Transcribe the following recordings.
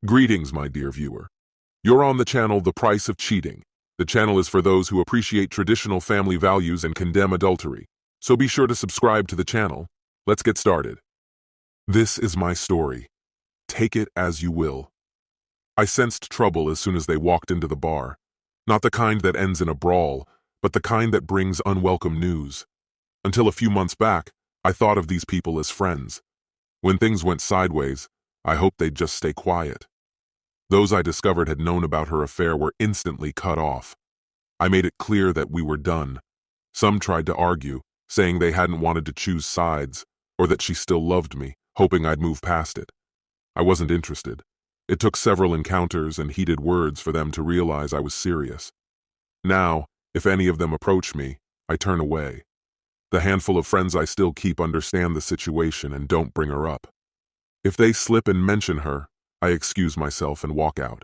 Greetings, my dear viewer. You're on the channel The Price of Cheating. The channel is for those who appreciate traditional family values and condemn adultery. So be sure to subscribe to the channel. Let's get started. This is my story. Take it as you will. I sensed trouble as soon as they walked into the bar. Not the kind that ends in a brawl, but the kind that brings unwelcome news. Until a few months back, I thought of these people as friends. When things went sideways, I hoped they'd just stay quiet. Those I discovered had known about her affair were instantly cut off. I made it clear that we were done. Some tried to argue, saying they hadn't wanted to choose sides, or that she still loved me, hoping I'd move past it. I wasn't interested. It took several encounters and heated words for them to realize I was serious. Now, if any of them approach me, I turn away. The handful of friends I still keep understand the situation and don't bring her up. If they slip and mention her, I excuse myself and walk out.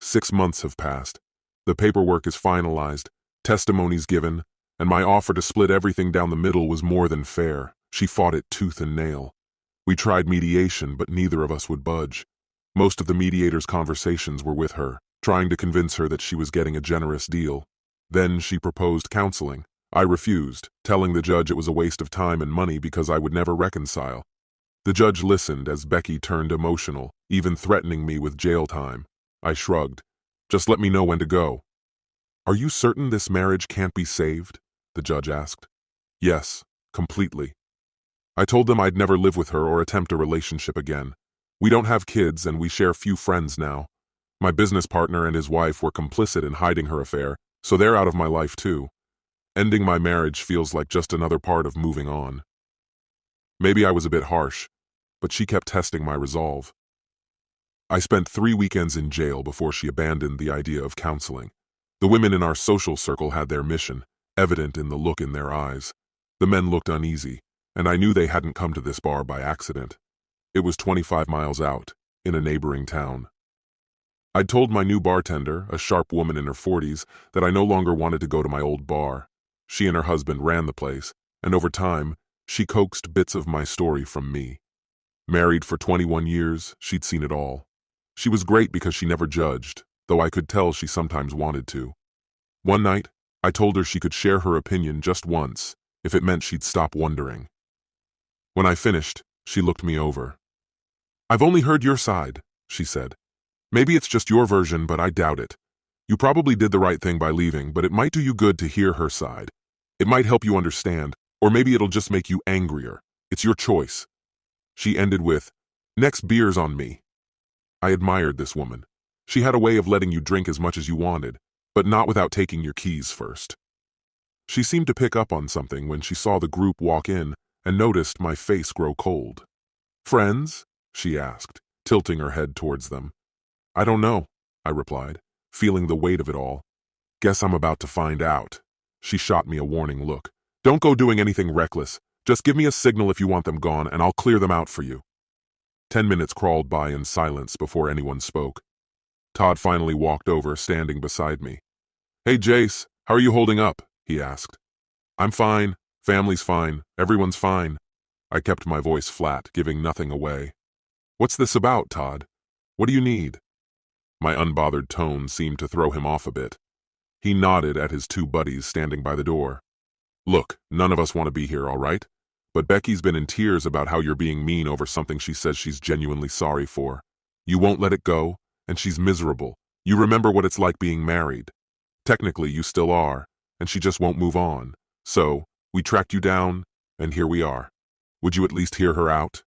6 months have passed. The paperwork is finalized, testimonies given, and my offer to split everything down the middle was more than fair. She fought it tooth and nail. We tried mediation, but neither of us would budge. Most of the mediator's conversations were with her, trying to convince her that she was getting a generous deal. Then she proposed counseling. I refused, telling the judge it was a waste of time and money because I would never reconcile. The judge listened as Becky turned emotional, even threatening me with jail time. I shrugged. Just let me know when to go. Are you certain this marriage can't be saved? The judge asked. Yes, completely. I told them I'd never live with her or attempt a relationship again. We don't have kids and we share few friends now. My business partner and his wife were complicit in hiding her affair, so they're out of my life too. Ending my marriage feels like just another part of moving on. Maybe I was a bit harsh, but she kept testing my resolve. I spent 3 weekends in jail before she abandoned the idea of counseling. The women in our social circle had their mission, evident in the look in their eyes. The men looked uneasy, and I knew they hadn't come to this bar by accident. It was 25 miles out, in a neighboring town. I'd told my new bartender, a sharp woman in her 40s, that I no longer wanted to go to my old bar. She and her husband ran the place, and over time, she coaxed bits of my story from me. Married for 21 years, she'd seen it all. She was great because she never judged, though I could tell she sometimes wanted to. One night, I told her she could share her opinion just once, if it meant she'd stop wondering. When I finished, she looked me over. I've only heard your side, she said. Maybe it's just your version, but I doubt it. You probably did the right thing by leaving, but it might do you good to hear her side. It might help you understand, or maybe it'll just make you angrier. It's your choice. She ended with, next beer's on me. I admired this woman. She had a way of letting you drink as much as you wanted, but not without taking your keys first. She seemed to pick up on something when she saw the group walk in and noticed my face grow cold. Friends? She asked, tilting her head towards them. I don't know, I replied, feeling the weight of it all. Guess I'm about to find out. She shot me a warning look. Don't go doing anything reckless. Just give me a signal if you want them gone, and I'll clear them out for you. 10 minutes crawled by in silence before anyone spoke. Todd finally walked over, standing beside me. Hey, Jace, how are you holding up? He asked. I'm fine. Family's fine. Everyone's fine. I kept my voice flat, giving nothing away. What's this about, Todd? What do you need? My unbothered tone seemed to throw him off a bit. He nodded at his 2 buddies standing by the door. Look, none of us want to be here, all right? But Becky's been in tears about how you're being mean over something she says she's genuinely sorry for. You won't let it go, and she's miserable. You remember what it's like being married. Technically, you still are, and she just won't move on. So, we tracked you down, and here we are. Would you at least hear her out?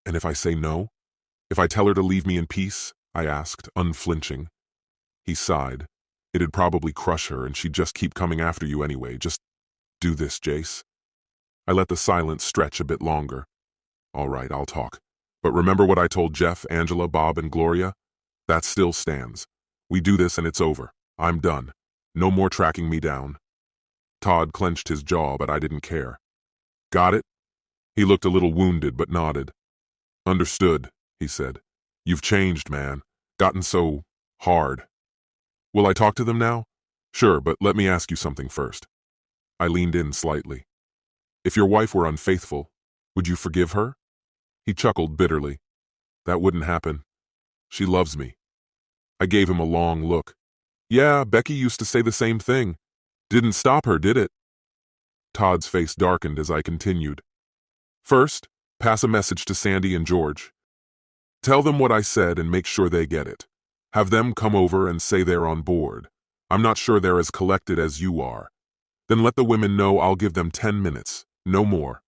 And if I say no? If I tell her to leave me in peace? I asked, unflinching. He sighed. It'd probably crush her, and she'd just keep coming after you anyway. Just do this, Jace. I let the silence stretch a bit longer. All right, I'll talk. But remember what I told Jeff, Angela, Bob, and Gloria? That still stands. We do this and it's over. I'm done. No more tracking me down. Todd clenched his jaw, but I didn't care. Got it? He looked a little wounded, but nodded. Understood, he said. You've changed, man. Gotten so hard. Will I talk to them now? Sure, but let me ask you something first. I leaned in slightly. If your wife were unfaithful, would you forgive her? He chuckled bitterly. That wouldn't happen. She loves me. I gave him a long look. Yeah, Becky used to say the same thing. Didn't stop her, did it? Todd's face darkened as I continued. First, pass a message to Sandy and George. Tell them what I said and make sure they get it. Have them come over and say they're on board. I'm not sure they're as collected as you are. Then let the women know I'll give them 10 minutes, no more.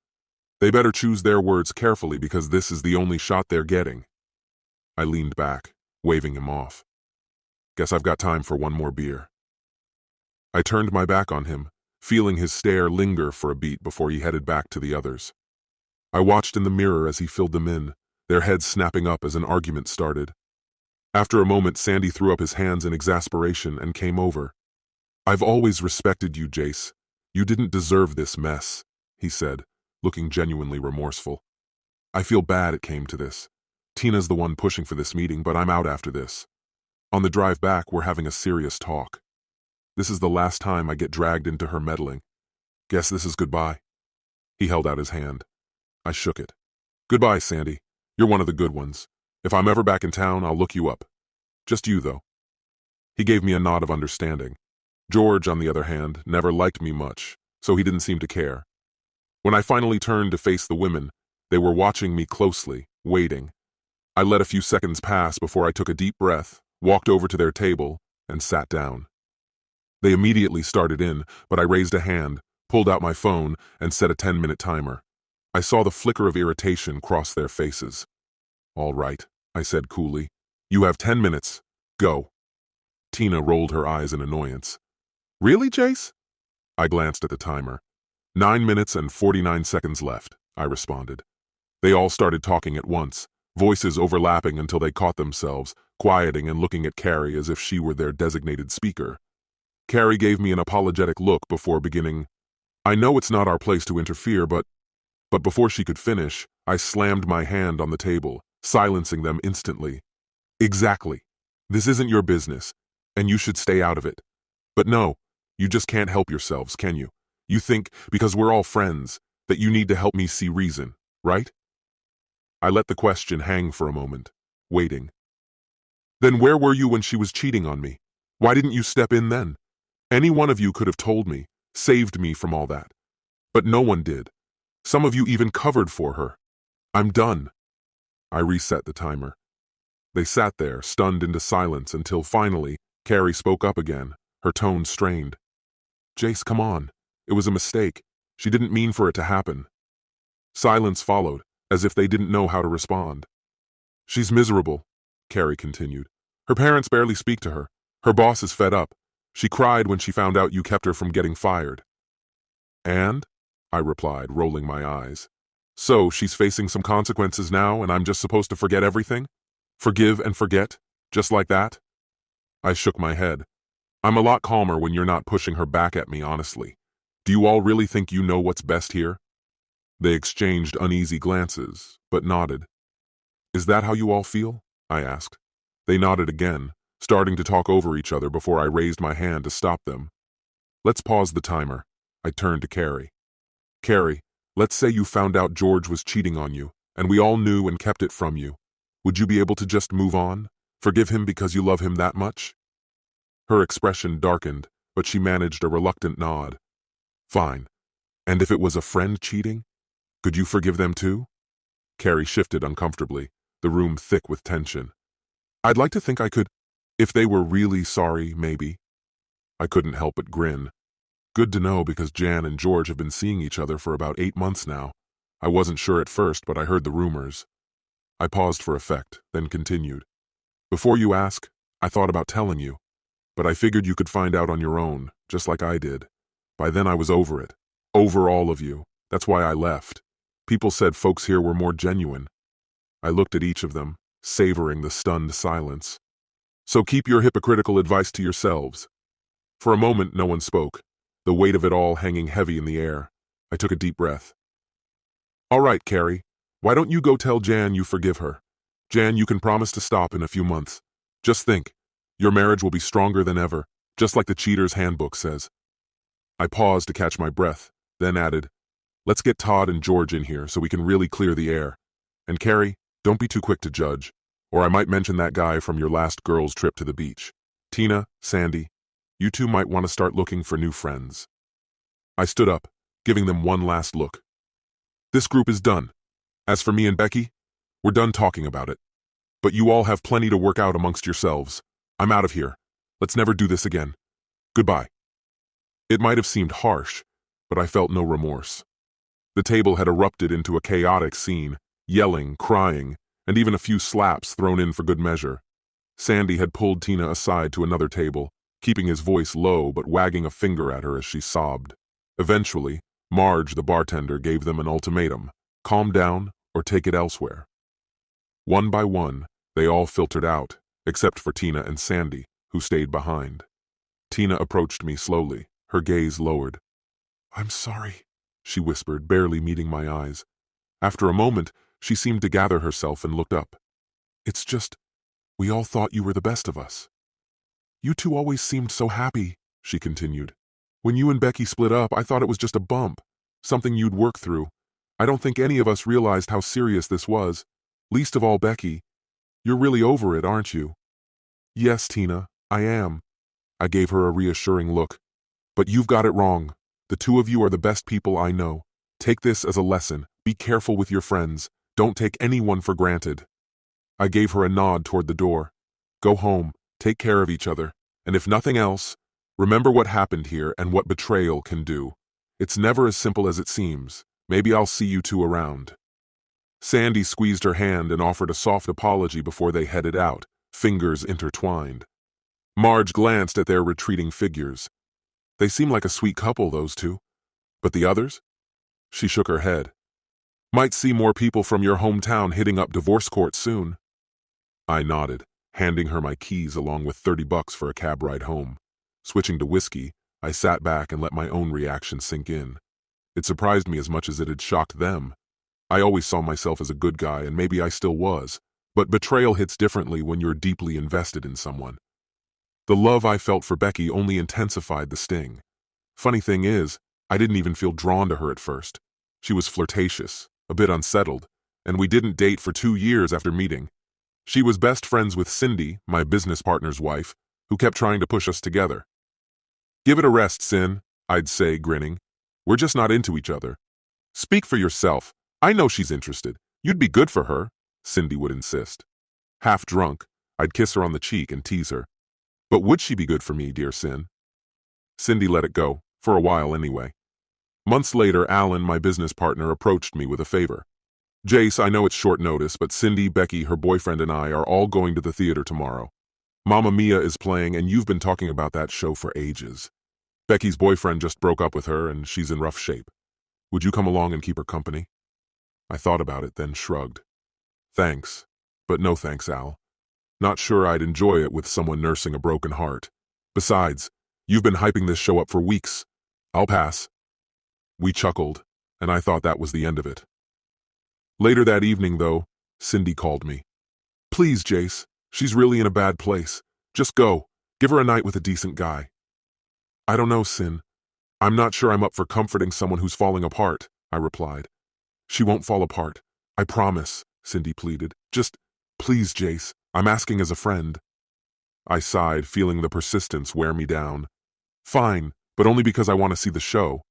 They better choose their words carefully because this is the only shot they're getting. I leaned back, waving him off. Guess I've got time for one more beer. I turned my back on him, feeling his stare linger for a beat before he headed back to the others. I watched in the mirror as he filled them in, their heads snapping up as an argument started. After a moment, Sandy threw up his hands in exasperation and came over. I've always respected you, Jace. You didn't deserve this mess, he said, looking genuinely remorseful. I feel bad it came to this. Tina's the one pushing for this meeting, but I'm out after this. On the drive back, we're having a serious talk. This is the last time I get dragged into her meddling. Guess this is goodbye. He held out his hand. I shook it. Goodbye, Sandy. You're one of the good ones. If I'm ever back in town, I'll look you up. Just you, though. He gave me a nod of understanding. George, on the other hand, never liked me much, so he didn't seem to care. When I finally turned to face the women, they were watching me closely, waiting. I let a few seconds pass before I took a deep breath, walked over to their table, and sat down. They immediately started in, but I raised a hand, pulled out my phone, and set a 10-minute timer. I saw the flicker of irritation cross their faces. All right, I said coolly. You have 10 minutes. Go. Tina rolled her eyes in annoyance. Really, Jace? I glanced at the timer. 9 minutes and 49 seconds left, I responded. They all started talking at once, voices overlapping until they caught themselves, quieting and looking at Carrie as if she were their designated speaker. Carrie gave me an apologetic look before beginning. I know it's not our place to interfere, but before she could finish, I slammed my hand on the table, silencing them instantly. Exactly. This isn't your business, and you should stay out of it. But no, you just can't help yourselves, can you? You think, because we're all friends, that you need to help me see reason, right? I let the question hang for a moment, waiting. Then where were you when she was cheating on me? Why didn't you step in then? Any one of you could have told me, saved me from all that. But no one did. Some of you even covered for her. I'm done. I reset the timer. They sat there, stunned into silence, until finally, Carrie spoke up again, her tone strained. Jace, come on. It was a mistake. She didn't mean for it to happen. Silence followed, as if they didn't know how to respond. She's miserable, Carrie continued. Her parents barely speak to her. Her boss is fed up. She cried when she found out you kept her from getting fired. And? I replied, rolling my eyes. So she's facing some consequences now, and I'm just supposed to forget everything? Forgive and forget? Just like that? I shook my head. I'm a lot calmer when you're not pushing her back at me, honestly. Do you all really think you know what's best here? They exchanged uneasy glances, but nodded. Is that how you all feel? I asked. They nodded again, starting to talk over each other before I raised my hand to stop them. Let's pause the timer. I turned to Carrie. Carrie, let's say you found out George was cheating on you, and we all knew and kept it from you. Would you be able to just move on? Forgive him because you love him that much? Her expression darkened, but she managed a reluctant nod. Fine. And if it was a friend cheating? Could you forgive them too? Carrie shifted uncomfortably, the room thick with tension. I'd like to think I could. If they were really sorry, maybe. I couldn't help but grin. Good to know because Jan and George have been seeing each other for about 8 months now. I wasn't sure at first, but I heard the rumors. I paused for effect, then continued. Before you ask, I thought about telling you, but I figured you could find out on your own, just like I did. By then I was over it. Over all of you. That's why I left. People said folks here were more genuine. I looked at each of them, savoring the stunned silence. So keep your hypocritical advice to yourselves. For a moment, no one spoke, the weight of it all hanging heavy in the air. I took a deep breath. All right, Carrie, why don't you go tell Jan you forgive her? Jan, you can promise to stop in a few months. Just think, your marriage will be stronger than ever, just like the cheater's handbook says. I paused to catch my breath, then added, let's get Todd and George in here so we can really clear the air. And Carrie, don't be too quick to judge. Or I might mention that guy from your last girls' trip to the beach. Tina, Sandy, you two might want to start looking for new friends. I stood up, giving them one last look. This group is done. As for me and Becky, we're done talking about it. But you all have plenty to work out amongst yourselves. I'm out of here. Let's never do this again. Goodbye. It might have seemed harsh, but I felt no remorse. The table had erupted into a chaotic scene, yelling, crying, and even a few slaps thrown in for good measure. Sandy had pulled Tina aside to another table, keeping his voice low but wagging a finger at her as she sobbed. Eventually, Marge, the bartender, gave them an ultimatum: calm down or take it elsewhere. One by one, they all filtered out, except for Tina and Sandy, who stayed behind. Tina approached me slowly, her gaze lowered. "I'm sorry," she whispered, barely meeting my eyes. After a moment, she seemed to gather herself and looked up. "It's just, we all thought you were the best of us." "You two always seemed so happy," she continued. "When you and Becky split up, I thought it was just a bump, something you'd work through. I don't think any of us realized how serious this was, least of all Becky. You're really over it, aren't you?" "Yes, Tina, I am." I gave her a reassuring look. "But you've got it wrong. The two of you are the best people I know. Take this as a lesson. Be careful with your friends. Don't take anyone for granted." I gave her a nod toward the door. "Go home, take care of each other, and if nothing else, remember what happened here and what betrayal can do. It's never as simple as it seems. Maybe I'll see you two around." Sandy squeezed her hand and offered a soft apology before they headed out, fingers intertwined. Marge glanced at their retreating figures. "They seem like a sweet couple, those two. But the others?" She shook her head. "Might see more people from your hometown hitting up divorce court soon." I nodded, handing her my keys along with $30 for a cab ride home. Switching to whiskey, I sat back and let my own reaction sink in. It surprised me as much as it had shocked them. I always saw myself as a good guy, and maybe I still was, but betrayal hits differently when you're deeply invested in someone. The love I felt for Becky only intensified the sting. Funny thing is, I didn't even feel drawn to her at first. She was flirtatious, a bit unsettled, and we didn't date for 2 years after meeting. She was best friends with Cindy, my business partner's wife, who kept trying to push us together. "Give it a rest, Sin," I'd say, grinning. "We're just not into each other." "Speak for yourself. I know she's interested. You'd be good for her," Cindy would insist. Half drunk, I'd kiss her on the cheek and tease her. "But would she be good for me, dear Sin?" Cindy let it go, for a while anyway. Months later, Alan, my business partner, approached me with a favor. "Jace, I know it's short notice, but Cindy, Becky, her boyfriend, and I are all going to the theater tomorrow. Mamma Mia is playing, and you've been talking about that show for ages. Becky's boyfriend just broke up with her, and she's in rough shape. Would you come along and keep her company?" I thought about it, then shrugged. "Thanks, but no thanks, Al. Not sure I'd enjoy it with someone nursing a broken heart. Besides, you've been hyping this show up for weeks. I'll pass." We chuckled, and I thought that was the end of it. Later that evening, though, Cindy called me. "Please, Jace, she's really in a bad place. Just go. Give her a night with a decent guy." "I don't know, Sin. I'm not sure I'm up for comforting someone who's falling apart," I replied. "She won't fall apart. I promise," Cindy pleaded. "Just, please, Jace, I'm asking as a friend." I sighed, feeling the persistence wear me down. "Fine, but only because I want to see the show."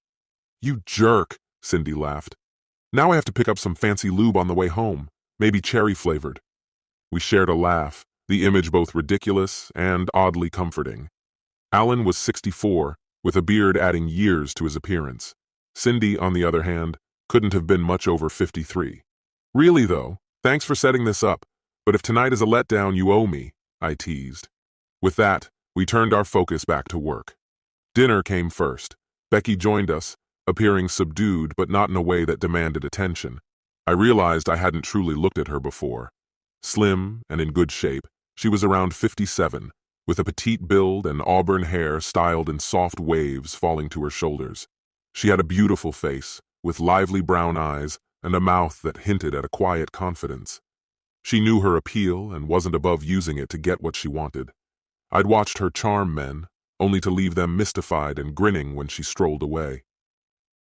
"You jerk," Cindy laughed. "Now I have to pick up some fancy lube on the way home, maybe cherry-flavored." We shared a laugh, the image both ridiculous and oddly comforting. Alan was 64, with a beard adding years to his appearance. Cindy, on the other hand, couldn't have been much over 53. "Really, though, thanks for setting this up, but if tonight is a letdown, you owe me," I teased. With that, we turned our focus back to work. Dinner came first. Becky joined us, appearing subdued but not in a way that demanded attention. I realized I hadn't truly looked at her before. Slim and in good shape, she was around 57, with a petite build and auburn hair styled in soft waves falling to her shoulders. She had a beautiful face, with lively brown eyes and a mouth that hinted at a quiet confidence. She knew her appeal and wasn't above using it to get what she wanted. I'd watched her charm men, only to leave them mystified and grinning when she strolled away.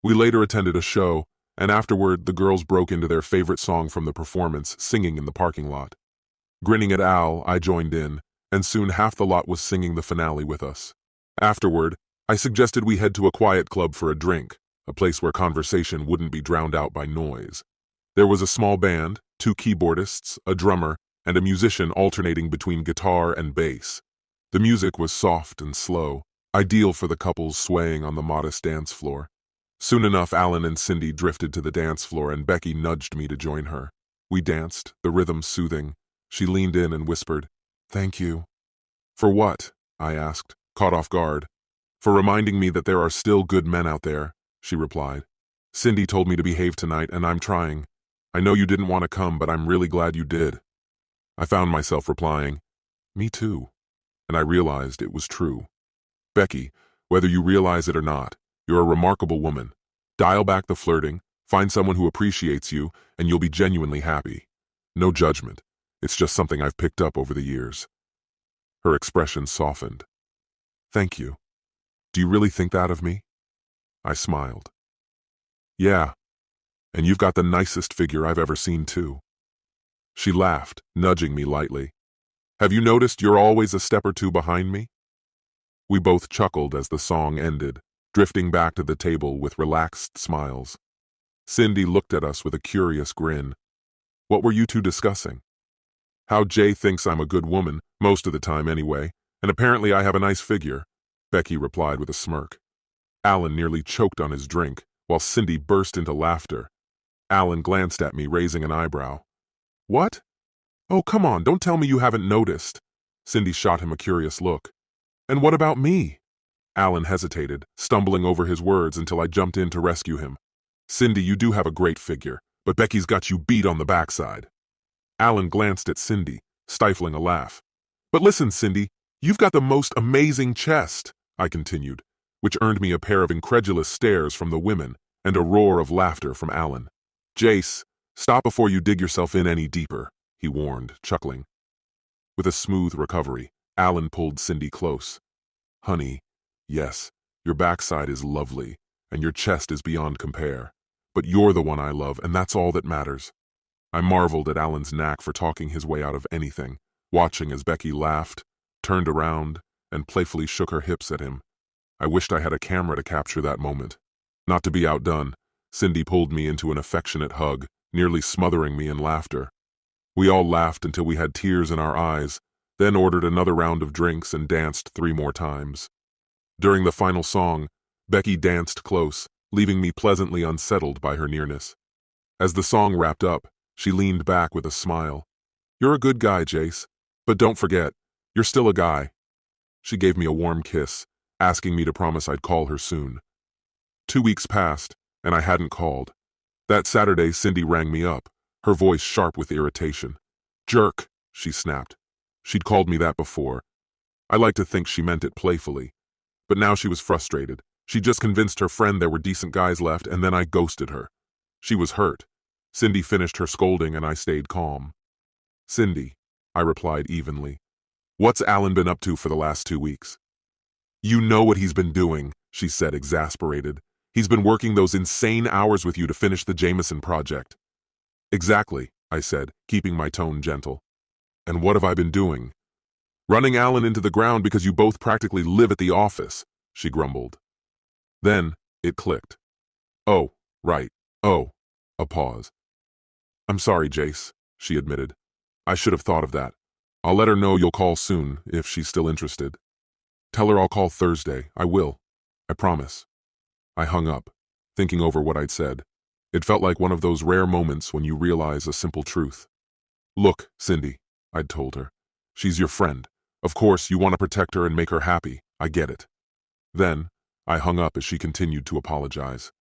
We later attended a show, and afterward the girls broke into their favorite song from the performance, singing in the parking lot. Grinning at Al, I joined in, and soon half the lot was singing the finale with us. Afterward, I suggested we head to a quiet club for a drink, a place where conversation wouldn't be drowned out by noise. There was a small band, 2 keyboardists, a drummer, and a musician alternating between guitar and bass. The music was soft and slow, ideal for the couples swaying on the modest dance floor. Soon enough, Alan and Cindy drifted to the dance floor and Becky nudged me to join her. We danced, the rhythm soothing. She leaned in and whispered, "Thank you." "For what?" I asked, caught off guard. "For reminding me that there are still good men out there," she replied. "Cindy told me to behave tonight and I'm trying. I know you didn't want to come, but I'm really glad you did." I found myself replying, "Me too." And I realized it was true. "Becky, whether you realize it or not, you're a remarkable woman. Dial back the flirting, find someone who appreciates you, and you'll be genuinely happy. No judgment. It's just something I've picked up over the years." Her expression softened. "Thank you. Do you really think that of me?" I smiled. "Yeah, and you've got the nicest figure I've ever seen too." She laughed, nudging me lightly. "Have you noticed you're always a step or two behind me?" We both chuckled as the song ended, drifting back to the table with relaxed smiles. Cindy looked at us with a curious grin. "What were you two discussing?" "How Jay thinks I'm a good woman, most of the time anyway, and apparently I have a nice figure," Becky replied with a smirk. Alan nearly choked on his drink, while Cindy burst into laughter. Alan glanced at me, raising an eyebrow. "What? Oh, come on, don't tell me you haven't noticed." Cindy shot him a curious look. "And what about me?" Alan hesitated, stumbling over his words until I jumped in to rescue him. "Cindy, you do have a great figure, but Becky's got you beat on the backside." Alan glanced at Cindy, stifling a laugh. "But listen, Cindy, you've got the most amazing chest," I continued, which earned me a pair of incredulous stares from the women and a roar of laughter from Alan. "Jace, stop before you dig yourself in any deeper," he warned, chuckling. With a smooth recovery, Alan pulled Cindy close. "Honey, yes, your backside is lovely, and your chest is beyond compare. But you're the one I love, and that's all that matters." I marveled at Alan's knack for talking his way out of anything, watching as Becky laughed, turned around, and playfully shook her hips at him. I wished I had a camera to capture that moment. Not to be outdone, Cindy pulled me into an affectionate hug, nearly smothering me in laughter. We all laughed until we had tears in our eyes, then ordered another round of drinks and danced 3 more times. During the final song, Becky danced close, leaving me pleasantly unsettled by her nearness. As the song wrapped up, she leaned back with a smile. "You're a good guy, Jace, but don't forget, you're still a guy." She gave me a warm kiss, asking me to promise I'd call her soon. 2 weeks passed, and I hadn't called. That Saturday, Cindy rang me up, her voice sharp with irritation. "Jerk," she snapped. She'd called me that before. I like to think she meant it playfully. But now she was frustrated. She just convinced her friend there were decent guys left, and then I ghosted her. She was hurt. Cindy finished her scolding, and I stayed calm. "Cindy," I replied evenly, "what's Alan been up to for the last 2 weeks?" "You know what he's been doing," she said, exasperated. "He's been working those insane hours with you to finish the Jameson project." "Exactly," I said, keeping my tone gentle. "And what have I been doing?" "Running Alan into the ground because you both practically live at the office," she grumbled. Then it clicked. "Oh, right. Oh." A pause. "I'm sorry, Jace," she admitted. "I should have thought of that. I'll let her know you'll call soon, if she's still interested." "Tell her I'll call Thursday. I will. I promise." I hung up, thinking over what I'd said. It felt like one of those rare moments when you realize a simple truth. "Look, Cindy," I'd told her. "She's your friend. Of course, you want to protect her and make her happy. I get it." Then, I hung up as she continued to apologize.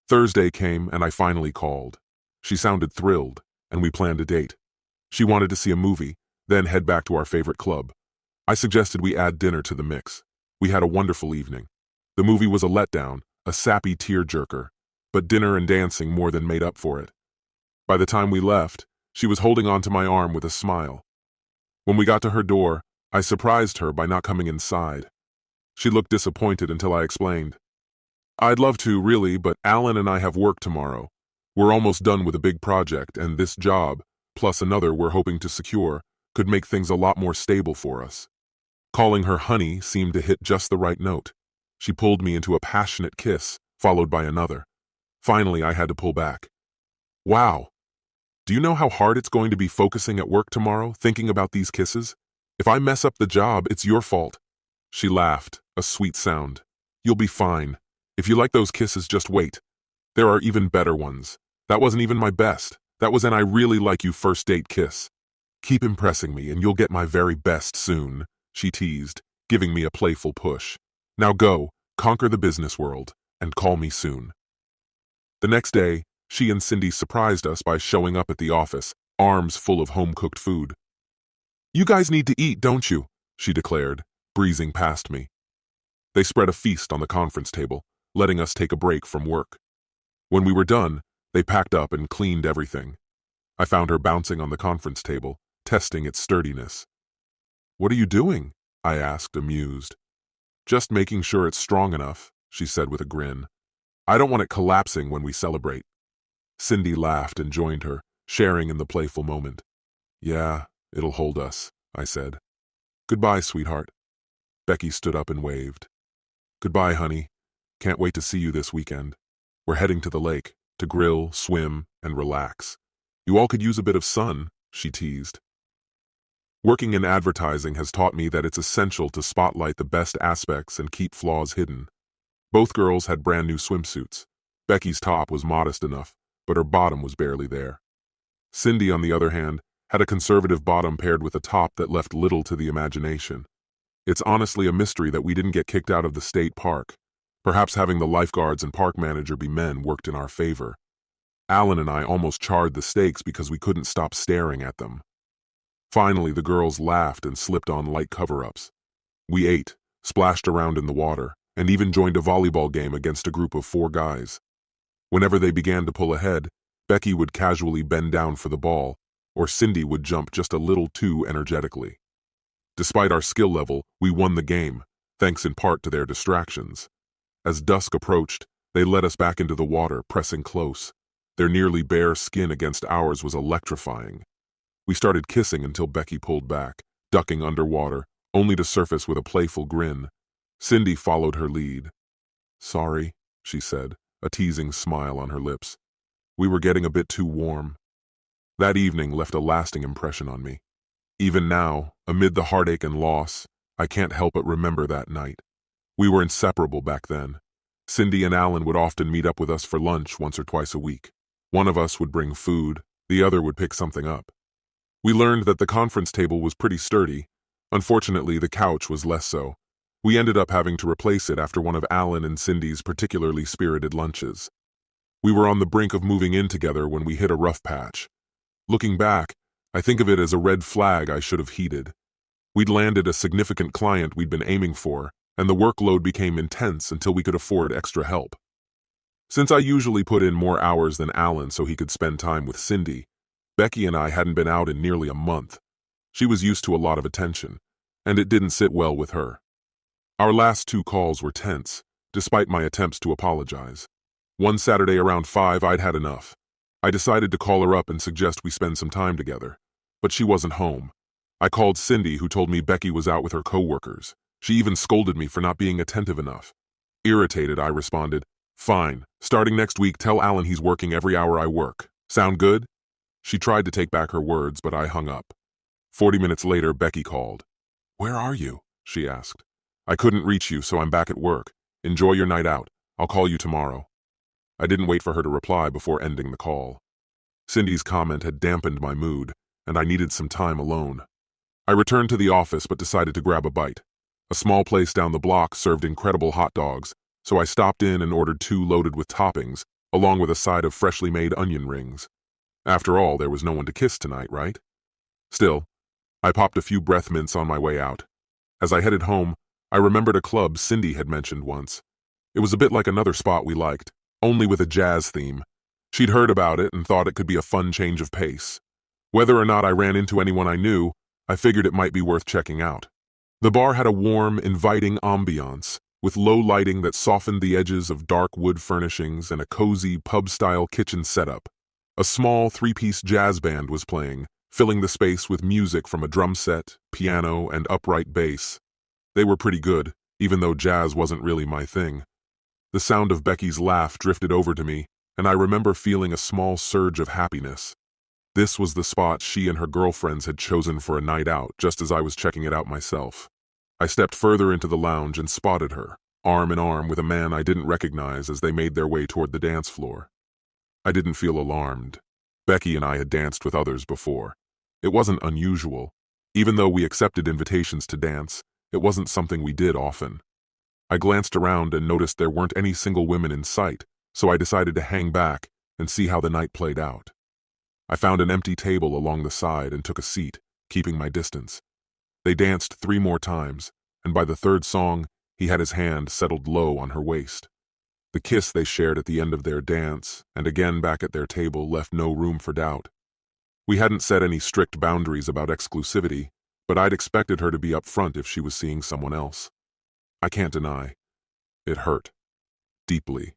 Thursday came, and I finally called. She sounded thrilled, and we planned a date. She wanted to see a movie, then head back to our favorite club. I suggested we add dinner to the mix. We had a wonderful evening. The movie was a letdown, a sappy tearjerker, but dinner and dancing more than made up for it. By the time we left, she was holding onto my arm with a smile. When we got to her door, I surprised her by not coming inside. She looked disappointed until I explained. "I'd love to, really, but Alan and I have work tomorrow. We're almost done with a big project, and this job, plus another we're hoping to secure, could make things a lot more stable for us. Calling her honey seemed to hit just the right note. She pulled me into a passionate kiss, followed by another. Finally, I had to pull back. Wow. Do you know how hard it's going to be focusing at work tomorrow, thinking about these kisses? If I mess up the job, it's your fault. She laughed, a sweet sound. You'll be fine. If you like those kisses, just wait. There are even better ones. That wasn't even my best. That was an I really like you first date kiss. Keep impressing me and you'll get my very best soon, she teased, giving me a playful push. Now go, conquer the business world, and call me soon. The next day, she and Cindy surprised us by showing up at the office, arms full of home-cooked food. You guys need to eat, don't you? She declared, breezing past me. They spread a feast on the conference table, letting us take a break from work. When we were done, they packed up and cleaned everything. I found her bouncing on the conference table, testing its sturdiness. What are you doing? I asked, amused. Just making sure it's strong enough, she said with a grin. I don't want it collapsing when we celebrate. Cindy laughed and joined her, sharing in the playful moment. Yeah, it'll hold us, I said. Goodbye, sweetheart. Becky stood up and waved. Goodbye, honey. Can't wait to see you this weekend. We're heading to the lake, to grill, swim, and relax. You all could use a bit of sun, she teased. Working in advertising has taught me that it's essential to spotlight the best aspects and keep flaws hidden. Both girls had brand new swimsuits. Becky's top was modest enough, but her bottom was barely there. Cindy, on the other hand, had a conservative bottom paired with a top that left little to the imagination. It's honestly a mystery that we didn't get kicked out of the state park. Perhaps having the lifeguards and park manager be men worked in our favor. Alan and I almost charred the stakes because we couldn't stop staring at them. Finally, the girls laughed and slipped on light cover-ups. We ate, splashed around in the water, and even joined a volleyball game against a group of 4 guys. Whenever they began to pull ahead, Becky would casually bend down for the ball, or Cindy would jump just a little too energetically. Despite our skill level, we won the game, thanks in part to their distractions. As dusk approached, they led us back into the water, pressing close. Their nearly bare skin against ours was electrifying. We started kissing until Becky pulled back, ducking underwater, only to surface with a playful grin. Cindy followed her lead. Sorry, she said, a teasing smile on her lips. We were getting a bit too warm. That evening left a lasting impression on me. Even now, amid the heartache and loss, I can't help but remember that night. We were inseparable back then. Cindy and Alan would often meet up with us for lunch once or twice a week. One of us would bring food, the other would pick something up. We learned that the conference table was pretty sturdy. Unfortunately, the couch was less so. We ended up having to replace it after one of Alan and Cindy's particularly spirited lunches. We were on the brink of moving in together when we hit a rough patch. Looking back, I think of it as a red flag I should have heeded. We'd landed a significant client we'd been aiming for, and the workload became intense until we could afford extra help. Since I usually put in more hours than Alan so he could spend time with Cindy, Becky and I hadn't been out in nearly a month. She was used to a lot of attention, and it didn't sit well with her. Our last 2 calls were tense, despite my attempts to apologize. One Saturday around 5, I'd had enough. I decided to call her up and suggest we spend some time together, but she wasn't home. I called Cindy, who told me Becky was out with her coworkers. She even scolded me for not being attentive enough. Irritated, I responded, Fine, starting next week, tell Alan he's working every hour I work. Sound good? She tried to take back her words, but I hung up. 40 minutes later, Becky called. Where are you? She asked. I couldn't reach you, so I'm back at work. Enjoy your night out. I'll call you tomorrow. I didn't wait for her to reply before ending the call. Cindy's comment had dampened my mood, and I needed some time alone. I returned to the office but decided to grab a bite. A small place down the block served incredible hot dogs, so I stopped in and ordered 2 loaded with toppings, along with a side of freshly made onion rings. After all, there was no one to kiss tonight, right? Still, I popped a few breath mints on my way out. As I headed home, I remembered a club Cindy had mentioned once. It was a bit like another spot we liked, only with a jazz theme. She'd heard about it and thought it could be a fun change of pace. Whether or not I ran into anyone I knew, I figured it might be worth checking out. The bar had a warm, inviting ambiance, with low lighting that softened the edges of dark wood furnishings and a cozy, pub-style kitchen setup. A small 3-piece jazz band was playing, filling the space with music from a drum set, piano, and upright bass. They were pretty good, even though jazz wasn't really my thing. The sound of Becky's laugh drifted over to me, and I remember feeling a small surge of happiness. This was the spot she and her girlfriends had chosen for a night out, just as I was checking it out myself. I stepped further into the lounge and spotted her, arm in arm with a man I didn't recognize as they made their way toward the dance floor. I didn't feel alarmed. Becky and I had danced with others before. It wasn't unusual. Even though we accepted invitations to dance, it wasn't something we did often. I glanced around and noticed there weren't any single women in sight, so I decided to hang back and see how the night played out. I found an empty table along the side and took a seat, keeping my distance. They danced 3 more times, and by the 3rd song, he had his hand settled low on her waist. The kiss they shared at the end of their dance, and again back at their table, left no room for doubt. We hadn't set any strict boundaries about exclusivity, but I'd expected her to be upfront if she was seeing someone else. I can't deny. It hurt. Deeply.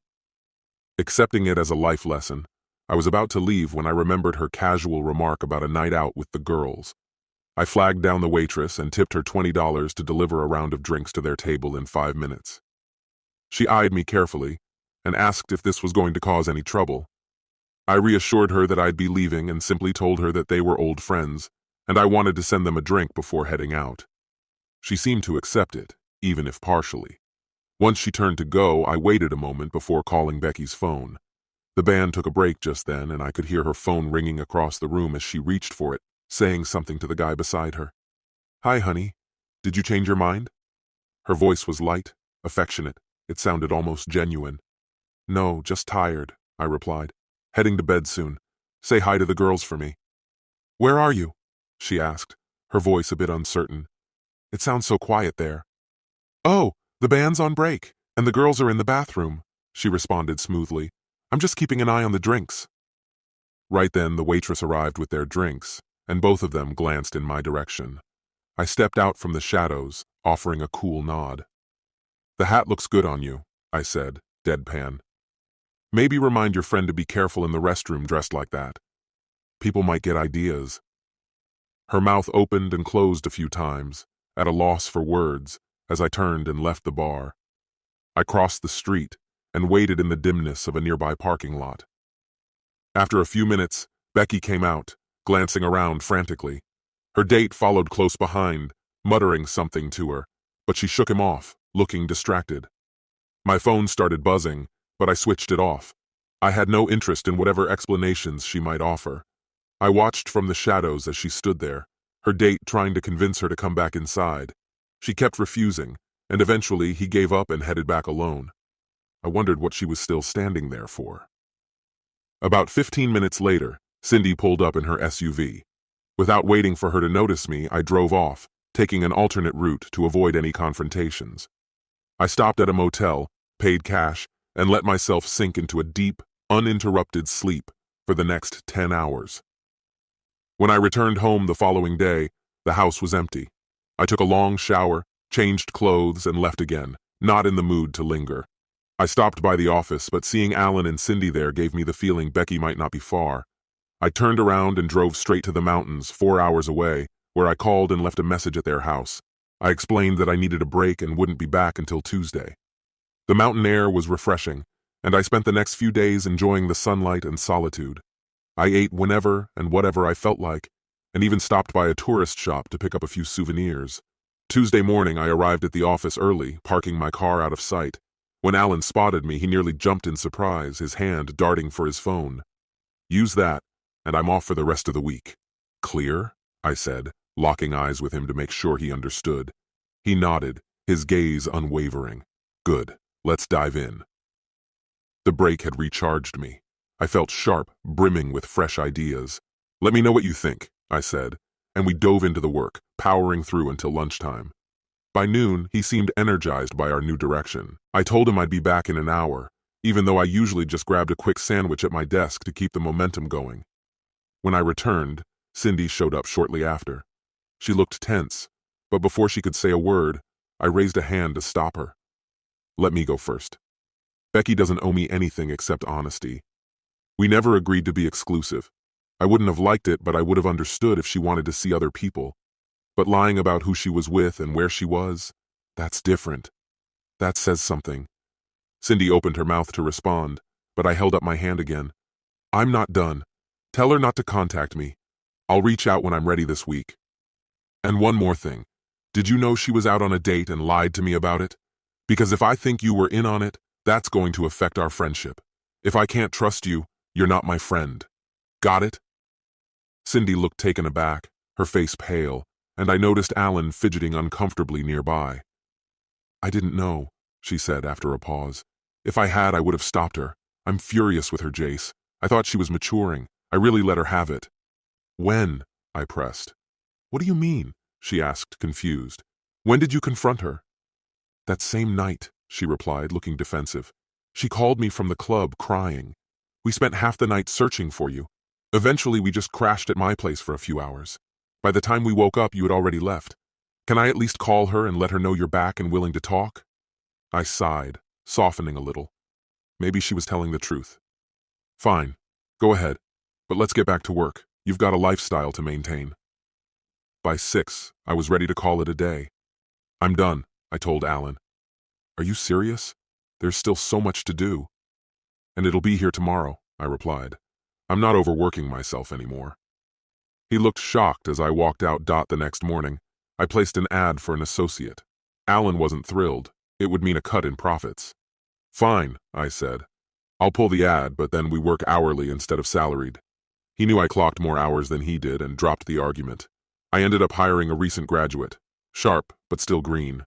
Accepting it as a life lesson, I was about to leave when I remembered her casual remark about a night out with the girls. I flagged down the waitress and tipped her $20 to deliver a round of drinks to their table in 5 minutes. She eyed me carefully and asked if this was going to cause any trouble. I reassured her that I'd be leaving and simply told her that they were old friends, and I wanted to send them a drink before heading out. She seemed to accept it, even if partially. Once she turned to go, I waited a moment before calling Becky's phone. The band took a break just then, and I could hear her phone ringing across the room as she reached for it, saying something to the guy beside her. "Hi, honey. Did you change your mind?" Her voice was light, affectionate. It sounded almost genuine. "No, just tired," I replied. "Heading to bed soon. Say hi to the girls for me." "Where are you?" she asked, her voice a bit uncertain. "It sounds so quiet there." "Oh, the band's on break, and the girls are in the bathroom," she responded smoothly. "I'm just keeping an eye on the drinks." Right then, the waitress arrived with their drinks, and both of them glanced in my direction. I stepped out from the shadows, offering a cool nod. "The hat looks good on you," I said, deadpan. "Maybe remind your friend to be careful in the restroom dressed like that. People might get ideas." Her mouth opened and closed a few times, at a loss for words, as I turned and left the bar. I crossed the street and waited in the dimness of a nearby parking lot. After a few minutes, Becky came out, glancing around frantically. Her date followed close behind, muttering something to her, but she shook him off, looking distracted. My phone started buzzing, but I switched it off. I had no interest in whatever explanations she might offer. I watched from the shadows as she stood there, her date trying to convince her to come back inside. She kept refusing, and eventually he gave up and headed back alone. I wondered what she was still standing there for. About 15 minutes later, Cindy pulled up in her SUV. Without waiting for her to notice me, I drove off, taking an alternate route to avoid any confrontations. I stopped at a motel, paid cash, and let myself sink into a deep, uninterrupted sleep for the next 10 hours. When I returned home the following day, the house was empty. I took a long shower, changed clothes, and left again, not in the mood to linger. I stopped by the office, but seeing Alan and Cindy there gave me the feeling Becky might not be far. I turned around and drove straight to the mountains, 4 hours away, where I called and left a message at their house. I explained that I needed a break and wouldn't be back until Tuesday. The mountain air was refreshing, and I spent the next few days enjoying the sunlight and solitude. I ate whenever and whatever I felt like, and even stopped by a tourist shop to pick up a few souvenirs. Tuesday morning, I arrived at the office early, parking my car out of sight. When Alan spotted me, he nearly jumped in surprise, his hand darting for his phone. "Use that, and I'm off for the rest of the week." "Clear?" I said, locking eyes with him to make sure he understood. He nodded, his gaze unwavering. "Good, let's dive in." The break had recharged me. I felt sharp, brimming with fresh ideas. "Let me know what you think," I said, and we dove into the work, powering through until lunchtime. By noon, he seemed energized by our new direction. I told him I'd be back in an hour, even though I usually just grabbed a quick sandwich at my desk to keep the momentum going. When I returned, Cindy showed up shortly after. She looked tense, but before she could say a word, I raised a hand to stop her. "Let me go first. Becky doesn't owe me anything except honesty. We never agreed to be exclusive. I wouldn't have liked it, but I would have understood if she wanted to see other people. But lying about who she was with and where she was, that's different. That says something. Cindy opened her mouth to respond, but I held up my hand again. I'm not done. Tell her not to contact me. I'll reach out when I'm ready this week. And one more thing. Did you know she was out on a date and lied to me about it? Because if I think you were in on it, that's going to affect our friendship. If I can't trust you, you're not my friend. Got it? Cindy looked taken aback, her face pale, and I noticed Alan fidgeting uncomfortably nearby. I didn't know, she said after a pause. If I had, I would have stopped her. I'm furious with her, Jace. I thought she was maturing. I really let her have it. When? I pressed. What do you mean? She asked, confused. When did you confront her? That same night, she replied, looking defensive. She called me from the club, crying. We spent half the night searching for you. Eventually, we just crashed at my place for a few hours. By the time we woke up, you had already left. Can I at least call her and let her know you're back and willing to talk? I sighed, softening a little. Maybe she was telling the truth. Fine. Go ahead. But let's get back to work. You've got a lifestyle to maintain. By 6, I was ready to call it a day. I'm done, I told Alan. Are you serious? There's still so much to do. And it'll be here tomorrow, I replied. I'm not overworking myself anymore. He looked shocked as I walked out. The next morning, I placed an ad for an associate. Alan wasn't thrilled. It would mean a cut in profits. Fine, I said. I'll pull the ad, but then we work hourly instead of salaried. He knew I clocked more hours than he did and dropped the argument. I ended up hiring a recent graduate, sharp but still green.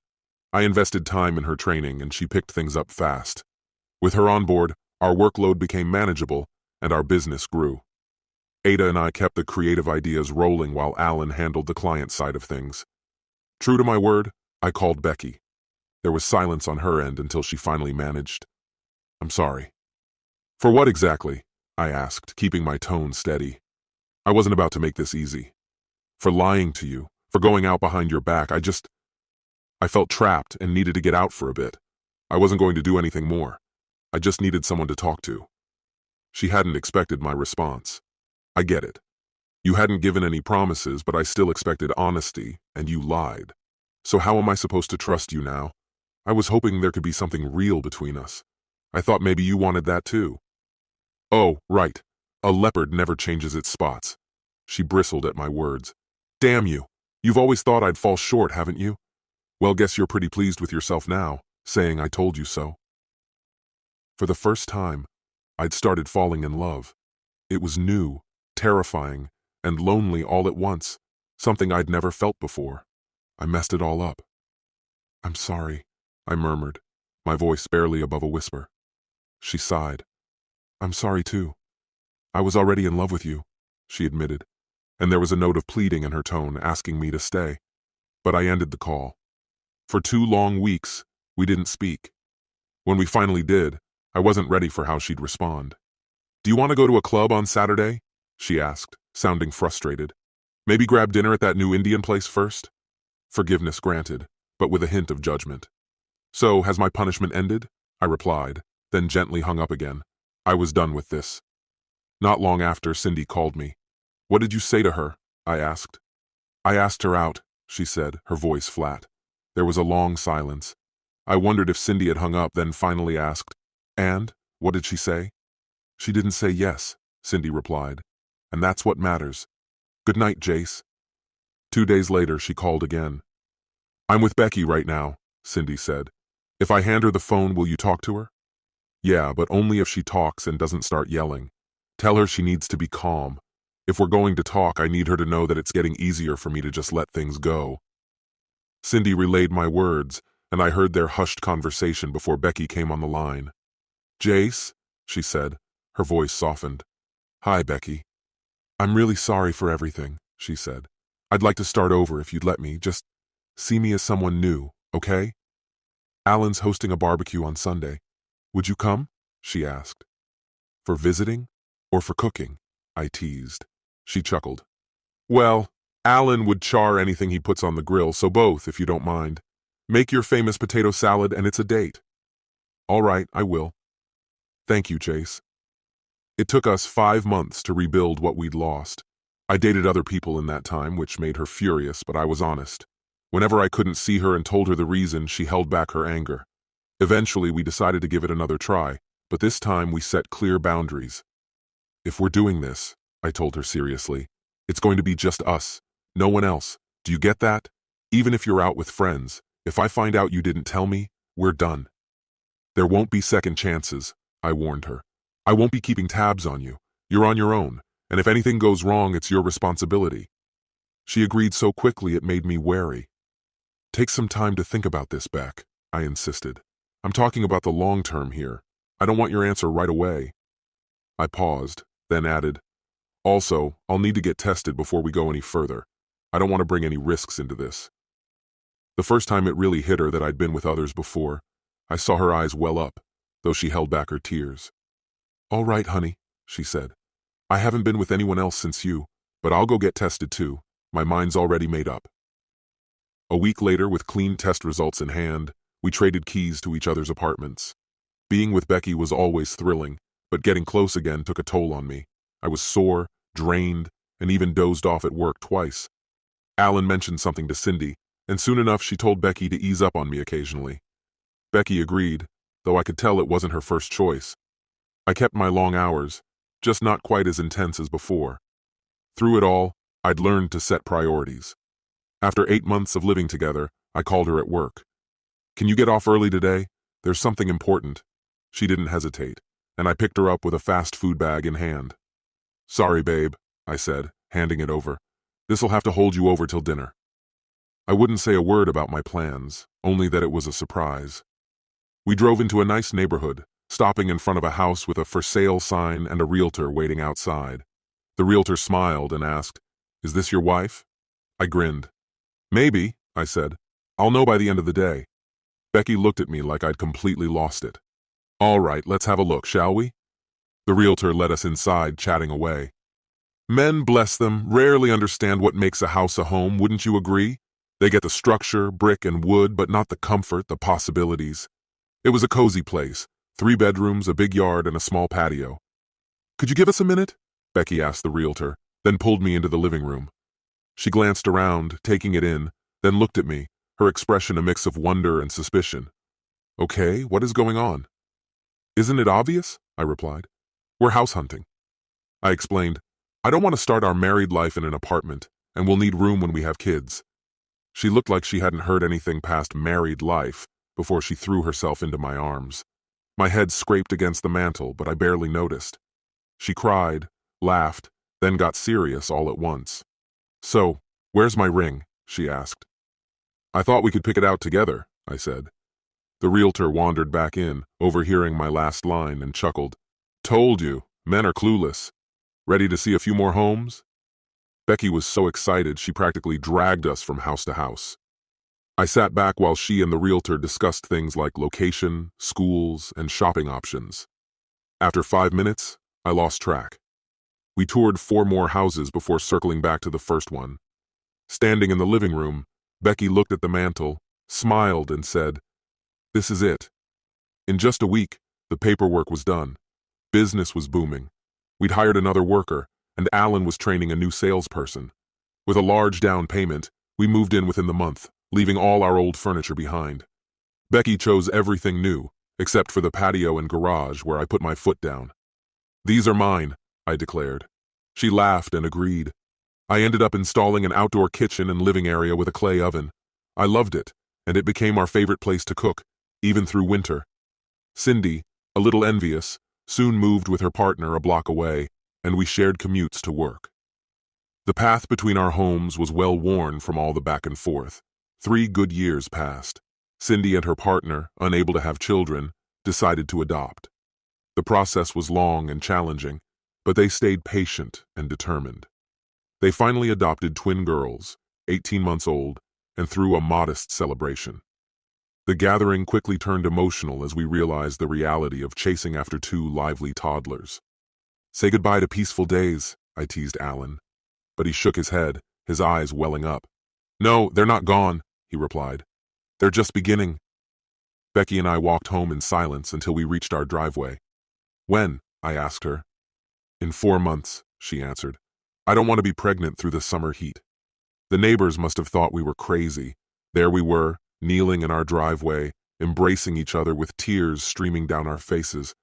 I invested time in her training and she picked things up fast. With her on board, our workload became manageable and our business grew. Ada and I kept the creative ideas rolling while Alan handled the client side of things. True to my word, I called Becky. There was silence on her end until she finally managed. I'm sorry. For what exactly? I asked, keeping my tone steady. I wasn't about to make this easy. For lying to you, for going out behind your back, I felt trapped and needed to get out for a bit. I wasn't going to do anything more. I just needed someone to talk to. She hadn't expected my response. I get it. You hadn't given any promises, but I still expected honesty, and you lied. So how am I supposed to trust you now? I was hoping there could be something real between us. I thought maybe you wanted that too. Oh, right. A leopard never changes its spots. She bristled at my words. Damn you. You've always thought I'd fall short, haven't you? Well, guess you're pretty pleased with yourself now, saying I told you so. For the first time, I'd started falling in love. It was new, terrifying, and lonely all at once, something I'd never felt before. I messed it all up. I'm sorry, I murmured, my voice barely above a whisper. She sighed. I'm sorry too. I was already in love with you, she admitted, and there was a note of pleading in her tone asking me to stay. But I ended the call. For 2 long weeks, we didn't speak. When we finally did, I wasn't ready for how she'd respond. Do you want to go to a club on Saturday? She asked, sounding frustrated. Maybe grab dinner at that new Indian place first? Forgiveness granted, but with a hint of judgment. So, has my punishment ended? I replied, then gently hung up again. I was done with this. Not long after, Cindy called me. What did you say to her? I asked. I asked her out, she said, her voice flat. There was a long silence. I wondered if Cindy had hung up, then finally asked, And? What did she say? She didn't say yes, Cindy replied. And that's what matters. Good night, Jace. 2 days later, she called again. I'm with Becky right now, Cindy said. If I hand her the phone, will you talk to her? Yeah, but only if she talks and doesn't start yelling. Tell her she needs to be calm. If we're going to talk, I need her to know that it's getting easier for me to just let things go. Cindy relayed my words, and I heard their hushed conversation before Becky came on the line. Jace, she said, her voice softened. Hi, Becky. I'm really sorry for everything, she said. I'd like to start over if you'd let me. Just see me as someone new, okay? Alan's hosting a barbecue on Sunday. Would you come? She asked. For visiting or for cooking? I teased. She chuckled. Well, Alan would char anything he puts on the grill, so both, if you don't mind. Make your famous potato salad and it's a date. All right, I will. Thank you, Chase. It took us 5 months to rebuild what we'd lost. I dated other people in that time, which made her furious, but I was honest. Whenever I couldn't see her and told her the reason, she held back her anger. Eventually, we decided to give it another try, but this time we set clear boundaries. If we're doing this, I told her seriously, it's going to be just us, no one else. Do you get that? Even if you're out with friends, if I find out you didn't tell me, we're done. There won't be second chances, I warned her. I won't be keeping tabs on you. You're on your own, and if anything goes wrong, it's your responsibility. She agreed so quickly it made me wary. Take some time to think about this, Beck, I insisted. I'm talking about the long term here. I don't want your answer right away. I paused, then added, also, I'll need to get tested before we go any further. I don't want to bring any risks into this. The first time it really hit her that I'd been with others before, I saw her eyes well up, though she held back her tears. All right, honey, she said. I haven't been with anyone else since you, but I'll go get tested too. My mind's already made up. A week later, with clean test results in hand, we traded keys to each other's apartments. Being with Becky was always thrilling, but getting close again took a toll on me. I was sore, drained, and even dozed off at work twice. Alan mentioned something to Cindy, and soon enough she told Becky to ease up on me occasionally. Becky agreed, though I could tell it wasn't her first choice. I kept my long hours, just not quite as intense as before. Through it all, I'd learned to set priorities. After 8 months of living together, I called her at work. Can you get off early today? There's something important. She didn't hesitate, and I picked her up with a fast food bag in hand. Sorry, babe, I said, handing it over. This'll have to hold you over till dinner. I wouldn't say a word about my plans, only that it was a surprise. We drove into a nice neighborhood, stopping in front of a house with a for sale sign and a realtor waiting outside. The realtor smiled and asked, Is this your wife? I grinned. Maybe, I said. I'll know by the end of the day. Becky looked at me like I'd completely lost it. All right, let's have a look, shall we? The realtor led us inside, chatting away. Men, bless them, rarely understand what makes a house a home, wouldn't you agree? They get the structure, brick and wood, but not the comfort, the possibilities. It was a cozy place, 3 bedrooms, a big yard, and a small patio. Could you give us a minute? Becky asked the realtor, then pulled me into the living room. She glanced around, taking it in, then looked at me, her expression a mix of wonder and suspicion. Okay, what is going on? Isn't it obvious? I replied. We're house hunting. I explained, I don't want to start our married life in an apartment, and we'll need room when we have kids. She looked like she hadn't heard anything past married life before she threw herself into my arms. My head scraped against the mantel, but I barely noticed. She cried, laughed, then got serious all at once. So, where's my ring? She asked. I thought we could pick it out together, I said. The realtor wandered back in, overhearing my last line, and chuckled. Told you, men are clueless. Ready to see a few more homes? Becky was so excited she practically dragged us from house to house. I sat back while she and the realtor discussed things like location, schools, and shopping options. After 5 minutes, I lost track. We toured 4 more houses before circling back to the first one. Standing in the living room, Becky looked at the mantel, smiled, and said, This is it. In just a week, the paperwork was done. Business was booming. We'd hired another worker, and Alan was training a new salesperson. With a large down payment, we moved in within the month, leaving all our old furniture behind. Becky chose everything new, except for the patio and garage where I put my foot down. These are mine, I declared. She laughed and agreed. I ended up installing an outdoor kitchen and living area with a clay oven. I loved it, and it became our favorite place to cook, even through winter. Cindy, a little envious, soon moved with her partner a block away, and we shared commutes to work. The path between our homes was well worn from all the back and forth. 3 good years passed. Cindy and her partner, unable to have children, decided to adopt. The process was long and challenging, but they stayed patient and determined. They finally adopted twin girls, 18 months old, and threw a modest celebration. The gathering quickly turned emotional as we realized the reality of chasing after 2 lively toddlers. Say goodbye to peaceful days, I teased Alan. But he shook his head, his eyes welling up. No, they're not gone, he replied. They're just beginning. Becky and I walked home in silence until we reached our driveway. When? I asked her. In 4 months, she answered. I don't want to be pregnant through the summer heat. The neighbors must have thought we were crazy. There we were, kneeling in our driveway, embracing each other with tears streaming down our faces.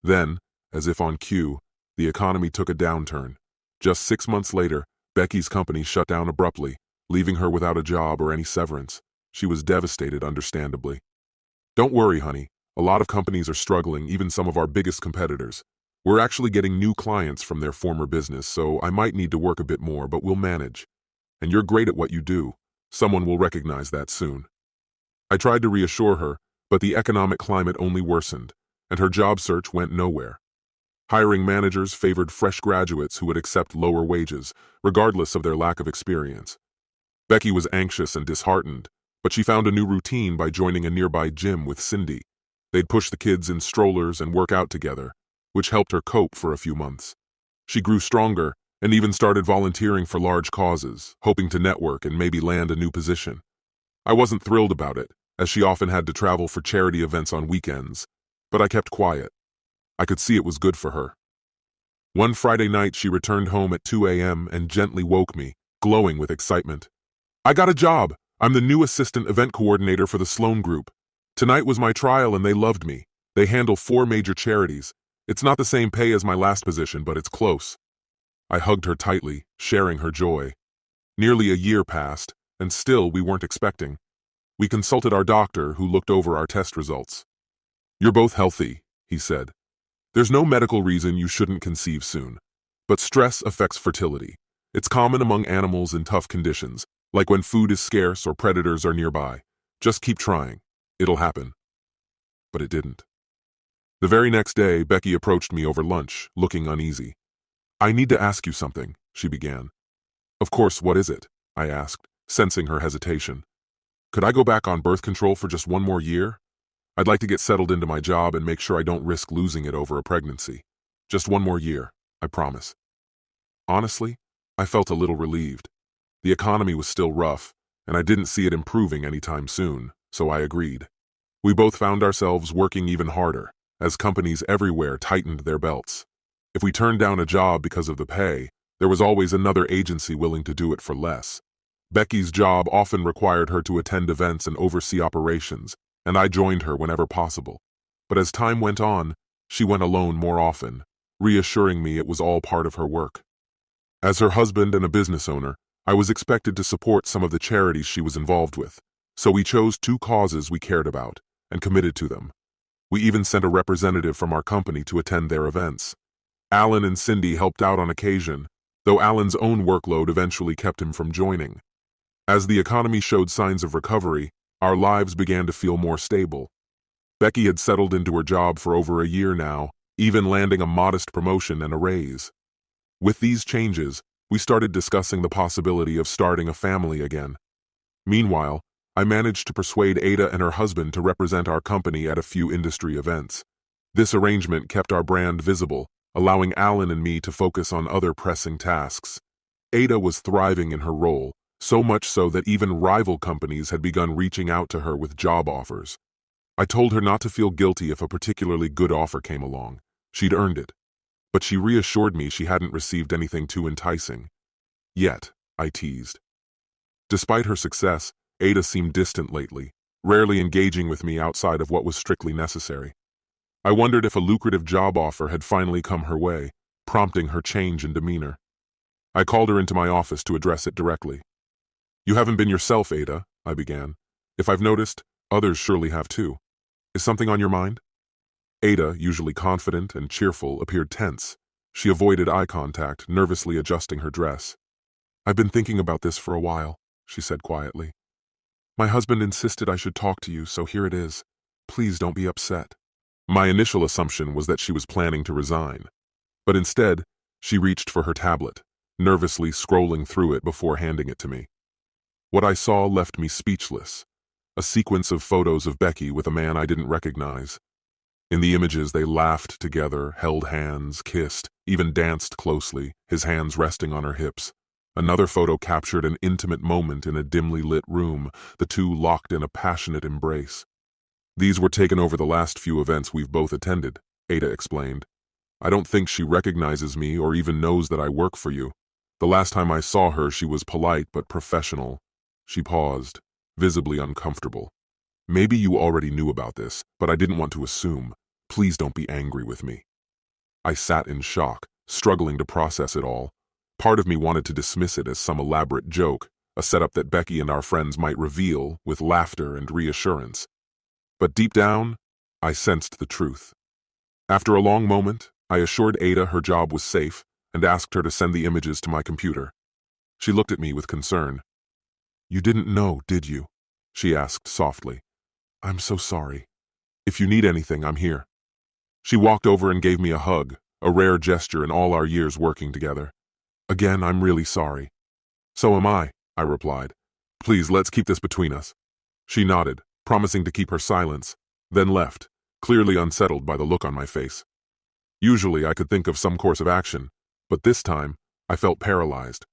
Then, as if on cue, the economy took a downturn. Just 6 months later, Becky's company shut down abruptly, leaving her without a job or any severance. She was devastated, understandably. Don't worry, honey. A lot of companies are struggling, even some of our biggest competitors. We're actually getting new clients from their former business, so I might need to work a bit more, but we'll manage. And you're great at what you do. Someone will recognize that soon. I tried to reassure her, but the economic climate only worsened, and her job search went nowhere. Hiring managers favored fresh graduates who would accept lower wages, regardless of their lack of experience. Becky was anxious and disheartened, but she found a new routine by joining a nearby gym with Cindy. They'd push the kids in strollers and work out together, which helped her cope for a few months. She grew stronger and even started volunteering for large causes, hoping to network and maybe land a new position. I wasn't thrilled about it, as she often had to travel for charity events on weekends, but I kept quiet. I could see it was good for her. One Friday night, she returned home at 2 a.m. and gently woke me, glowing with excitement. I got a job! I'm the new assistant event coordinator for the Sloan Group. Tonight was my trial and they loved me. They handle 4 major charities. It's not the same pay as my last position, but it's close. I hugged her tightly, sharing her joy. Nearly a year passed, and still we weren't expecting. We consulted our doctor, who looked over our test results. You're both healthy, he said. There's no medical reason you shouldn't conceive soon. But stress affects fertility. It's common among animals in tough conditions, like when food is scarce or predators are nearby. Just keep trying. It'll happen. But it didn't. The very next day, Becky approached me over lunch, looking uneasy. I need to ask you something, she began. Of course, what is it? I asked, sensing her hesitation. Could I go back on birth control for just 1 more year? I'd like to get settled into my job and make sure I don't risk losing it over a pregnancy. Just 1 more year, I promise. Honestly, I felt a little relieved. The economy was still rough, and I didn't see it improving anytime soon, so I agreed. We both found ourselves working even harder, as companies everywhere tightened their belts. If we turned down a job because of the pay, there was always another agency willing to do it for less. Becky's job often required her to attend events and oversee operations, and I joined her whenever possible. But as time went on, she went alone more often, reassuring me it was all part of her work. As her husband and a business owner, I was expected to support some of the charities she was involved with, so we chose 2 causes we cared about and committed to them. We even sent a representative from our company to attend their events. Alan and Cindy helped out on occasion, though Alan's own workload eventually kept him from joining. As the economy showed signs of recovery, our lives began to feel more stable. Becky had settled into her job for over a year now, even landing a modest promotion and a raise. With these changes, we started discussing the possibility of starting a family again. Meanwhile, I managed to persuade Ada and her husband to represent our company at a few industry events. This arrangement kept our brand visible, allowing Alan and me to focus on other pressing tasks. Ada was thriving in her role, so much so that even rival companies had begun reaching out to her with job offers. I told her not to feel guilty if a particularly good offer came along. She'd earned it. But she reassured me she hadn't received anything too enticing. Yet, I teased. Despite her success, Ada seemed distant lately, rarely engaging with me outside of what was strictly necessary. I wondered if a lucrative job offer had finally come her way, prompting her change in demeanor. I called her into my office to address it directly. You haven't been yourself, Ada, I began. If I've noticed, others surely have too. Is something on your mind? Ada, usually confident and cheerful, appeared tense. She avoided eye contact, nervously adjusting her dress. I've been thinking about this for a while, she said quietly. My husband insisted I should talk to you, so here it is. Please don't be upset. My initial assumption was that she was planning to resign. But instead, she reached for her tablet, nervously scrolling through it before handing it to me. What I saw left me speechless. A sequence of photos of Becky with a man I didn't recognize. In the images, they laughed together, held hands, kissed, even danced closely, his hands resting on her hips. Another photo captured an intimate moment in a dimly lit room, the two locked in a passionate embrace. These were taken over the last few events we've both attended, Ada explained. I don't think she recognizes me or even knows that I work for you. The last time I saw her, she was polite but professional. She paused, visibly uncomfortable. Maybe you already knew about this, but I didn't want to assume. Please don't be angry with me. I sat in shock, struggling to process it all. Part of me wanted to dismiss it as some elaborate joke, a setup that Becky and our friends might reveal with laughter and reassurance. But deep down, I sensed the truth. After a long moment, I assured Ada her job was safe and asked her to send the images to my computer. She looked at me with concern. "You didn't know, did you?" she asked softly. "I'm so sorry. If you need anything, I'm here." She walked over and gave me a hug, a rare gesture in all our years working together. "Again, I'm really sorry." "So am I replied. "Please, let's keep this between us." She nodded, promising to keep her silence, then left, clearly unsettled by the look on my face. Usually I could think of some course of action, but this time I felt paralyzed.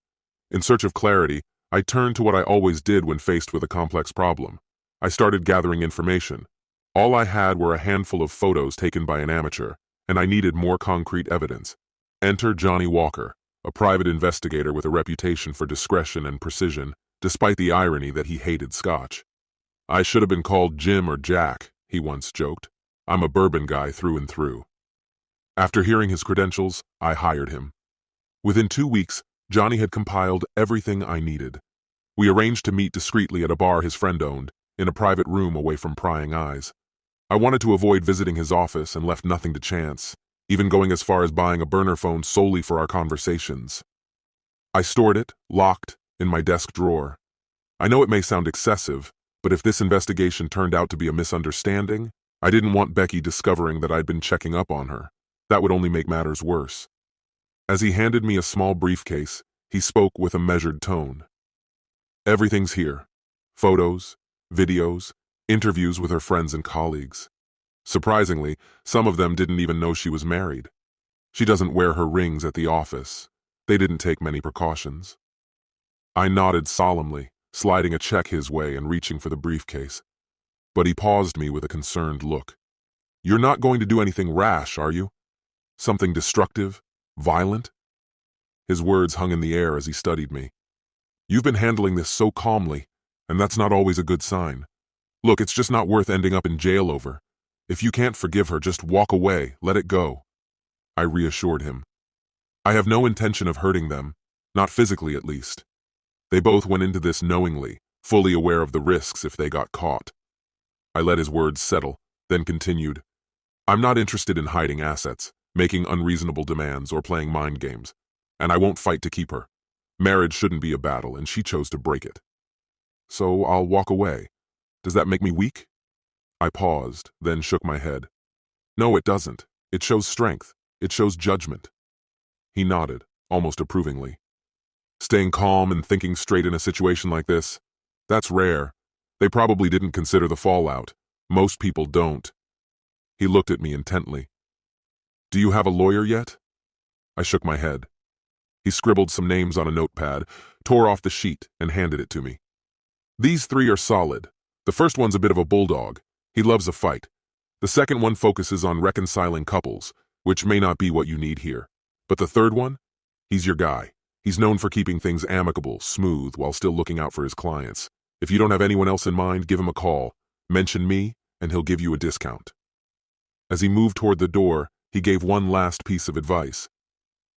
In search of clarity, I turned to what I always did when faced with a complex problem. I started gathering information. All I had were a handful of photos taken by an amateur, and I needed more concrete evidence. Enter Johnny Walker, a private investigator with a reputation for discretion and precision, despite the irony that he hated Scotch. "I should have been called Jim or Jack," he once joked. "I'm a bourbon guy through and through." After hearing his credentials, I hired him. Within 2 weeks, Johnny had compiled everything I needed. We arranged to meet discreetly at a bar his friend owned, in a private room away from prying eyes. I wanted to avoid visiting his office and left nothing to chance, even going as far as buying a burner phone solely for our conversations. I stored it, locked, in my desk drawer. I know it may sound excessive, but if this investigation turned out to be a misunderstanding, I didn't want Becky discovering that I'd been checking up on her. That would only make matters worse. As he handed me a small briefcase, he spoke with a measured tone. "Everything's here. Photos, videos, interviews with her friends and colleagues. Surprisingly, some of them didn't even know she was married. She doesn't wear her rings at the office. They didn't take many precautions." I nodded solemnly, sliding a check his way and reaching for the briefcase. But he paused me with a concerned look. "You're not going to do anything rash, are you? Something destructive? Violent?" His words hung in the air as he studied me. "You've been handling this so calmly, and that's not always a good sign. Look, it's just not worth ending up in jail over. If you can't forgive her, just walk away, let it go." I reassured him. "I have no intention of hurting them, not physically at least." They both went into this knowingly, fully aware of the risks if they got caught. I let his words settle, then continued. "I'm not interested in hiding assets, making unreasonable demands, or playing mind games. And I won't fight to keep her. Marriage shouldn't be a battle, and she chose to break it. So I'll walk away. Does that make me weak?" I paused, then shook my head. "No, it doesn't. It shows strength. It shows judgment." He nodded, almost approvingly. "Staying calm and thinking straight in a situation like this? That's rare. They probably didn't consider the fallout. Most people don't." He looked at me intently. "Do you have a lawyer yet?" I shook my head. He scribbled some names on a notepad, tore off the sheet, and handed it to me. "These 3 are solid. The first one's a bit of a bulldog. He loves a fight. The second one focuses on reconciling couples, which may not be what you need here. But the third one? He's your guy. He's known for keeping things amicable, smooth, while still looking out for his clients. If you don't have anyone else in mind, give him a call. Mention me, and he'll give you a discount." As he moved toward the door, he gave one last piece of advice.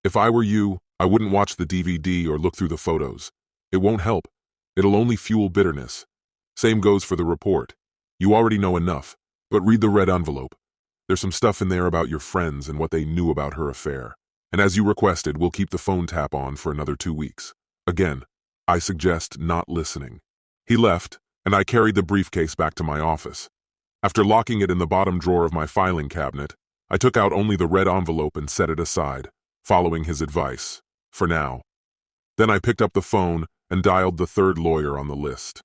"If I were you, I wouldn't watch the DVD or look through the photos. It won't help. It'll only fuel bitterness. Same goes for the report. You already know enough, but read the red envelope. There's some stuff in there about your friends and what they knew about her affair. And as you requested, we'll keep the phone tap on for another 2 weeks. Again, I suggest not listening." He left, and I carried the briefcase back to my office. After locking it in the bottom drawer of my filing cabinet, I took out only the red envelope and set it aside, following his advice, for now. Then I picked up the phone and dialed the third lawyer on the list.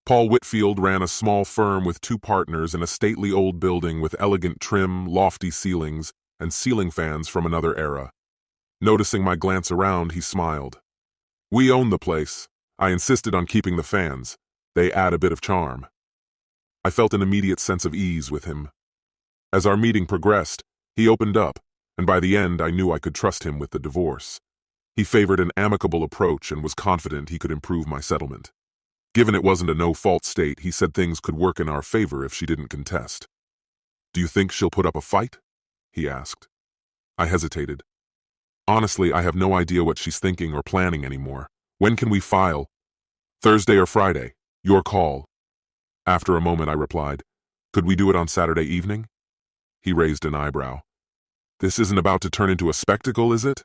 Paul Whitfield ran a small firm with 2 partners in a stately old building with elegant trim, lofty ceilings, and ceiling fans from another era. Noticing my glance around, he smiled. "We own the place. I insisted on keeping the fans. They add a bit of charm." I felt an immediate sense of ease with him. As our meeting progressed, he opened up, and by the end I knew I could trust him with the divorce. He favored an amicable approach and was confident he could improve my settlement. Given it wasn't a no-fault state, he said things could work in our favor if she didn't contest. "Do you think she'll put up a fight?" he asked. I hesitated. "Honestly, I have no idea what she's thinking or planning anymore. When can we file?" "Thursday or Friday. Your call." After a moment, I replied, "Could we do it on Saturday evening?" He raised an eyebrow. "This isn't about to turn into a spectacle, is it?"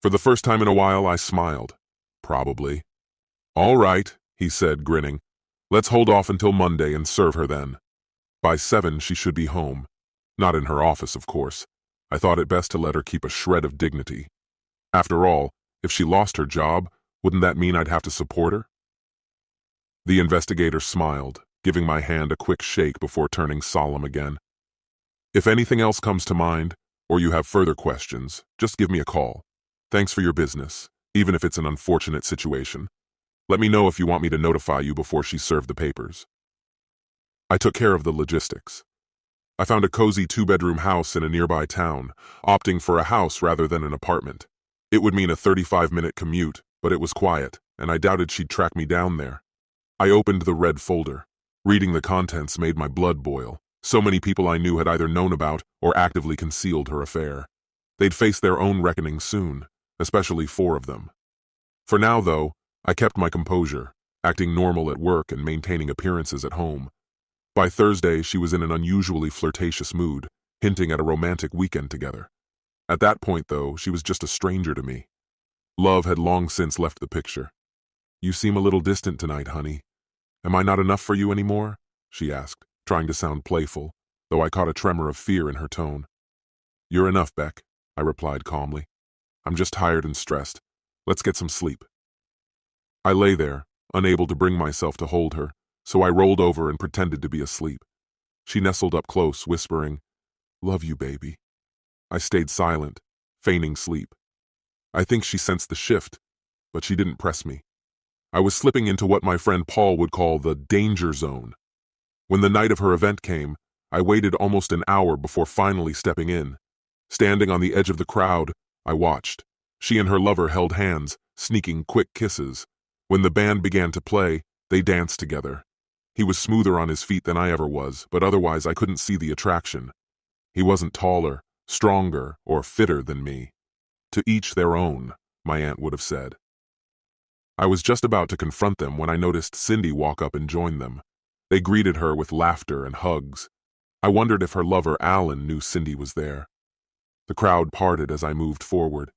For the first time in a while, I smiled. "Probably." "All right," he said, grinning. "Let's hold off until Monday and serve her then. By 7, she should be home. Not in her office, of course. I thought it best to let her keep a shred of dignity. After all, if she lost her job, wouldn't that mean I'd have to support her?" The investigator smiled, giving my hand a quick shake before turning solemn again. "If anything else comes to mind, or you have further questions, just give me a call. Thanks for your business, even if it's an unfortunate situation. Let me know if you want me to notify you before she served the papers." I took care of the logistics. I found a cozy 2-bedroom house in a nearby town, opting for a house rather than an apartment. It would mean a 35-minute commute, but it was quiet, and I doubted she'd track me down there. I opened the red folder. Reading the contents made my blood boil. So many people I knew had either known about or actively concealed her affair. They'd face their own reckoning soon, especially 4 of them. For now, though, I kept my composure, acting normal at work and maintaining appearances at home. By Thursday, she was in an unusually flirtatious mood, hinting at a romantic weekend together. At that point, though, she was just a stranger to me. Love had long since left the picture. "You seem a little distant tonight, honey. Am I not enough for you anymore?" she asked, trying to sound playful, though I caught a tremor of fear in her tone. "You're enough, Beck," I replied calmly. "I'm just tired and stressed. Let's get some sleep." I lay there, unable to bring myself to hold her, so I rolled over and pretended to be asleep. She nestled up close, whispering, "Love you, baby." I stayed silent, feigning sleep. I think she sensed the shift, but she didn't press me. I was slipping into what my friend Paul would call the danger zone. When the night of her event came, I waited almost an hour before finally stepping in. Standing on the edge of the crowd, I watched. She and her lover held hands, sneaking quick kisses. When the band began to play, they danced together. He was smoother on his feet than I ever was, but otherwise I couldn't see the attraction. He wasn't taller, stronger, or fitter than me. To each their own, my aunt would have said. I was just about to confront them when I noticed Cindy walk up and join them. They greeted her with laughter and hugs. I wondered if her lover Alan knew Cindy was there. The crowd parted as I moved forward.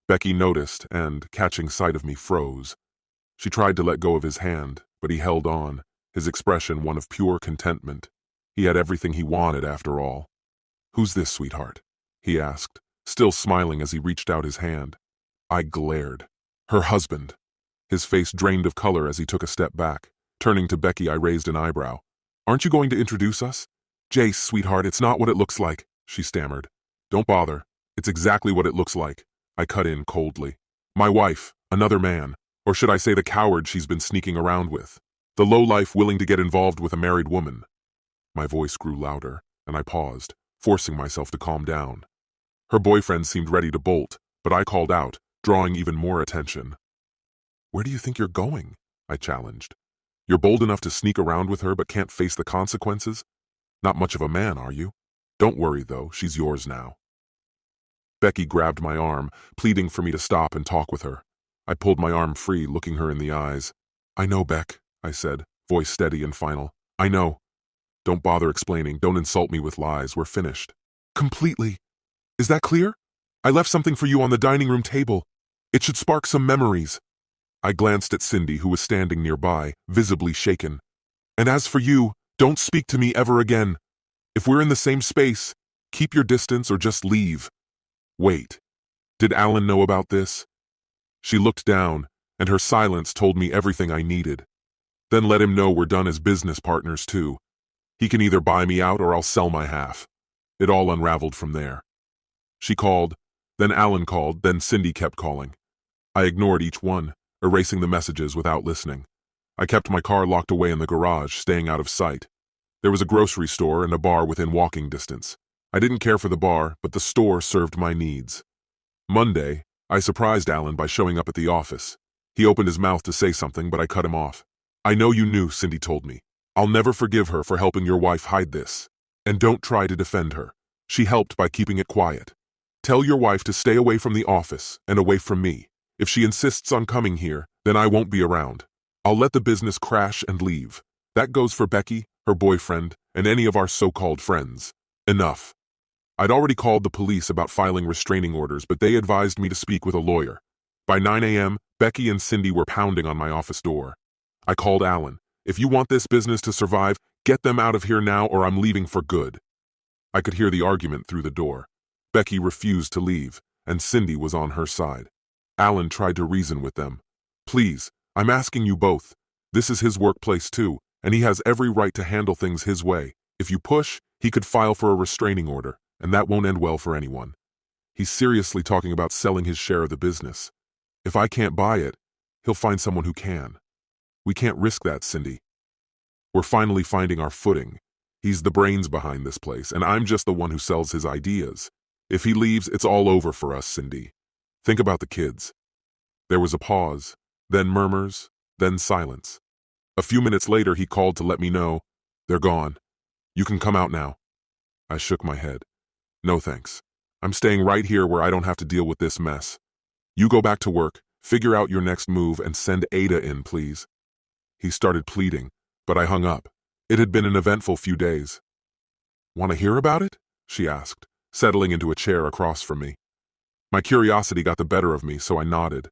Becky noticed and, catching sight of me, froze. She tried to let go of his hand, but he held on, his expression one of pure contentment. He had everything he wanted after all. "Who's this, sweetheart?" he asked, still smiling as he reached out his hand. I glared. Her husband. His face drained of color as he took a step back. Turning to Becky, I raised an eyebrow. "Aren't you going to introduce us?" "Jace, sweetheart, it's not what it looks like," she stammered. "Don't bother. It's exactly what it looks like," I cut in coldly. "My wife, another man, or should I say the coward she's been sneaking around with. The lowlife willing to get involved with a married woman." My voice grew louder, and I paused, forcing myself to calm down. Her boyfriend seemed ready to bolt, but I called out, drawing even more attention. "Where do you think you're going?" I challenged. "You're bold enough to sneak around with her but can't face the consequences? Not much of a man, are you? Don't worry, though, she's yours now." Becky grabbed my arm, pleading for me to stop and talk with her. I pulled my arm free, looking her in the eyes. "I know, Beck," I said, voice steady and final. "I know. Don't bother explaining. Don't insult me with lies. We're finished." "Completely. Is that clear? I left something for you on the dining room table. It should spark some memories." I glanced at Cindy, who was standing nearby, visibly shaken. "And as for you, don't speak to me ever again. If we're in the same space, keep your distance or just leave." Wait. Did Alan know about this? She looked down, and her silence told me everything I needed. "Then let him know we're done as business partners, too. He can either buy me out or I'll sell my half." It all unraveled from there. She called, then Alan called, then Cindy kept calling. I ignored each one, erasing the messages without listening. I kept my car locked away in the garage, staying out of sight. There was a grocery store and a bar within walking distance. I didn't care for the bar, but the store served my needs. Monday, I surprised Alan by showing up at the office. He opened his mouth to say something, but I cut him off. I know you knew, Cindy told me. I'll never forgive her for helping your wife hide this. And don't try to defend her. She helped by keeping it quiet. Tell your wife to stay away from the office and away from me. If she insists on coming here, then I won't be around. I'll let the business crash and leave. That goes for Becky, her boyfriend, and any of our so-called friends. Enough. I'd already called the police about filing restraining orders, but they advised me to speak with a lawyer. By 9 a.m., Becky and Cindy were pounding on my office door. I called Alan. If you want this business to survive, get them out of here now or I'm leaving for good. I could hear the argument through the door. Becky refused to leave, and Cindy was on her side. Alan tried to reason with them. Please, I'm asking you both. This is his workplace too, and he has every right to handle things his way. If you push, he could file for a restraining order, and that won't end well for anyone. He's seriously talking about selling his share of the business. If I can't buy it, he'll find someone who can. We can't risk that, Cindy. We're finally finding our footing. He's the brains behind this place, and I'm just the one who sells his ideas. If he leaves, it's all over for us, Cindy. Think about the kids. There was a pause, then murmurs, then silence. A few minutes later, he called to let me know, they're gone. You can come out now. I shook my head. No thanks. I'm staying right here where I don't have to deal with this mess. You go back to work, figure out your next move, and send Ada in, please. He started pleading, but I hung up. It had been an eventful few days. Want to hear about it? She asked, settling into a chair across from me. My curiosity got the better of me, so I nodded.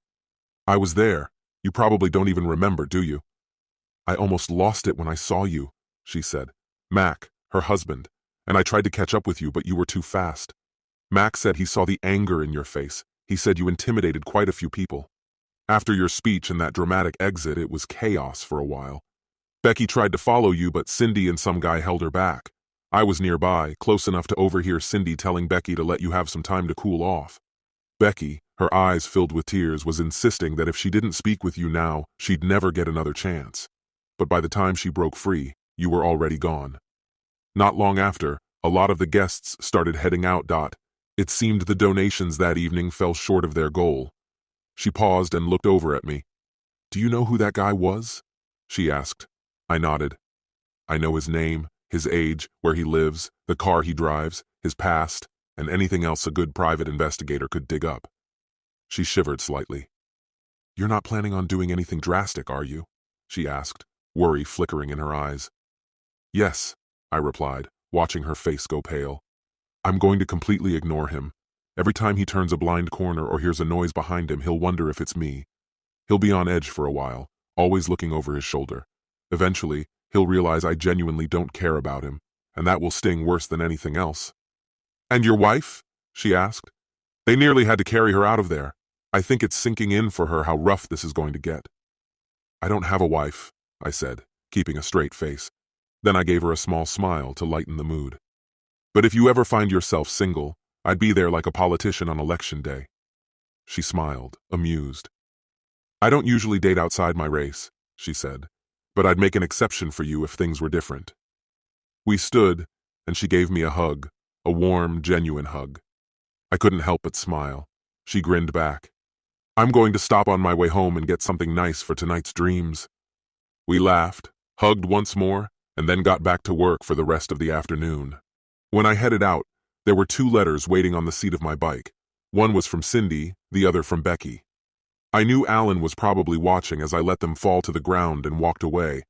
I was there. You probably don't even remember, do you? I almost lost it when I saw you, she said. Mac, her husband, and I tried to catch up with you, but you were too fast. Mac said he saw the anger in your face. He said you intimidated quite a few people. After your speech and that dramatic exit, it was chaos for a while. Becky tried to follow you, but Cindy and some guy held her back. I was nearby, close enough to overhear Cindy telling Becky to let you have some time to cool off. Becky, her eyes filled with tears, was insisting that if she didn't speak with you now, she'd never get another chance. But by the time she broke free, you were already gone. Not long after, a lot of the guests started heading out. It seemed the donations that evening fell short of their goal. She paused and looked over at me. Do you know who that guy was? She asked. I nodded. I know his name, his age, where he lives, the car he drives, his past, and anything else a good private investigator could dig up. She shivered slightly. You're not planning on doing anything drastic, are you? She asked, worry flickering in her eyes. Yes, I replied, watching her face go pale. I'm going to completely ignore him. Every time he turns a blind corner or hears a noise behind him, he'll wonder if it's me. He'll be on edge for a while, always looking over his shoulder. Eventually, he'll realize I genuinely don't care about him, and that will sting worse than anything else. And your wife? She asked. They nearly had to carry her out of there. I think it's sinking in for her how rough this is going to get. I don't have a wife, I said, keeping a straight face. Then I gave her a small smile to lighten the mood. But if you ever find yourself single, I'd be there like a politician on election day. She smiled, amused. I don't usually date outside my race, she said, but I'd make an exception for you if things were different. We stood, and she gave me a hug, a warm, genuine hug. I couldn't help but smile. She grinned back. I'm going to stop on my way home and get something nice for tonight's dreams. We laughed, hugged once more, and then got back to work for the rest of the afternoon. When I headed out, there were 2 letters waiting on the seat of my bike. One was from Cindy, the other from Becky. I knew Alan was probably watching as I let them fall to the ground and walked away.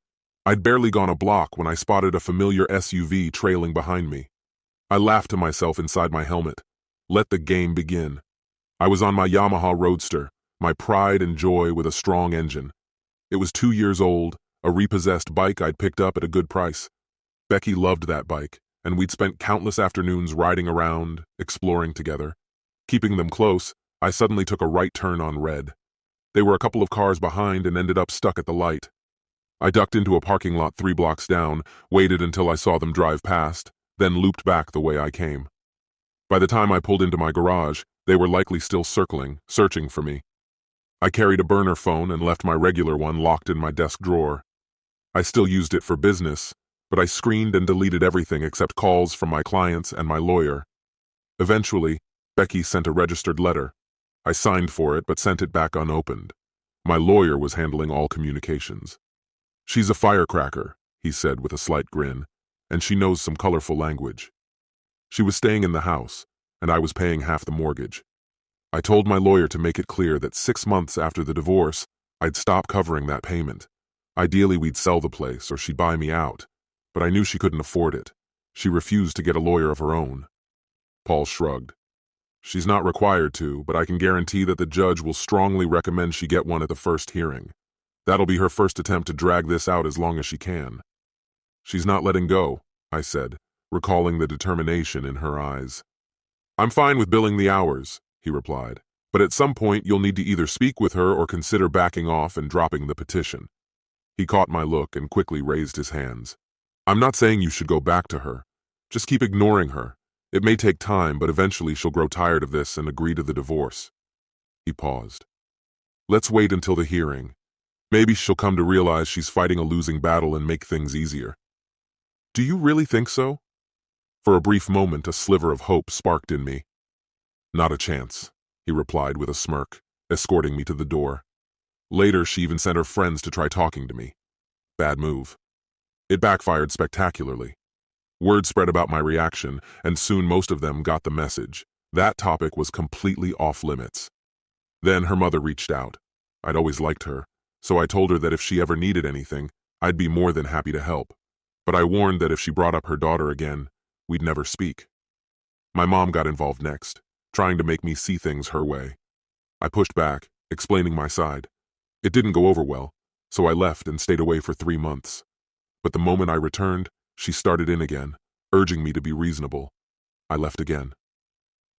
I'd barely gone a block when I spotted a familiar SUV trailing behind me. I laughed to myself inside my helmet. Let the game begin. I was on my Yamaha Roadster, my pride and joy with a strong engine. It was 2 years old, a repossessed bike I'd picked up at a good price. Becky loved that bike, and we'd spent countless afternoons riding around, exploring together. Keeping them close, I suddenly took a right turn on red. They were a couple of cars behind and ended up stuck at the light. I ducked into a parking lot 3 blocks down, waited until I saw them drive past, then looped back the way I came. By the time I pulled into my garage, they were likely still circling, searching for me. I carried a burner phone and left my regular one locked in my desk drawer. I still used it for business, but I screened and deleted everything except calls from my clients and my lawyer. Eventually, Becky sent a registered letter. I signed for it but sent it back unopened. My lawyer was handling all communications. "She's a firecracker," he said with a slight grin, "and she knows some colorful language." She was staying in the house, and I was paying half the mortgage. I told my lawyer to make it clear that 6 months after the divorce, I'd stop covering that payment. Ideally, we'd sell the place or she'd buy me out, but I knew she couldn't afford it. She refused to get a lawyer of her own. Paul shrugged. "She's not required to, but I can guarantee that the judge will strongly recommend she get one at the first hearing. That'll be her first attempt to drag this out as long as she can." "She's not letting go," I said, recalling the determination in her eyes. "I'm fine with billing the hours," he replied, "but at some point you'll need to either speak with her or consider backing off and dropping the petition." He caught my look and quickly raised his hands. "I'm not saying you should go back to her. Just keep ignoring her. It may take time, but eventually she'll grow tired of this and agree to the divorce." He paused. "Let's wait until the hearing. Maybe she'll come to realize she's fighting a losing battle and make things easier." "Do you really think so?" For a brief moment, a sliver of hope sparked in me. "Not a chance," he replied with a smirk, escorting me to the door. Later, she even sent her friends to try talking to me. Bad move. It backfired spectacularly. Word spread about my reaction, and soon most of them got the message. That topic was completely off limits. Then her mother reached out. I'd always liked her, so I told her that if she ever needed anything, I'd be more than happy to help. But I warned that if she brought up her daughter again, we'd never speak. My mom got involved next, trying to make me see things her way. I pushed back, explaining my side. It didn't go over well, so I left and stayed away for 3 months. But the moment I returned, she started in again, urging me to be reasonable. I left again.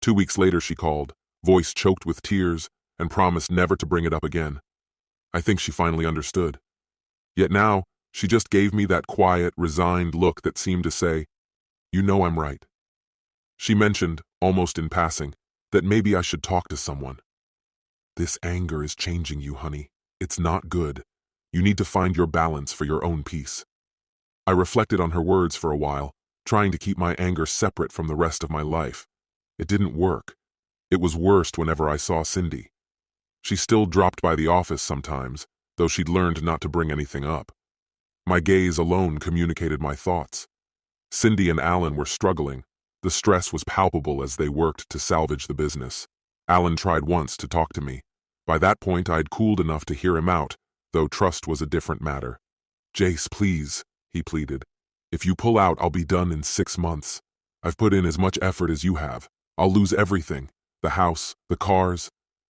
2 weeks later she called, voice choked with tears, and promised never to bring it up again. I think she finally understood. Yet now, she just gave me that quiet, resigned look that seemed to say, "You know I'm right." She mentioned, almost in passing, that maybe I should talk to someone. "This anger is changing you, honey. It's not good. You need to find your balance for your own peace." I reflected on her words for a while, trying to keep my anger separate from the rest of my life. It didn't work. It was worst whenever I saw Cindy. She still dropped by the office sometimes, though she'd learned not to bring anything up. My gaze alone communicated my thoughts. Cindy and Alan were struggling. The stress was palpable as they worked to salvage the business. Alan tried once to talk to me. By that point, I'd cooled enough to hear him out, though trust was a different matter. "Jace, please," he pleaded. "If you pull out, I'll be done in 6 months. I've put in as much effort as you have. I'll lose everything. The house, the cars.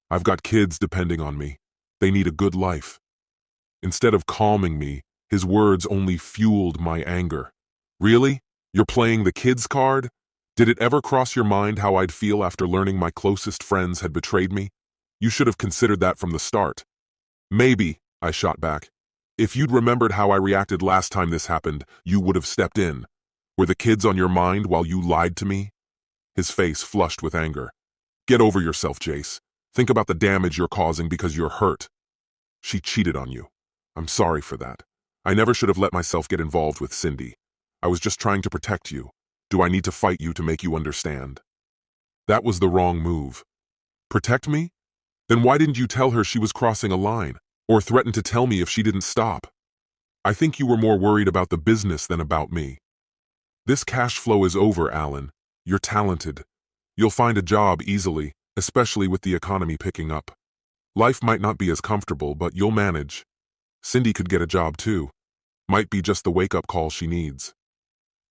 I've got kids depending on me. They need a good life." Instead of calming me, his words only fueled my anger. "Really? You're playing the kids card? Did it ever cross your mind how I'd feel after learning my closest friends had betrayed me? You should have considered that from the start." "Maybe," I shot back. "If you'd remembered how I reacted last time this happened, you would have stepped in. Were the kids on your mind while you lied to me?" His face flushed with anger. "Get over yourself, Jace. Think about the damage you're causing because you're hurt. She cheated on you. I'm sorry for that. I never should have let myself get involved with Cindy. I was just trying to protect you. Do I need to fight you to make you understand?" That was the wrong move. Protect me? Then why didn't you tell her she was crossing a line, or threaten to tell me if she didn't stop? I think you were more worried about the business than about me. This cash flow is over, Alan. You're talented. You'll find a job easily, especially with the economy picking up. Life might not be as comfortable, but you'll manage. Cindy could get a job too. Might be just the wake-up call she needs.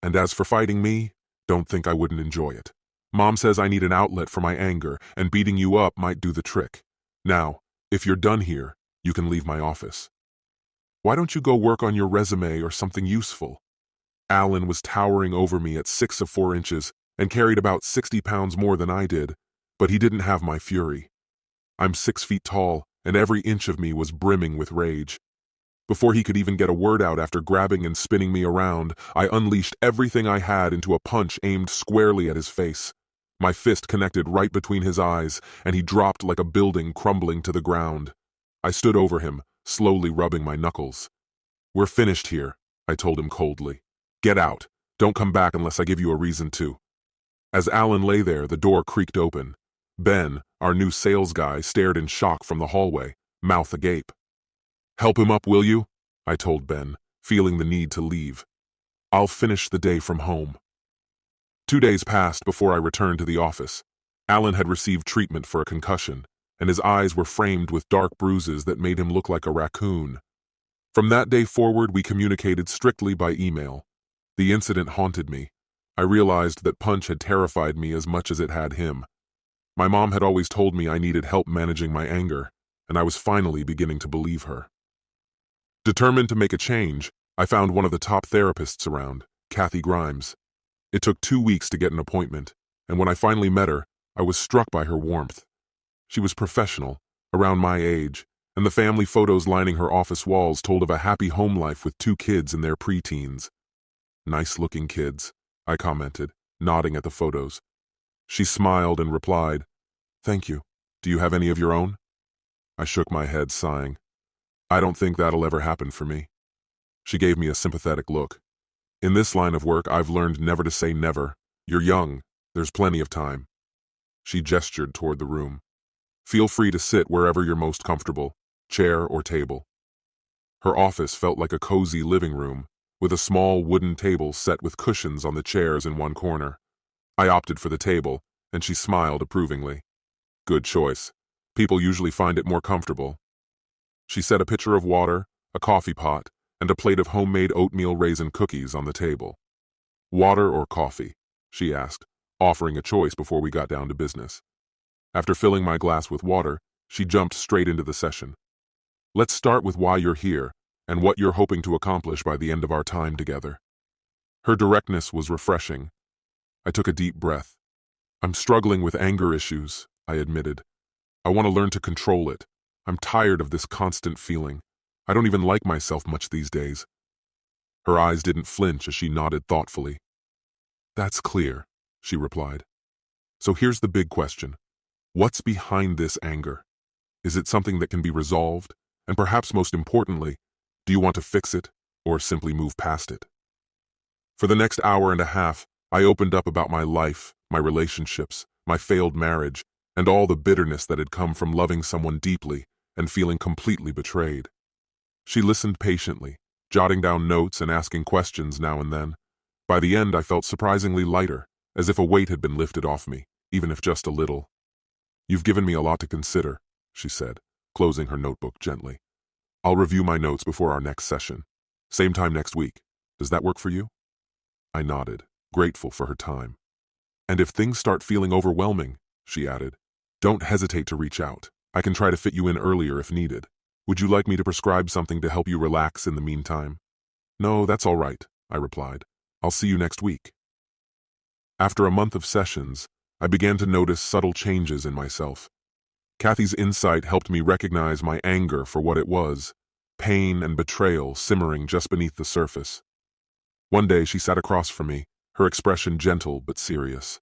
And as for fighting me, don't think I wouldn't enjoy it. Mom says I need an outlet for my anger, and beating you up might do the trick. Now, if you're done here, you can leave my office. Why don't you go work on your resume or something useful? Alan was towering over me at 6'4" and carried about 60 pounds more than I did, but he didn't have my fury. I'm 6 feet tall, and every inch of me was brimming with rage. Before he could even get a word out after grabbing and spinning me around, I unleashed everything I had into a punch aimed squarely at his face. My fist connected right between his eyes, and he dropped like a building crumbling to the ground. I stood over him, slowly rubbing my knuckles. "We're finished here," I told him coldly. Get out. Don't come back unless I give you a reason to. As Alan lay there, the door creaked open. Ben, our new sales guy, stared in shock from the hallway, mouth agape. Help him up, will you? I told Ben, feeling the need to leave. I'll finish the day from home. 2 days passed before I returned to the office. Alan had received treatment for a concussion, and his eyes were framed with dark bruises that made him look like a raccoon. From that day forward, we communicated strictly by email. The incident haunted me. I realized that Punch had terrified me as much as it had him. My mom had always told me I needed help managing my anger, and I was finally beginning to believe her. Determined to make a change, I found one of the top therapists around, Kathy Grimes. It took 2 weeks to get an appointment, and when I finally met her, I was struck by her warmth. She was professional, around my age, and the family photos lining her office walls told of a happy home life with 2 kids in their preteens. Nice-looking kids, I commented, nodding at the photos. She smiled and replied, "Thank you. Do you have any of your own?" I shook my head, sighing. "I don't think that'll ever happen for me." She gave me a sympathetic look. "In this line of work, I've learned never to say never. You're young. There's plenty of time." She gestured toward the room. "Feel free to sit wherever you're most comfortable, chair or table." Her office felt like a cozy living room, with a small wooden table set with cushions on the chairs in one corner. I opted for the table, and she smiled approvingly. "Good choice. People usually find it more comfortable." She set a pitcher of water, a coffee pot, and a plate of homemade oatmeal raisin cookies on the table. "Water or coffee?" she asked, offering a choice before we got down to business. After filling my glass with water, she jumped straight into the session. "Let's start with why you're here and what you're hoping to accomplish by the end of our time together." Her directness was refreshing. I took a deep breath. "I'm struggling with anger issues," I admitted. "I want to learn to control it. I'm tired of this constant feeling. I don't even like myself much these days." Her eyes didn't flinch as she nodded thoughtfully. "That's clear," she replied. "So here's the big question. What's behind this anger? Is it something that can be resolved? And perhaps most importantly, do you want to fix it or simply move past it?" For the next hour and a half, I opened up about my life, my relationships, my failed marriage, and all the bitterness that had come from loving someone deeply and feeling completely betrayed. She listened patiently, jotting down notes and asking questions now and then. By the end, I felt surprisingly lighter, as if a weight had been lifted off me, even if just a little. "You've given me a lot to consider," she said, closing her notebook gently. "I'll review my notes before our next session. Same time next week. Does that work for you?" I nodded, grateful for her time. "And if things start feeling overwhelming," she added, "don't hesitate to reach out. I can try to fit you in earlier if needed. Would you like me to prescribe something to help you relax in the meantime?" "No, that's all right," I replied. "I'll see you next week." After a month of sessions, I began to notice subtle changes in myself. Kathy's insight helped me recognize my anger for what it was, pain and betrayal simmering just beneath the surface. One day she sat across from me, her expression gentle but serious.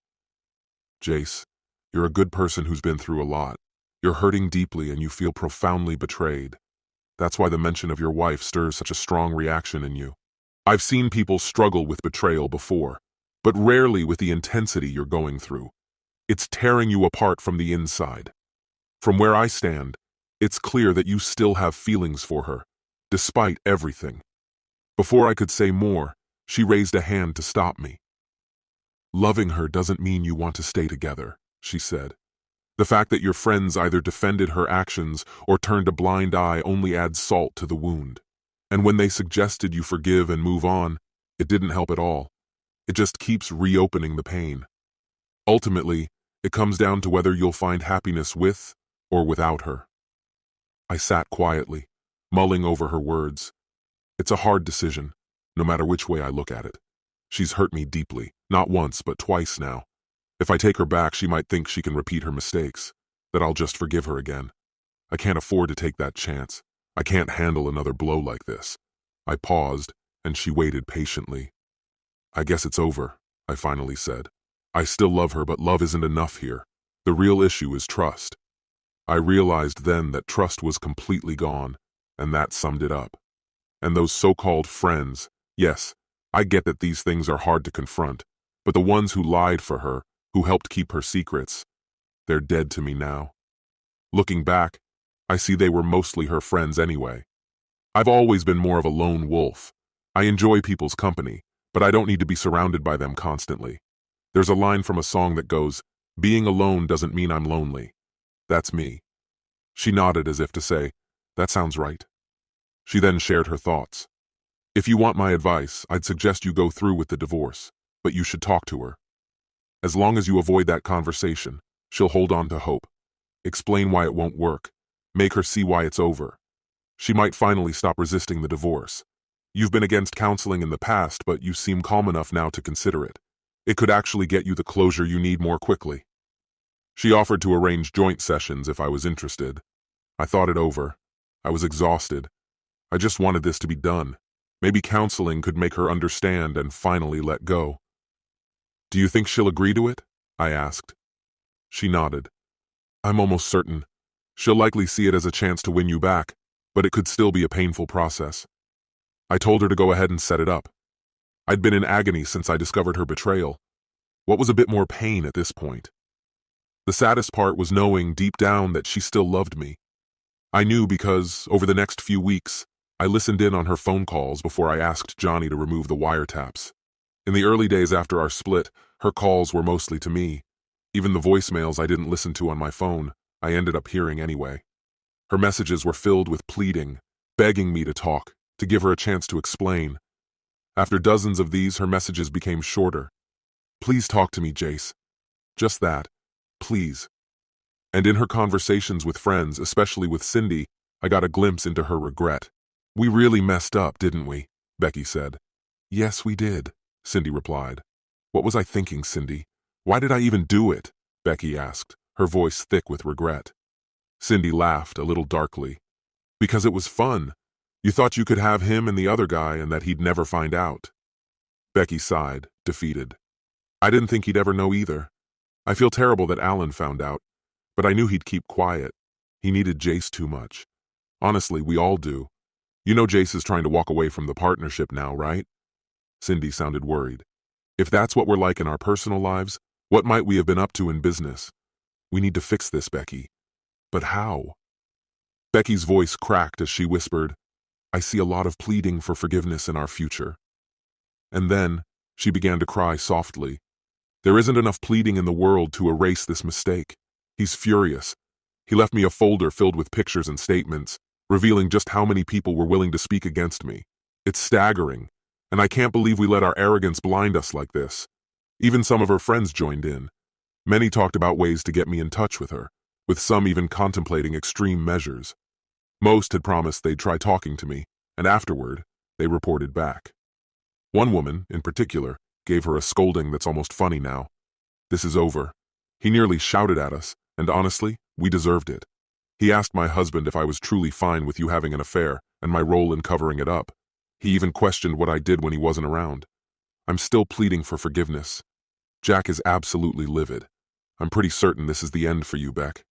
"Jace, you're a good person who's been through a lot. You're hurting deeply and you feel profoundly betrayed. That's why the mention of your wife stirs such a strong reaction in you. I've seen people struggle with betrayal before, but rarely with the intensity you're going through. It's tearing you apart from the inside. From where I stand, it's clear that you still have feelings for her, despite everything." Before I could say more, she raised a hand to stop me. "Loving her doesn't mean you want to stay together," she said. "The fact that your friends either defended her actions or turned a blind eye only adds salt to the wound. And when they suggested you forgive and move on, it didn't help at all. It just keeps reopening the pain. Ultimately, it comes down to whether you'll find happiness with or without her." I sat quietly, mulling over her words. It's a hard decision, no matter which way I look at it. She's hurt me deeply, not once but twice now. If I take her back, she might think she can repeat her mistakes, that I'll just forgive her again. I can't afford to take that chance. I can't handle another blow like this. I paused, and she waited patiently. "I guess it's over," I finally said. "I still love her, but love isn't enough here. The real issue is trust." I realized then that trust was completely gone, and that summed it up. And those so-called friends, yes, I get that these things are hard to confront, but the ones who lied for her, who helped keep her secrets, they're dead to me now. Looking back, I see they were mostly her friends anyway. I've always been more of a lone wolf. I enjoy people's company, but I don't need to be surrounded by them constantly. There's a line from a song that goes, "Being alone doesn't mean I'm lonely." That's me. She nodded as if to say, "That sounds right." She then shared her thoughts. "If you want my advice, I'd suggest you go through with the divorce, but you should talk to her. As long as you avoid that conversation, she'll hold on to hope. Explain why it won't work. Make her see why it's over. She might finally stop resisting the divorce. You've been against counseling in the past, but you seem calm enough now to consider it. It could actually get you the closure you need more quickly." She offered to arrange joint sessions if I was interested. I thought it over. I was exhausted. I just wanted this to be done. Maybe counseling could make her understand and finally let go. "Do you think she'll agree to it?" I asked. She nodded. "I'm almost certain. She'll likely see it as a chance to win you back, but it could still be a painful process." I told her to go ahead and set it up. I'd been in agony since I discovered her betrayal. What was a bit more pain at this point? The saddest part was knowing deep down that she still loved me. I knew because, over the next few weeks, I listened in on her phone calls before I asked Johnny to remove the wiretaps. In the early days after our split, her calls were mostly to me. Even the voicemails I didn't listen to on my phone, I ended up hearing anyway. Her messages were filled with pleading, begging me to talk, to give her a chance to explain. After dozens of these, her messages became shorter. "Please talk to me, Jace." Just that. Please. And in her conversations with friends, especially with Cindy, I got a glimpse into her regret. "We really messed up, didn't we?" Becky said. "Yes, we did," Cindy replied. "What was I thinking, Cindy? Why did I even do it?" Becky asked, her voice thick with regret. Cindy laughed, a little darkly. "Because it was fun. You thought you could have him and the other guy and that he'd never find out." Becky sighed, defeated. "I didn't think he'd ever know either. I feel terrible that Alan found out, but I knew he'd keep quiet. He needed Jace too much. Honestly, we all do. You know Jace is trying to walk away from the partnership now, right?" Cindy sounded worried. "If that's what we're like in our personal lives, what might we have been up to in business? We need to fix this, Becky." "But how?" Becky's voice cracked as she whispered, "I see a lot of pleading for forgiveness in our future." And then, she began to cry softly. "There isn't enough pleading in the world to erase this mistake. He's furious. He left me a folder filled with pictures and statements, revealing just how many people were willing to speak against me. It's staggering, and I can't believe we let our arrogance blind us like this." Even some of her friends joined in. Many talked about ways to get me in touch with her, with some even contemplating extreme measures. Most had promised they'd try talking to me, and afterward, they reported back. One woman, in particular, gave her a scolding that's almost funny now. "This is over. He nearly shouted at us, and honestly, we deserved it. He asked my husband if I was truly fine with you having an affair and my role in covering it up. He even questioned what I did when he wasn't around. I'm still pleading for forgiveness. Jack is absolutely livid. I'm pretty certain this is the end for you, Beck.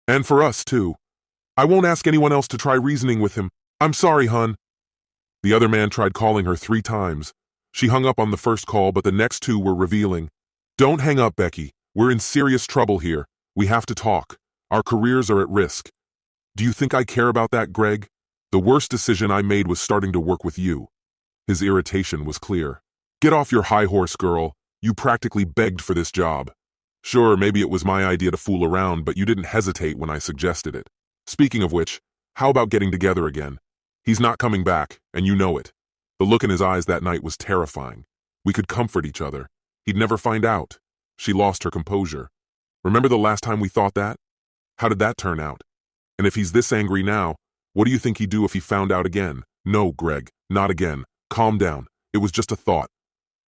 And for us, too. I won't ask anyone else to try reasoning with him. I'm sorry, hun." The other man tried calling her 3 times. She hung up on the first call, but the next 2 were revealing. "Don't hang up, Becky. We're in serious trouble here. We have to talk. Our careers are at risk." "Do you think I care about that, Greg? The worst decision I made was starting to work with you." His irritation was clear. "Get off your high horse, girl. You practically begged for this job. Sure, maybe it was my idea to fool around, but you didn't hesitate when I suggested it. Speaking of which, how about getting together again? He's not coming back, and you know it." The look in his eyes that night was terrifying. We could comfort each other. He'd never find out. She lost her composure. "Remember the last time we thought that? How did that turn out? And if he's this angry now, what do you think he'd do if he found out again?" "No, Greg, not again. Calm down. It was just a thought.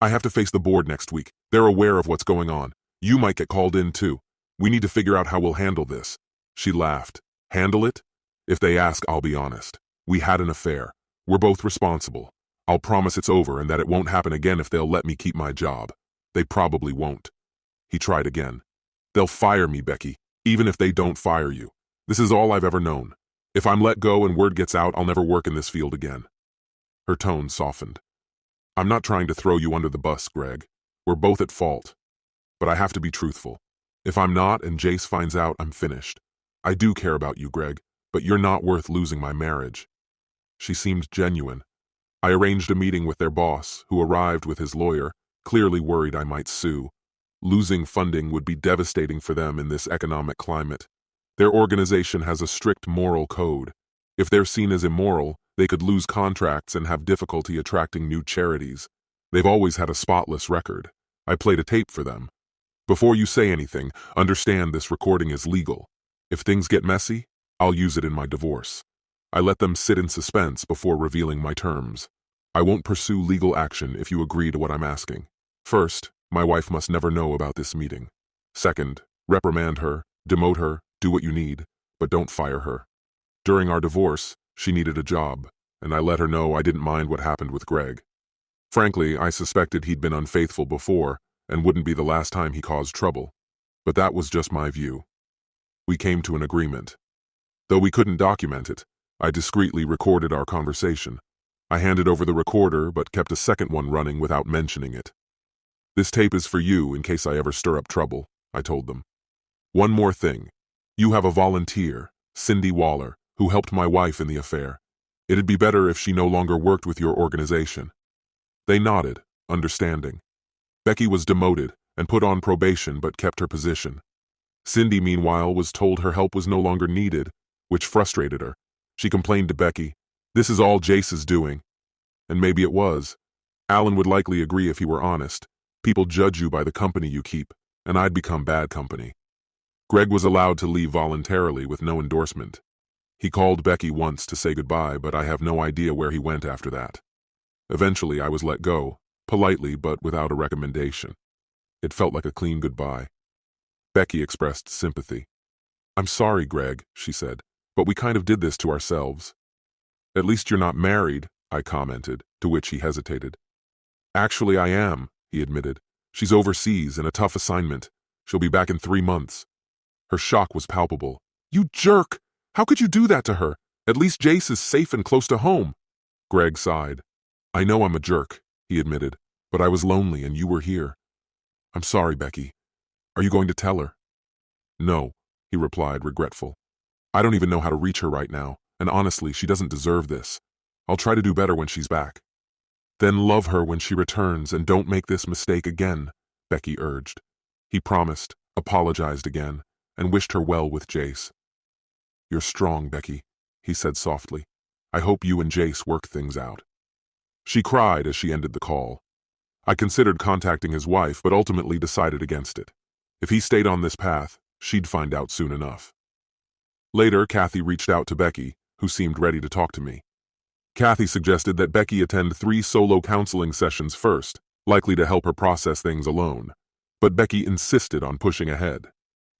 I have to face the board next week. They're aware of what's going on. You might get called in too. We need to figure out how we'll handle this." She laughed. "Handle it? If they ask, I'll be honest. We had an affair. We're both responsible. I'll promise it's over and that it won't happen again if they'll let me keep my job. They probably won't." He tried again. "They'll fire me, Becky, even if they don't fire you. This is all I've ever known. If I'm let go and word gets out, I'll never work in this field again." Her tone softened. I'm not trying to throw you under the bus, Greg. We're both at fault. But I have to be truthful. If I'm not and Jace finds out, I'm finished. I do care about you, Greg, but you're not worth losing my marriage. She seemed genuine. I arranged a meeting with their boss, who arrived with his lawyer, clearly worried I might sue. Losing funding would be devastating for them in this economic climate. Their organization has a strict moral code. If they're seen as immoral, they could lose contracts and have difficulty attracting new charities. They've always had a spotless record. I played a tape for them. Before you say anything, understand this recording is legal. If things get messy, I'll use it in my divorce. I let them sit in suspense before revealing my terms. I won't pursue legal action if you agree to what I'm asking. First, my wife must never know about this meeting. Second, reprimand her, demote her, do what you need, but don't fire her. During our divorce, she needed a job, and I let her know I didn't mind what happened with Greg. Frankly, I suspected he'd been unfaithful before and wouldn't be the last time he caused trouble. But that was just my view. We came to an agreement. Though we couldn't document it, I discreetly recorded our conversation. I handed over the recorder but kept a second one running without mentioning it. This tape is for you in case I ever stir up trouble, I told them. One more thing. You have a volunteer, Cindy Waller, who helped my wife in the affair. It'd be better if she no longer worked with your organization. They nodded, understanding. Becky was demoted and put on probation but kept her position. Cindy, meanwhile, was told her help was no longer needed, which frustrated her. She complained to Becky, "This is all Jace's doing." And maybe it was. Alan would likely agree if he were honest. People judge you by the company you keep, and I'd become bad company. Greg was allowed to leave voluntarily with no endorsement. He called Becky once to say goodbye, but I have no idea where he went after that. Eventually, I was let go, politely but without a recommendation. It felt like a clean goodbye. Becky expressed sympathy. "I'm sorry, Greg," she said, "but we kind of did this to ourselves." "At least you're not married," I commented, to which he hesitated. "Actually, I am," he admitted. "She's overseas in a tough assignment. She'll be back in 3 months." Her shock was palpable. "You jerk! How could you do that to her? At least Jace is safe and close to home." Greg sighed. "I know I'm a jerk," he admitted, "but I was lonely and you were here. I'm sorry, Becky. Are you going to tell her?" "No," he replied, regretful. "I don't even know how to reach her right now, and honestly, she doesn't deserve this. I'll try to do better when she's back." "Then love her when she returns and don't make this mistake again," Becky urged. He promised, apologized again, and wished her well with Jace. "You're strong, Becky," he said softly. "I hope you and Jace work things out." She cried as she ended the call. I considered contacting his wife, but ultimately decided against it. If he stayed on this path, she'd find out soon enough. Later, Kathy reached out to Becky, who seemed ready to talk to me. Kathy suggested that Becky attend 3 solo counseling sessions first, likely to help her process things alone. But Becky insisted on pushing ahead.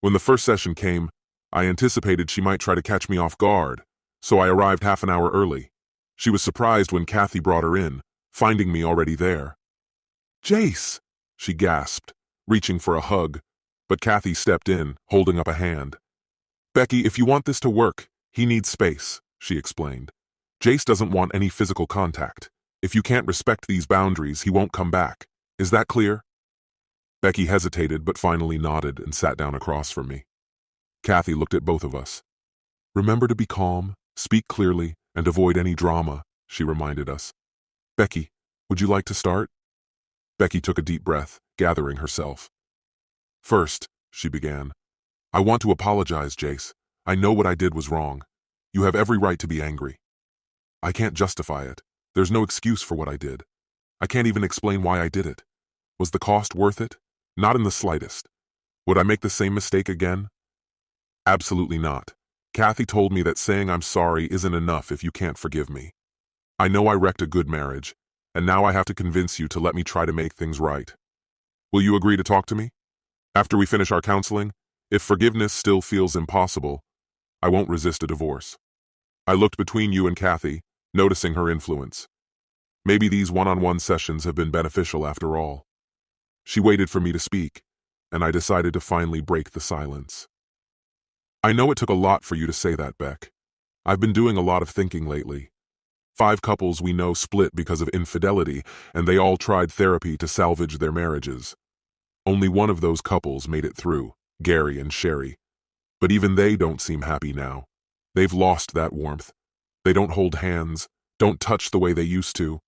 When the first session came, I anticipated she might try to catch me off guard, so I arrived half an hour early. She was surprised when Kathy brought her in, finding me already there. "Jace!" she gasped, reaching for a hug, but Kathy stepped in, holding up a hand. "Becky, if you want this to work, he needs space," she explained. "Jace doesn't want any physical contact. If you can't respect these boundaries, he won't come back. Is that clear?" Becky hesitated but finally nodded and sat down across from me. Kathy looked at both of us. "Remember to be calm, speak clearly, and avoid any drama," she reminded us. "Becky, would you like to start?" Becky took a deep breath, gathering herself. "First," she began, "I want to apologize, Jace. I know what I did was wrong. You have every right to be angry. I can't justify it. There's no excuse for what I did. I can't even explain why I did it. Was the cost worth it? Not in the slightest. Would I make the same mistake again? Absolutely not. Kathy told me that saying I'm sorry isn't enough if you can't forgive me. I know I wrecked a good marriage, and now I have to convince you to let me try to make things right. Will you agree to talk to me? After we finish our counseling, if forgiveness still feels impossible, I won't resist a divorce." I looked between you and Kathy, noticing her influence. Maybe these one-on-one sessions have been beneficial after all. She waited for me to speak, and I decided to finally break the silence. "I know it took a lot for you to say that, Beck. I've been doing a lot of thinking lately. 5 couples we know split because of infidelity, and they all tried therapy to salvage their marriages. Only one of those couples made it through, Gary and Sherry. But even they don't seem happy now. They've lost that warmth. They don't hold hands, don't touch the way they used to.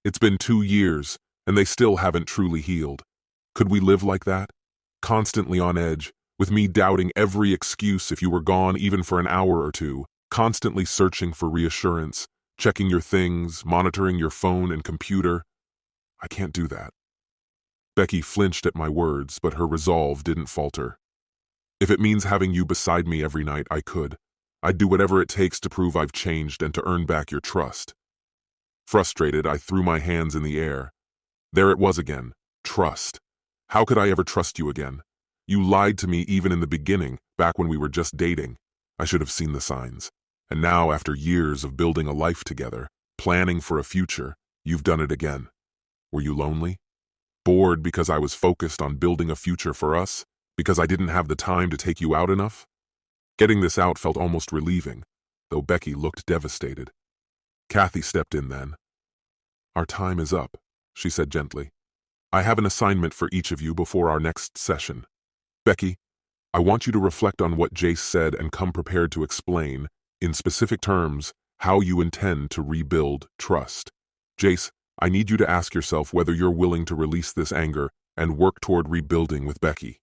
It's been 2 years, and they still haven't truly healed. Could we live like that? Constantly on edge, with me doubting every excuse if you were gone even for an hour or two, constantly searching for reassurance, checking your things, monitoring your phone and computer. I can't do that. Becky flinched at my words, but her resolve didn't falter. If it means having you beside me every night, I could. I'd do whatever it takes to prove I've changed and to earn back your trust. Frustrated, I threw my hands in the air. There it was again. Trust. How could I ever trust you again? You lied to me even in the beginning, back when we were just dating. I should have seen the signs. And now, after years of building a life together, planning for a future, you've done it again. Were you lonely? Bored because I was focused on building a future for us? Because I didn't have the time to take you out enough? Getting this out felt almost relieving, though Becky looked devastated. Kathy stepped in then. Our time is up, she said gently. I have an assignment for each of you before our next session. Becky, I want you to reflect on what Jace said and come prepared to explain, in specific terms, how you intend to rebuild trust. Jace, I need you to ask yourself whether you're willing to release this anger and work toward rebuilding with Becky.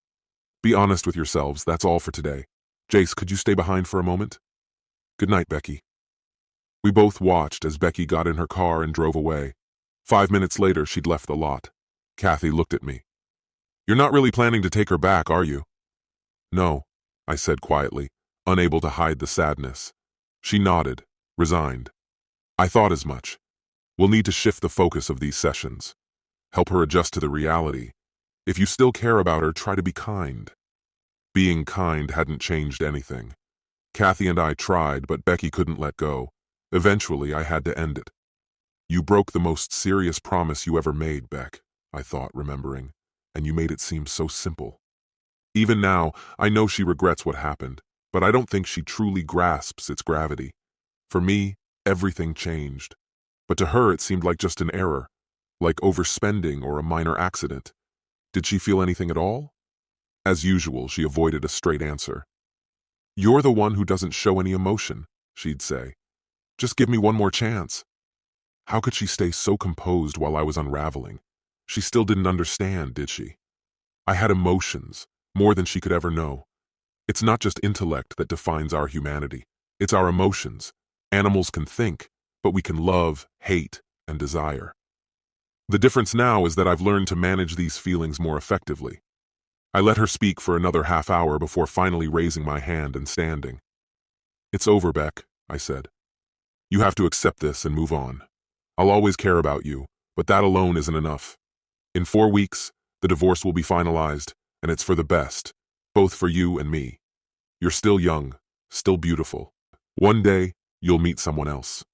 Be honest with yourselves, that's all for today. Jace, could you stay behind for a moment? Good night, Becky. We both watched as Becky got in her car and drove away. 5 minutes later, she'd left the lot. Kathy looked at me. You're not really planning to take her back, are you? No, I said quietly, unable to hide the sadness. She nodded, resigned. I thought as much. We'll need to shift the focus of these sessions. Help her adjust to the reality. If you still care about her, try to be kind. Being kind hadn't changed anything. Kathy and I tried, but Becky couldn't let go. Eventually, I had to end it. You broke the most serious promise you ever made, Beck, I thought, remembering, and you made it seem so simple. Even now, I know she regrets what happened, but I don't think she truly grasps its gravity. For me, everything changed. But to her, it seemed like just an error, like overspending or a minor accident. Did she feel anything at all? As usual, she avoided a straight answer. You're the one who doesn't show any emotion, she'd say. Just give me one more chance. How could she stay so composed while I was unraveling? She still didn't understand, did she? I had emotions, more than she could ever know. It's not just intellect that defines our humanity. It's our emotions. Animals can think, but we can love, hate, and desire. The difference now is that I've learned to manage these feelings more effectively. I let her speak for another half hour before finally raising my hand and standing. It's over, Beck, I said. You have to accept this and move on. I'll always care about you, but that alone isn't enough. In 4 weeks, the divorce will be finalized, and it's for the best, both for you and me. You're still young, still beautiful. One day, you'll meet someone else.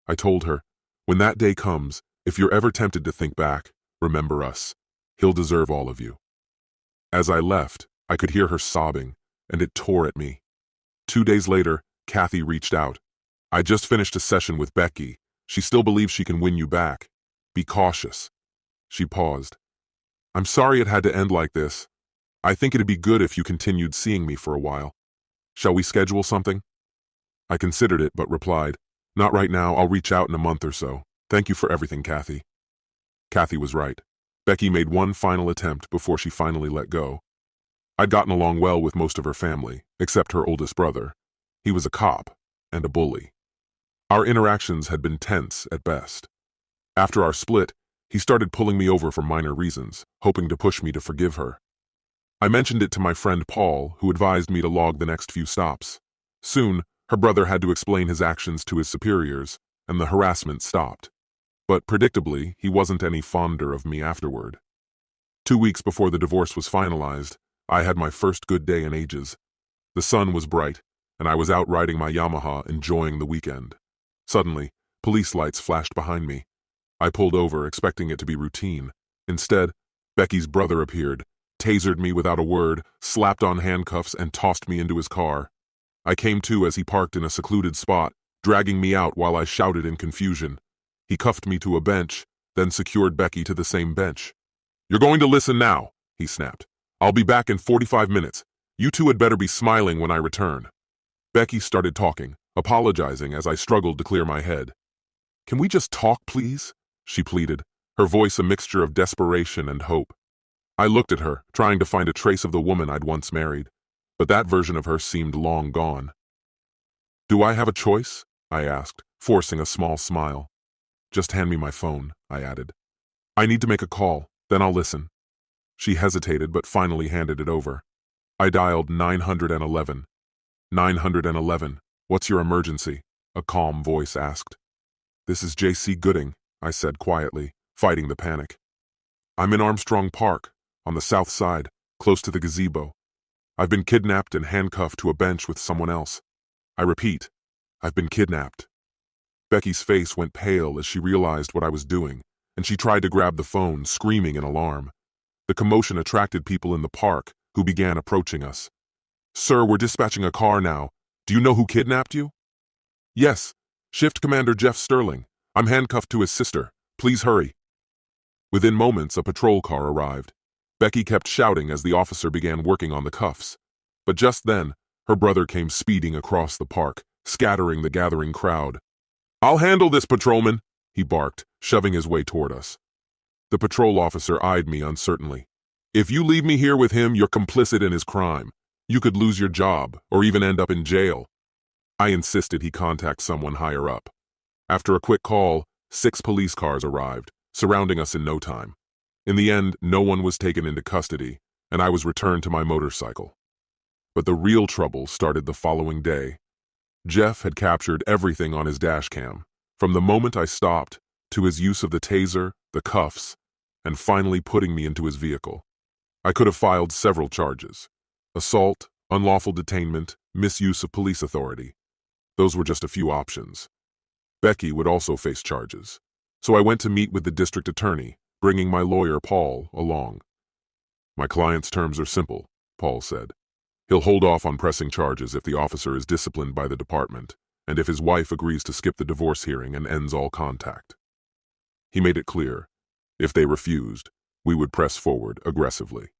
I told her, when that day comes, if you're ever tempted to think back, remember us. He'll deserve all of you. As I left, I could hear her sobbing, and it tore at me. 2 days later, Kathy reached out. I just finished a session with Becky. She still believes she can win you back. Be cautious. She paused. I'm sorry it had to end like this. I think it'd be good if you continued seeing me for a while. Shall we schedule something? I considered it, but replied, Not right now, I'll reach out in a month or so. Thank you for everything, Kathy. Kathy was right. Becky made one final attempt before she finally let go. I'd gotten along well with most of her family, except her oldest brother. He was a cop and a bully. Our interactions had been tense at best. After our split, he started pulling me over for minor reasons, hoping to push me to forgive her. I mentioned it to my friend Paul, who advised me to log the next few stops. Soon, her brother had to explain his actions to his superiors, and the harassment stopped. But predictably, he wasn't any fonder of me afterward. 2 weeks before the divorce was finalized, I had my first good day in ages. The sun was bright, and I was out riding my Yamaha, enjoying the weekend. Suddenly, police lights flashed behind me. I pulled over, expecting it to be routine. Instead, Becky's brother appeared, tasered me without a word, slapped on handcuffs, and tossed me into his car. I came to as he parked in a secluded spot, dragging me out while I shouted in confusion. He cuffed me to a bench, then secured Becky to the same bench. "You're going to listen now," he snapped. "I'll be back in 45 minutes. You two had better be smiling when I return." Becky started talking, apologizing as I struggled to clear my head. "Can we just talk, please?" she pleaded, her voice a mixture of desperation and hope. I looked at her, trying to find a trace of the woman I'd once married, but that version of her seemed long gone. "Do I have a choice?" I asked, forcing a small smile. "Just hand me my phone," I added. "I need to make a call, then I'll listen." She hesitated but finally handed it over. I dialed 911. 911, what's your emergency? A calm voice asked. "This is J.C. Gooding," I said quietly, fighting the panic. "I'm in Armstrong Park, on the south side, close to the gazebo. I've been kidnapped and handcuffed to a bench with someone else. I repeat, I've been kidnapped." Becky's face went pale as she realized what I was doing, and she tried to grab the phone, screaming in alarm. The commotion attracted people in the park, who began approaching us. "Sir, we're dispatching a car now. Do you know who kidnapped you?" "Yes, Shift Commander Jeff Sterling. I'm handcuffed to his sister. Please hurry." Within moments, a patrol car arrived. Becky kept shouting as the officer began working on the cuffs. But just then, her brother came speeding across the park, scattering the gathering crowd. "I'll handle this, patrolman," he barked, shoving his way toward us. The patrol officer eyed me uncertainly. "If you leave me here with him, you're complicit in his crime. You could lose your job, or even end up in jail." I insisted he contact someone higher up. After a quick call, 6 police cars arrived, surrounding us in no time. In the end, no one was taken into custody, and I was returned to my motorcycle. But the real trouble started the following day. Jeff had captured everything on his dash cam, from the moment I stopped, to his use of the taser, the cuffs, and finally putting me into his vehicle. I could have filed several charges: assault, unlawful detainment, misuse of police authority. Those were just a few options. Becky would also face charges, so I went to meet with the district attorney, bringing my lawyer, Paul, along. "My client's terms are simple," Paul said. "He'll hold off on pressing charges if the officer is disciplined by the department, and if his wife agrees to skip the divorce hearing and ends all contact." He made it clear, if they refused, we would press forward aggressively.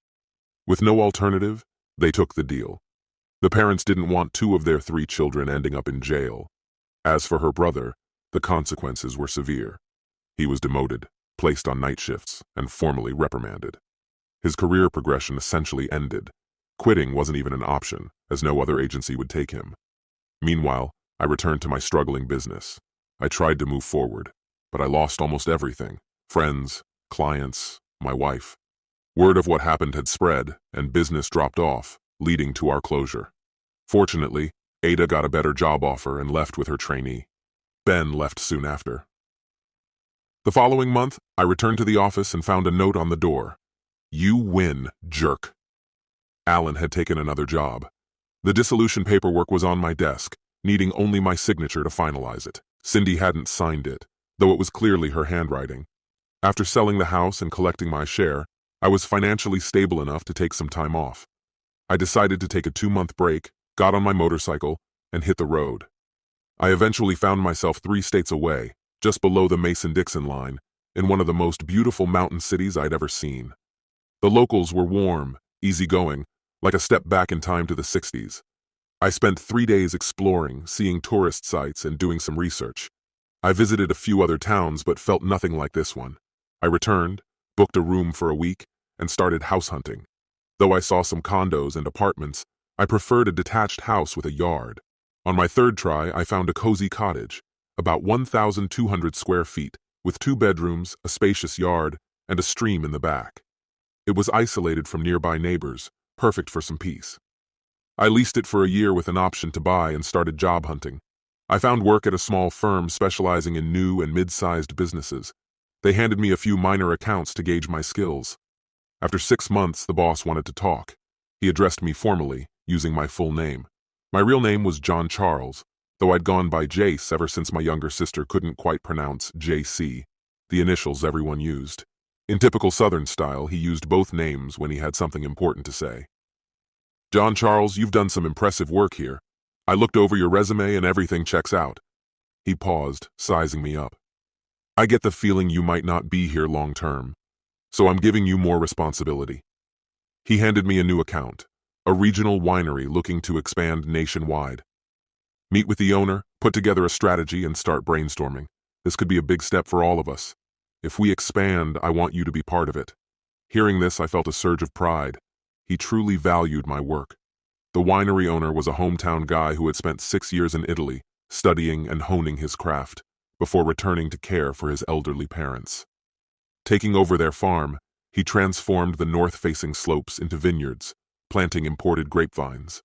With no alternative, they took the deal. The parents didn't want 2 of their 3 children ending up in jail. As for her brother, the consequences were severe. He was demoted, placed on night shifts, and formally reprimanded. His career progression essentially ended. Quitting wasn't even an option, as no other agency would take him. Meanwhile, I returned to my struggling business. I tried to move forward, but I lost almost everything: friends, clients, my wife. Word of what happened had spread, and business dropped off, leading to our closure. Fortunately, Ada got a better job offer and left with her trainee. Ben left soon after. The following month, I returned to the office and found a note on the door. "You win, jerk." Alan had taken another job. The dissolution paperwork was on my desk, needing only my signature to finalize it. Cindy hadn't signed it, though it was clearly her handwriting. After selling the house and collecting my share, I was financially stable enough to take some time off. I decided to take a 2-month break, got on my motorcycle, and hit the road. I eventually found myself 3 states away, just below the Mason-Dixon line, in one of the most beautiful mountain cities I'd ever seen. The locals were warm, easygoing, like a step back in time to the 60s. I spent 3 days exploring, seeing tourist sites, and doing some research. I visited a few other towns but felt nothing like this one. I returned, booked a room for a week, and started house hunting. Though I saw some condos and apartments, I preferred a detached house with a yard. On my 3rd try, I found a cozy cottage, about 1,200 square feet, with 2 bedrooms, a spacious yard, and a stream in the back. It was isolated from nearby neighbors, perfect for some peace. I leased it for a year with an option to buy and started job hunting. I found work at a small firm specializing in new and mid-sized businesses. They handed me a few minor accounts to gauge my skills. After 6 months, the boss wanted to talk. He addressed me formally, using my full name. My real name was John Charles, though I'd gone by Jace ever since my younger sister couldn't quite pronounce JC, the initials everyone used. In typical Southern style, he used both names when he had something important to say. "John Charles, you've done some impressive work here. I looked over your resume and everything checks out. He paused, sizing me up. I get the feeling you might not be here long term, so I'm giving you more responsibility. He handed me a new account, a regional winery looking to expand nationwide. Meet with the owner, put together a strategy, and start brainstorming. This could be a big step for all of us. If we expand, I want you to be part of it. Hearing this, I felt a surge of pride. He truly valued my work. The winery owner was a hometown guy who had spent 6 years in Italy, studying and honing his craft, before returning to care for his elderly parents. Taking over their farm, he transformed the north-facing slopes into vineyards, planting imported grapevines.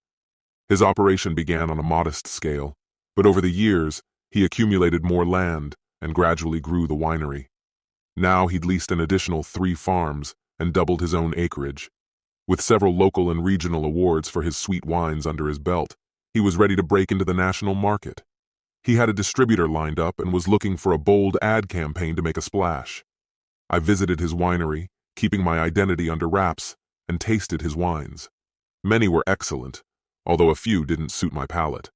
His operation began on a modest scale, but over the years, he accumulated more land and gradually grew the winery. Now he'd leased an additional 3 farms and doubled his own acreage. With several local and regional awards for his sweet wines under his belt, he was ready to break into the national market. He had a distributor lined up and was looking for a bold ad campaign to make a splash. I visited his winery, keeping my identity under wraps, and tasted his wines. Many were excellent, although a few didn't suit my palate.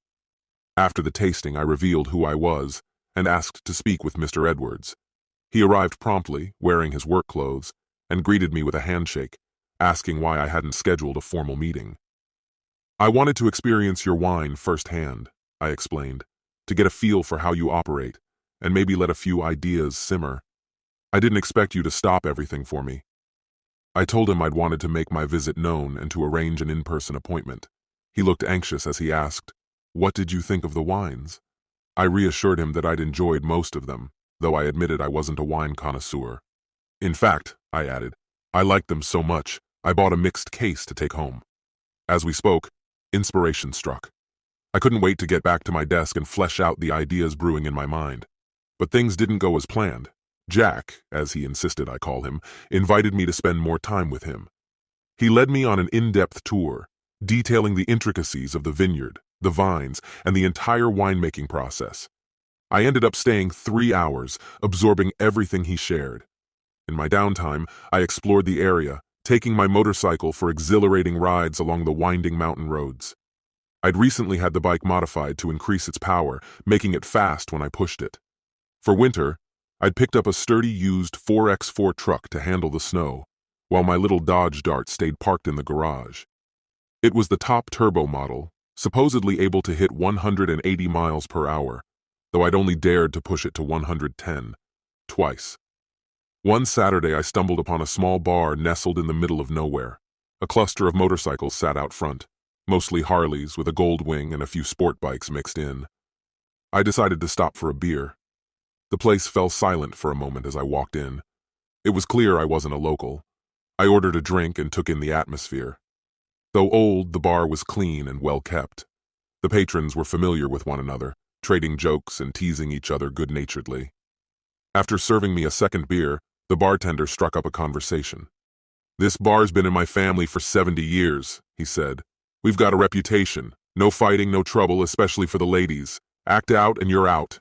After the tasting, I revealed who I was and asked to speak with Mr. Edwards. He arrived promptly, wearing his work clothes, and greeted me with a handshake, asking why I hadn't scheduled a formal meeting. I wanted to experience your wine firsthand, I explained, to get a feel for how you operate, and maybe let a few ideas simmer. I didn't expect you to stop everything for me. I told him I'd wanted to make my visit known and to arrange an in-person appointment. He looked anxious as he asked, "What did you think of the wines?" I reassured him that I'd enjoyed most of them, though I admitted I wasn't a wine connoisseur. In fact, I added, I liked them so much, I bought a mixed case to take home. As we spoke, inspiration struck. I couldn't wait to get back to my desk and flesh out the ideas brewing in my mind. But things didn't go as planned. Jack, as he insisted I call him, invited me to spend more time with him. He led me on an in-depth tour, detailing the intricacies of the vineyard, the vines, and the entire winemaking process. I ended up staying 3 hours, absorbing everything he shared. In my downtime, I explored the area, taking my motorcycle for exhilarating rides along the winding mountain roads. I'd recently had the bike modified to increase its power, making it fast when I pushed it. For winter, I'd picked up a sturdy used 4x4 truck to handle the snow, while my little Dodge Dart stayed parked in the garage. It was the top turbo model, supposedly able to hit 180 miles per hour, though I'd only dared to push it to 110, twice. One Saturday I stumbled upon a small bar nestled in the middle of nowhere. A cluster of motorcycles sat out front, mostly Harleys with a gold wing and a few sport bikes mixed in. I decided to stop for a beer. The place fell silent for a moment as I walked in. It was clear I wasn't a local. I ordered a drink and took in the atmosphere. Though old, the bar was clean and well kept. The patrons were familiar with one another, trading jokes and teasing each other good-naturedly. After serving me a second beer, the bartender struck up a conversation. "This bar's been in my family for 70 years, he said. "We've got a reputation. No fighting, no trouble, especially for the ladies. Act out and you're out."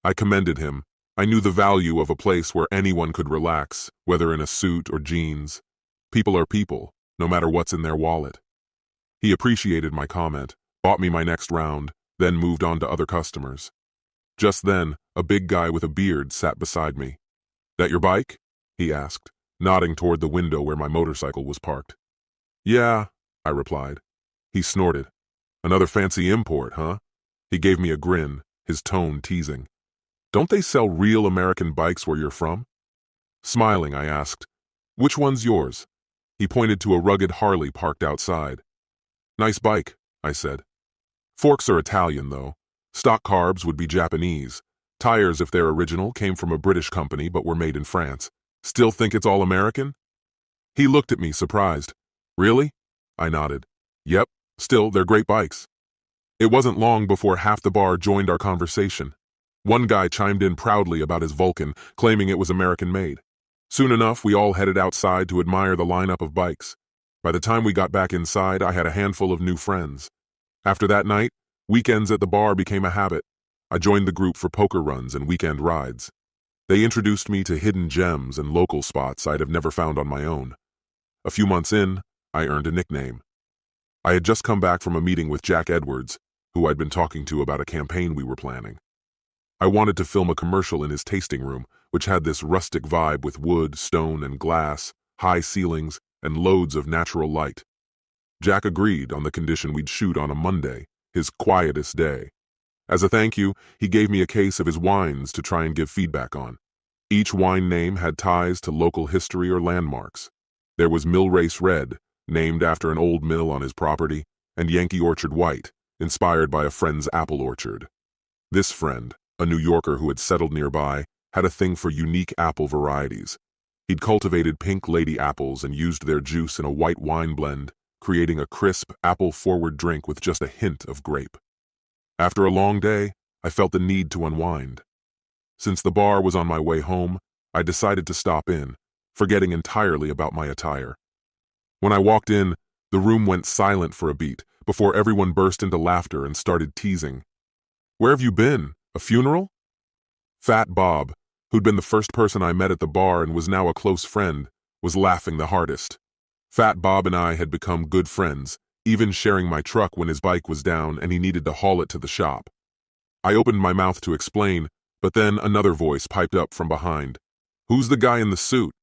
I commended him. I knew the value of a place where anyone could relax, whether in a suit or jeans. People are people, no matter what's in their wallet. He appreciated my comment, bought me my next round, then moved on to other customers. Just then, a big guy with a beard sat beside me. "That your bike?" he asked, nodding toward the window where my motorcycle was parked. "Yeah," I replied. He snorted. "Another fancy import, huh?" He gave me a grin, his tone teasing. "Don't they sell real American bikes where you're from?" Smiling, I asked, "Which one's yours?" He pointed to a rugged Harley parked outside. "Nice bike," I said. "Forks are Italian, though. Stock carbs would be Japanese. Tires, if they're original, came from a British company but were made in France. Still think it's all American?" He looked at me, surprised. "Really?" I nodded. "Yep, still, they're great bikes." It wasn't long before half the bar joined our conversation. One guy chimed in proudly about his Vulcan, claiming it was American-made. Soon enough, we all headed outside to admire the lineup of bikes. By the time we got back inside, I had a handful of new friends. After that night, weekends at the bar became a habit. I joined the group for poker runs and weekend rides. They introduced me to hidden gems and local spots I'd have never found on my own. A few months in, I earned a nickname. I had just come back from a meeting with Jack Edwards, who I'd been talking to about a campaign we were planning. I wanted to film a commercial in his tasting room, which had this rustic vibe with wood, stone, and glass, high ceilings, and loads of natural light. Jack agreed on the condition we'd shoot on a Monday, his quietest day. As a thank you, he gave me a case of his wines to try and give feedback on. Each wine name had ties to local history or landmarks. There was Mill Race Red, named after an old mill on his property, and Yankee Orchard White, inspired by a friend's apple orchard. This friend, a New Yorker who had settled nearby, had a thing for unique apple varieties. He'd cultivated pink lady apples and used their juice in a white wine blend, creating a crisp, apple-forward drink with just a hint of grape. After a long day, I felt the need to unwind. Since the bar was on my way home, I decided to stop in, forgetting entirely about my attire. When I walked in, the room went silent for a beat before everyone burst into laughter and started teasing. "Where have you been? A funeral?" Fat Bob, who'd been the first person I met at the bar and was now a close friend, was laughing the hardest. Fat Bob and I had become good friends, even sharing my truck when his bike was down and he needed to haul it to the shop. I opened my mouth to explain, but then another voice piped up from behind. "Who's the guy in the suit?"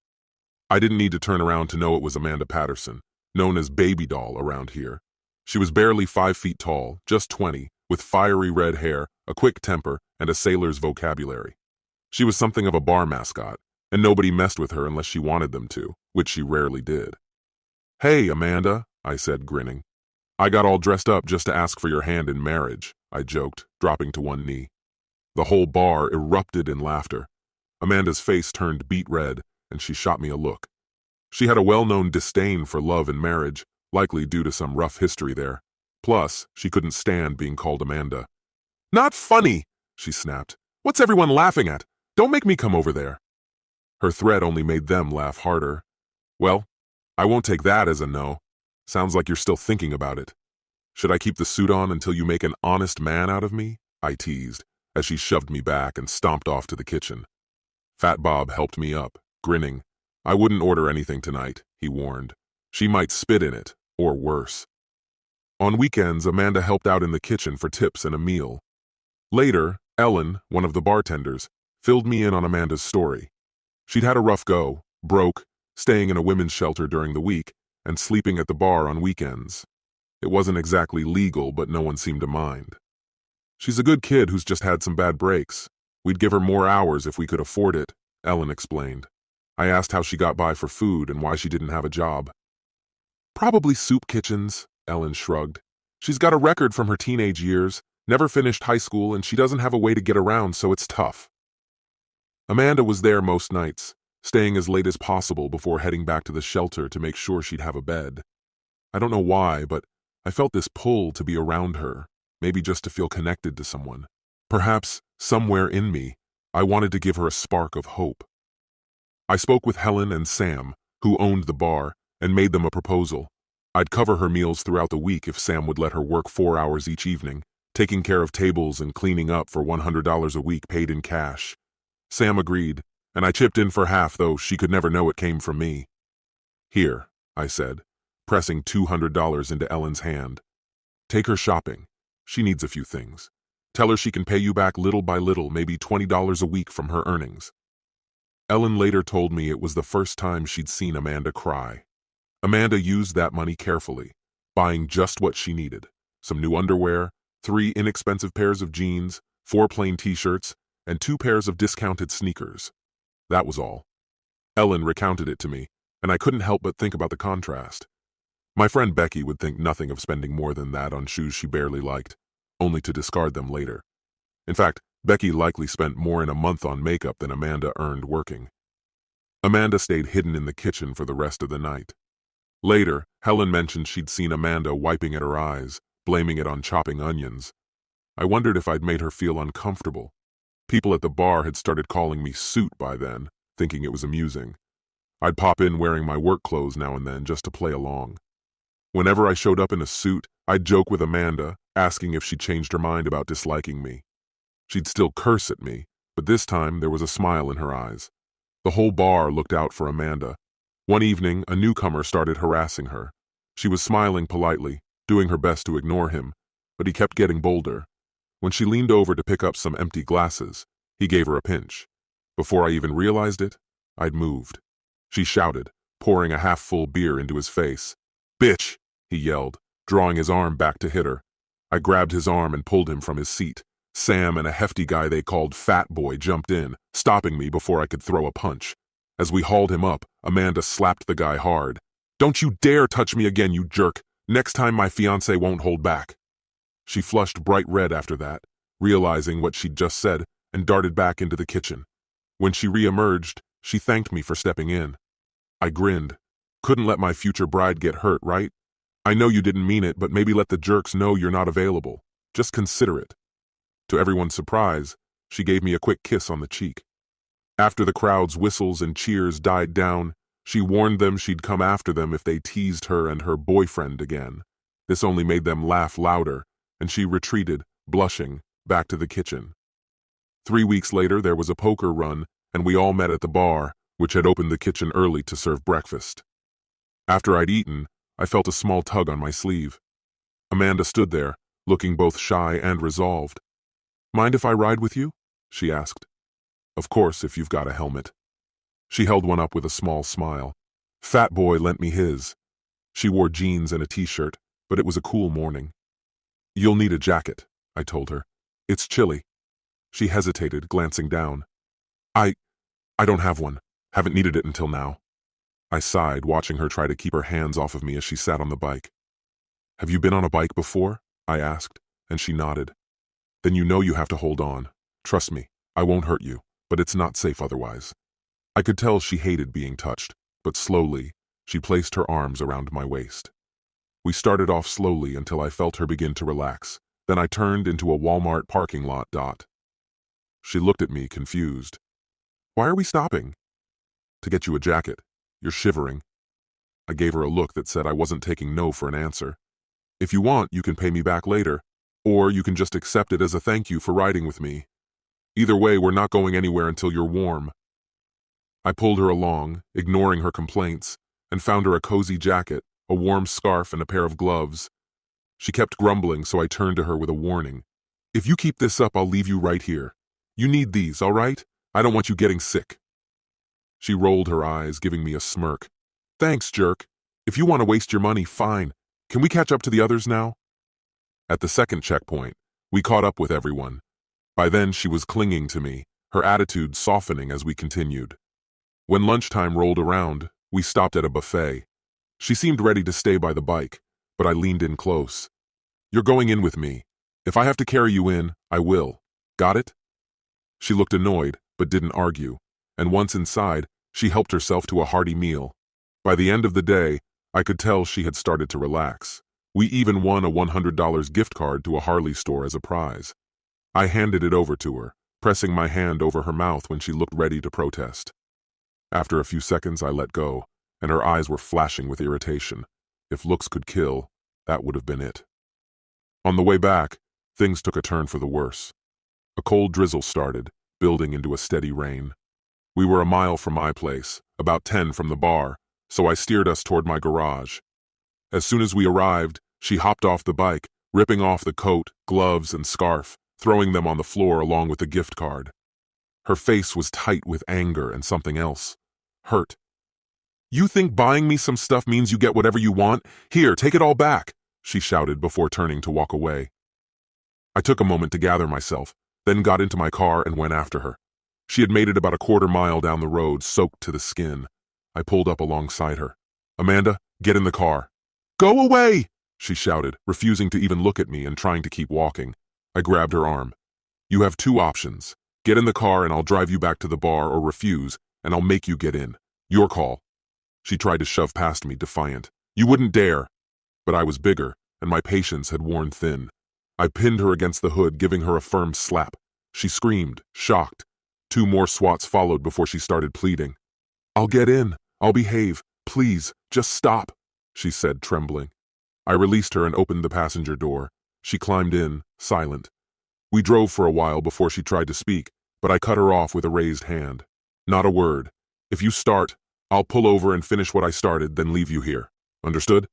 I didn't need to turn around to know it was Amanda Patterson, known as Baby Doll around here. She was barely 5 feet tall, just 20, with fiery red hair, a quick temper, and a sailor's vocabulary. She was something of a bar mascot, and nobody messed with her unless she wanted them to, which she rarely did. "Hey, Amanda," I said, grinning. "I got all dressed up just to ask for your hand in marriage," I joked, dropping to one knee. The whole bar erupted in laughter. Amanda's face turned beet red, and she shot me a look. She had a well-known disdain for love and marriage, likely due to some rough history there. Plus, she couldn't stand being called Amanda. "Not funny," she snapped. "What's everyone laughing at? Don't make me come over there." Her threat only made them laugh harder. "Well, I won't take that as a no. Sounds like you're still thinking about it. Should I keep the suit on until you make an honest man out of me?" I teased, as she shoved me back and stomped off to the kitchen. Fat Bob helped me up, grinning. "I wouldn't order anything tonight," he warned. "She might spit in it, or worse." On weekends, Amanda helped out in the kitchen for tips and a meal. Later, Ellen, one of the bartenders, filled me in on Amanda's story. She'd had a rough go, broke, staying in a women's shelter during the week, and sleeping at the bar on weekends. It wasn't exactly legal, but no one seemed to mind. "She's a good kid who's just had some bad breaks. We'd give her more hours if we could afford it," Ellen explained. I asked how she got by for food and why she didn't have a job. "Probably soup kitchens," Ellen shrugged. "She's got a record from her teenage years, never finished high school, and she doesn't have a way to get around, so it's tough." Amanda was there most nights, staying as late as possible before heading back to the shelter to make sure she'd have a bed. I don't know why, but I felt this pull to be around her, maybe just to feel connected to someone. Perhaps, somewhere in me, I wanted to give her a spark of hope. I spoke with Helen and Sam, who owned the bar, and made them a proposal. I'd cover her meals throughout the week if Sam would let her work 4 hours each evening, taking care of tables and cleaning up for $100 a week paid in cash. Sam agreed, and I chipped in for half, though she could never know it came from me. "Here," I said, pressing $200 into Ellen's hand. "Take her shopping. She needs a few things. Tell her she can pay you back little by little, maybe $20 a week from her earnings." Ellen later told me it was the first time she'd seen Amanda cry. Amanda used that money carefully, buying just what she needed: some new underwear, 3 inexpensive pairs of jeans, 4 plain t-shirts, and 2 pairs of discounted sneakers. That was all. Ellen recounted it to me, and I couldn't help but think about the contrast. My friend Becky would think nothing of spending more than that on shoes she barely liked, only to discard them later. In fact, Becky likely spent more in a month on makeup than Amanda earned working. Amanda stayed hidden in the kitchen for the rest of the night. Later, Helen mentioned she'd seen Amanda wiping at her eyes, blaming it on chopping onions. I wondered if I'd made her feel uncomfortable. People at the bar had started calling me Suit by then, thinking it was amusing. I'd pop in wearing my work clothes now and then just to play along. Whenever I showed up in a suit, I'd joke with Amanda, asking if she'd changed her mind about disliking me. She'd still curse at me, but this time there was a smile in her eyes. The whole bar looked out for Amanda. One evening, a newcomer started harassing her. She was smiling politely, doing her best to ignore him, but he kept getting bolder. When she leaned over to pick up some empty glasses, he gave her a pinch. Before I even realized it, I'd moved. She shouted, pouring a half-full beer into his face. "Bitch!" he yelled, drawing his arm back to hit her. I grabbed his arm and pulled him from his seat. Sam and a hefty guy they called Fat Boy jumped in, stopping me before I could throw a punch. As we hauled him up, Amanda slapped the guy hard. "Don't you dare touch me again, you jerk! Next time my fiancé won't hold back." She flushed bright red after that, realizing what she'd just said, and darted back into the kitchen. When she re-emerged, she thanked me for stepping in. I grinned. Couldn't let my future bride get hurt, right? I know you didn't mean it, but maybe let the jerks know you're not available. Just consider it. To everyone's surprise, she gave me a quick kiss on the cheek. After the crowd's whistles and cheers died down, she warned them she'd come after them if they teased her and her boyfriend again. This only made them laugh louder, and she retreated, blushing, back to the kitchen. 3 weeks later, there was a poker run, and we all met at the bar, which had opened the kitchen early to serve breakfast. After I'd eaten, I felt a small tug on my sleeve. Amanda stood there, looking both shy and resolved. "Mind if I ride with you?" she asked. "Of course, if you've got a helmet." She held one up with a small smile. Fat Boy lent me his. She wore jeans and a t-shirt, but it was a cool morning. "You'll need a jacket," I told her. "It's chilly." She hesitated, glancing down. I don't have one. Haven't needed it until now." I sighed, watching her try to keep her hands off of me as she sat on the bike. "Have you been on a bike before?" I asked, and she nodded. "Then you know you have to hold on. Trust me, I won't hurt you, but it's not safe otherwise." I could tell she hated being touched, but slowly, she placed her arms around my waist. We started off slowly until I felt her begin to relax. Then I turned into a Walmart parking lot. She looked at me, confused. "Why are we stopping?" "To get you a jacket. You're shivering." I gave her a look that said I wasn't taking no for an answer. "If you want, you can pay me back later, or you can just accept it as a thank you for riding with me. Either way, we're not going anywhere until you're warm." I pulled her along, ignoring her complaints, and found her a cozy jacket, a warm scarf, and a pair of gloves. She kept grumbling, so I turned to her with a warning. "If you keep this up, I'll leave you right here. You need these, all right? I don't want you getting sick." She rolled her eyes, giving me a smirk. "Thanks, jerk. If you want to waste your money, fine. Can we catch up to the others now?" At the second checkpoint, we caught up with everyone. By then, she was clinging to me, her attitude softening as we continued. When lunchtime rolled around, we stopped at a buffet. She seemed ready to stay by the bike, but I leaned in close. "You're going in with me. If I have to carry you in, I will. Got it?" She looked annoyed, but didn't argue, and once inside, she helped herself to a hearty meal. By the end of the day, I could tell she had started to relax. We even won a $100 gift card to a Harley store as a prize. I handed it over to her, pressing my hand over her mouth when she looked ready to protest. After a few seconds, I let go, and her eyes were flashing with irritation. If looks could kill, that would have been it. On the way back, things took a turn for the worse. A cold drizzle started, building into a steady rain. We were a mile from my place, about 10 from the bar, so I steered us toward my garage. As soon as we arrived, she hopped off the bike, ripping off the coat, gloves, and scarf, throwing them on the floor along with the gift card. Her face was tight with anger and something else. Hurt. "You think buying me some stuff means you get whatever you want? Here, take it all back," she shouted before turning to walk away. I took a moment to gather myself, then got into my car and went after her. She had made it about a quarter mile down the road, soaked to the skin. I pulled up alongside her. "Amanda, get in the car." "Go away!" she shouted, refusing to even look at me and trying to keep walking. I grabbed her arm. "You have 2 options. Get in the car and I'll drive you back to the bar, or refuse, and I'll make you get in. Your call." She tried to shove past me, defiant. "You wouldn't dare." But I was bigger, and my patience had worn thin. I pinned her against the hood, giving her a firm slap. She screamed, shocked. 2 more swats followed before she started pleading. "I'll get in. I'll behave. Please, just stop," she said, trembling. I released her and opened the passenger door. She climbed in, silent. We drove for a while before she tried to speak, but I cut her off with a raised hand. "Not a word. If you start, I'll pull over and finish what I started, then leave you here. Understood?"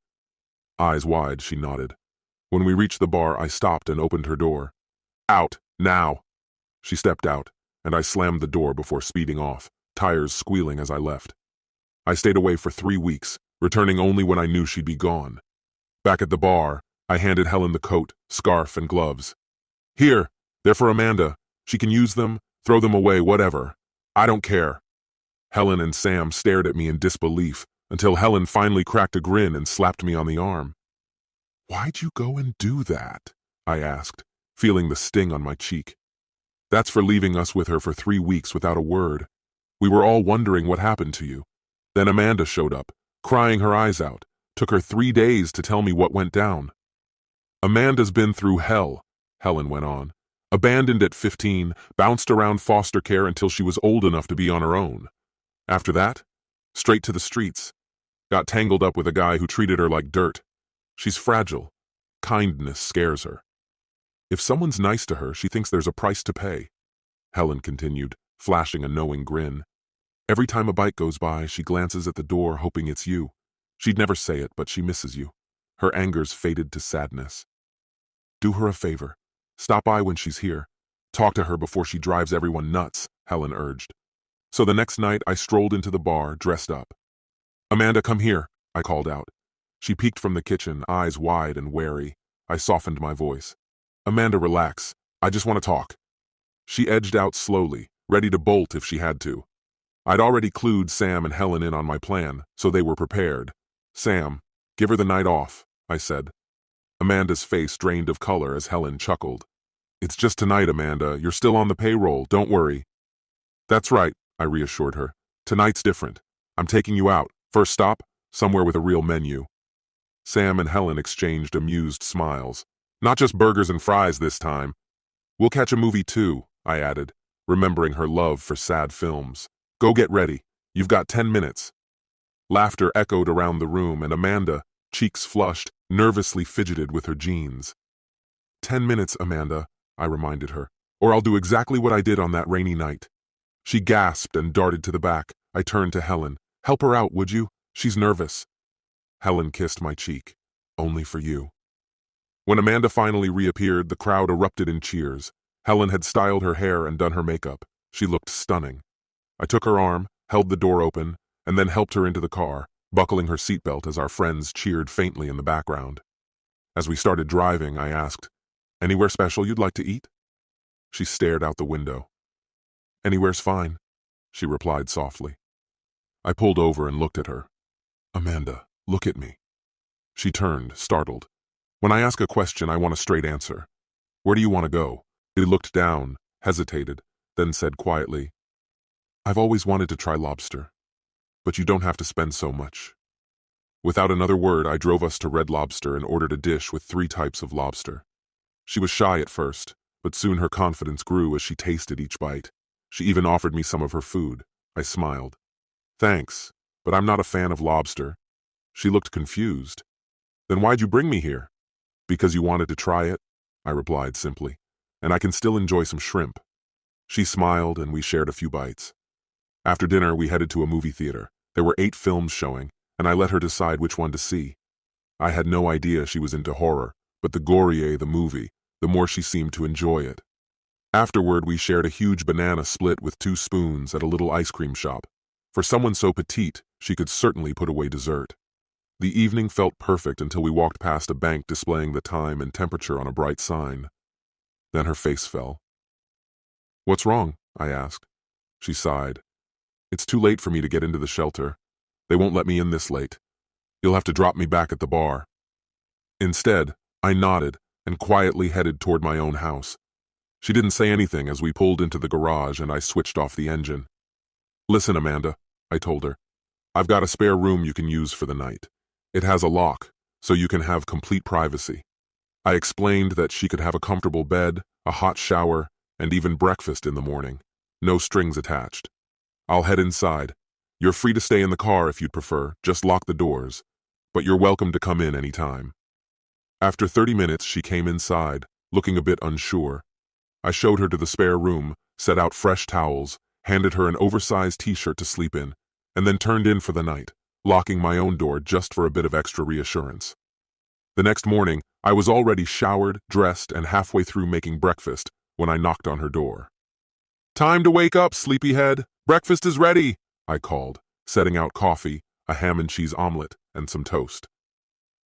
Eyes wide, she nodded. When we reached the bar, I stopped and opened her door. Out, now. She stepped out, and I slammed the door before speeding off, tires squealing as I left. I stayed away for 3 weeks, returning only when I knew she'd be gone. Back at the bar, I handed Helen the coat, scarf, and gloves. Here, they're for Amanda. She can use them, throw them away, whatever. I don't care. Helen and Sam stared at me in disbelief until Helen finally cracked a grin and slapped me on the arm. Why'd you go and do that? I asked, feeling the sting on my cheek. That's for leaving us with her for 3 weeks without a word. We were all wondering what happened to you. Then Amanda showed up, crying her eyes out. Took her 3 days to tell me what went down. Amanda's been through hell, Helen went on. Abandoned at 15, bounced around foster care until she was old enough to be on her own. After that, straight to the streets. Got tangled up with a guy who treated her like dirt. She's fragile. Kindness scares her. If someone's nice to her, she thinks there's a price to pay. Helen continued, flashing a knowing grin. Every time a bike goes by, she glances at the door hoping it's you. She'd never say it, but she misses you. Her anger's faded to sadness. Do her a favor. Stop by when she's here. Talk to her before she drives everyone nuts, Helen urged. So the next night, I strolled into the bar, dressed up. Amanda, come here, I called out. She peeked from the kitchen, eyes wide and wary. I softened my voice. Amanda, relax. I just want to talk. She edged out slowly, ready to bolt if she had to. I'd already clued Sam and Helen in on my plan, so they were prepared. Sam, give her the night off, I said. Amanda's face drained of color as Helen chuckled. It's just tonight, Amanda. You're still on the payroll, don't worry. That's right, I reassured her. Tonight's different. I'm taking you out. First stop, somewhere with a real menu. Sam and Helen exchanged amused smiles. Not just burgers and fries this time. We'll catch a movie too, I added, remembering her love for sad films. Go get ready. You've got 10 minutes. Laughter echoed around the room, and Amanda, cheeks flushed, nervously fidgeted with her jeans. 10 minutes, Amanda, I reminded her, or I'll do exactly what I did on that rainy night. She gasped and darted to the back. I turned to Helen. Help her out, would you? She's nervous. Helen kissed my cheek. Only for you. When Amanda finally reappeared, the crowd erupted in cheers. Helen had styled her hair and done her makeup. She looked stunning. I took her arm, held the door open, and then helped her into the car, buckling her seatbelt as our friends cheered faintly in the background. As we started driving, I asked, Anywhere special you'd like to eat? She stared out the window. Anywhere's fine, she replied softly. I pulled over and looked at her. Amanda, look at me. She turned, startled. When I ask a question, I want a straight answer. Where do you want to go? He looked down, hesitated, then said quietly, I've always wanted to try lobster, but you don't have to spend so much. Without another word, I drove us to Red Lobster and ordered a dish with 3 types of lobster. She was shy at first, but soon her confidence grew as she tasted each bite. She even offered me some of her food. I smiled. Thanks, but I'm not a fan of lobster. She looked confused. Then why'd you bring me here? Because you wanted to try it, I replied simply, and I can still enjoy some shrimp. She smiled and we shared a few bites. After dinner, we headed to a movie theater. There were 8 films showing, and I let her decide which one to see. I had no idea she was into horror, but the gorier the movie, the more she seemed to enjoy it. Afterward, we shared a huge banana split with 2 spoons at a little ice cream shop. For someone so petite, she could certainly put away dessert. The evening felt perfect until we walked past a bank displaying the time and temperature on a bright sign. Then her face fell. What's wrong? I asked. She sighed. It's too late for me to get into the shelter. They won't let me in this late. You'll have to drop me back at the bar. Instead, I nodded and quietly headed toward my own house. She didn't say anything as we pulled into the garage and I switched off the engine. Listen, Amanda, I told her. I've got a spare room you can use for the night. It has a lock, so you can have complete privacy. I explained that she could have a comfortable bed, a hot shower, and even breakfast in the morning. No strings attached. I'll head inside. You're free to stay in the car if you'd prefer, just lock the doors. But you're welcome to come in any time. After 30 minutes, she came inside, looking a bit unsure. I showed her to the spare room, set out fresh towels, handed her an oversized t-shirt to sleep in, and then turned in for the night, locking my own door just for a bit of extra reassurance. The next morning, I was already showered, dressed, and halfway through making breakfast when I knocked on her door. "Time to wake up, sleepyhead! Breakfast is ready!" I called, setting out coffee, a ham and cheese omelet, and some toast.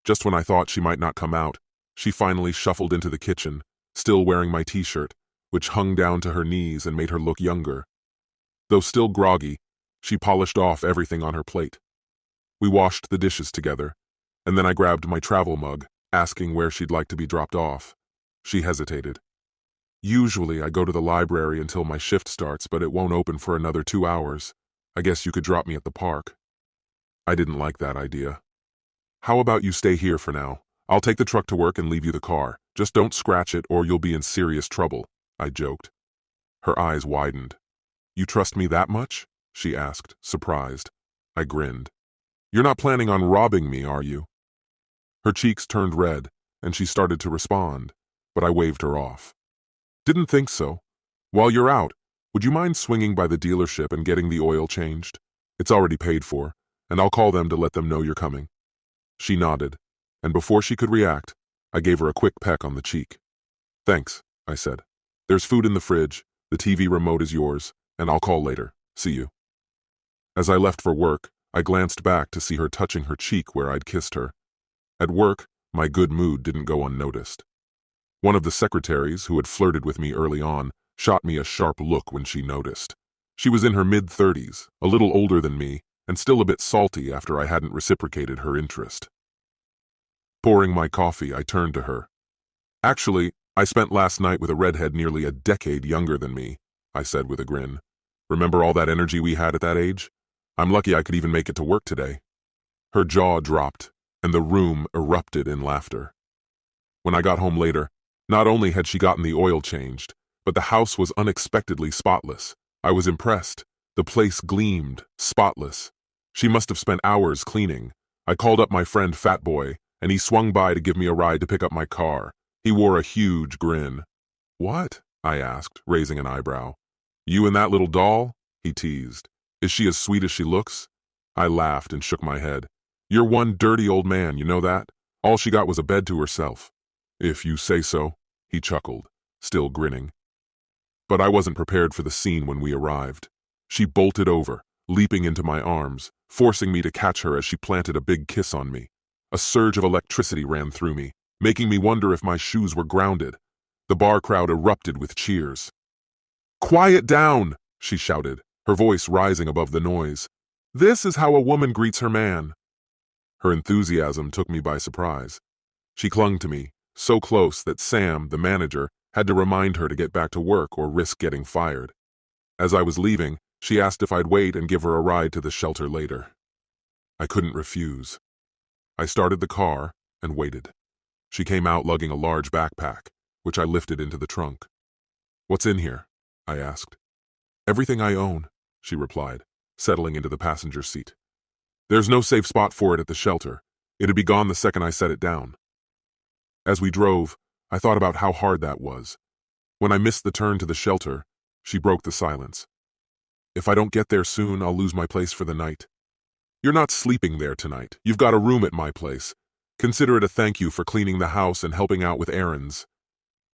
Just when I thought she might not come out, she finally shuffled into the kitchen, still wearing my t-shirt, which hung down to her knees and made her look younger. Though still groggy, she polished off everything on her plate. We washed the dishes together, and then I grabbed my travel mug, asking where she'd like to be dropped off. She hesitated. "Usually I go to the library until my shift starts, but it won't open for another 2 hours. I guess you could drop me at the park." I didn't like that idea. "How about you stay here for now? I'll take the truck to work and leave you the car. Just don't scratch it or you'll be in serious trouble," I joked. Her eyes widened. "You trust me that much?" she asked, surprised. I grinned. "You're not planning on robbing me, are you?" Her cheeks turned red, and she started to respond, but I waved her off. "Didn't think so. While you're out, would you mind swinging by the dealership and getting the oil changed? It's already paid for, and I'll call them to let them know you're coming." She nodded, and before she could react, I gave her a quick peck on the cheek. "Thanks," I said. "There's food in the fridge, the TV remote is yours, and I'll call later. See you." As I left for work, I glanced back to see her touching her cheek where I'd kissed her. At work, my good mood didn't go unnoticed. One of the secretaries, who had flirted with me early on, shot me a sharp look when she noticed. She was in her mid-30s, a little older than me, and still a bit salty after I hadn't reciprocated her interest. Pouring my coffee, I turned to her. "Actually, I spent last night with a redhead nearly a decade younger than me," I said with a grin. "Remember all that energy we had at that age? I'm lucky I could even make it to work today." Her jaw dropped, and the room erupted in laughter. When I got home later, not only had she gotten the oil changed, but the house was unexpectedly spotless. I was impressed. The place gleamed, spotless. She must have spent hours cleaning. I called up my friend Fat Boy, and he swung by to give me a ride to pick up my car. He wore a huge grin. "What?" I asked, raising an eyebrow. "You and that little doll?" he teased. "Is she as sweet as she looks?" I laughed and shook my head. "You're one dirty old man, you know that? All she got was a bed to herself." "If you say so," he chuckled, still grinning. But I wasn't prepared for the scene when we arrived. She bolted over, leaping into my arms, forcing me to catch her as she planted a big kiss on me. A surge of electricity ran through me, making me wonder if my shoes were grounded. The bar crowd erupted with cheers. "Quiet down!" she shouted, her voice rising above the noise. "This is how a woman greets her man." Her enthusiasm took me by surprise. She clung to me, so close that Sam, the manager, had to remind her to get back to work or risk getting fired. As I was leaving, she asked if I'd wait and give her a ride to the shelter later. I couldn't refuse. I started the car and waited. She came out lugging a large backpack, which I lifted into the trunk. "What's in here?" I asked. "Everything I own," she replied, settling into the passenger seat. "There's no safe spot for it at the shelter. It'd be gone the second I set it down." As we drove, I thought about how hard that was. When I missed the turn to the shelter, she broke the silence. "If I don't get there soon, I'll lose my place for the night." "You're not sleeping there tonight. You've got a room at my place. Consider it a thank you for cleaning the house and helping out with errands."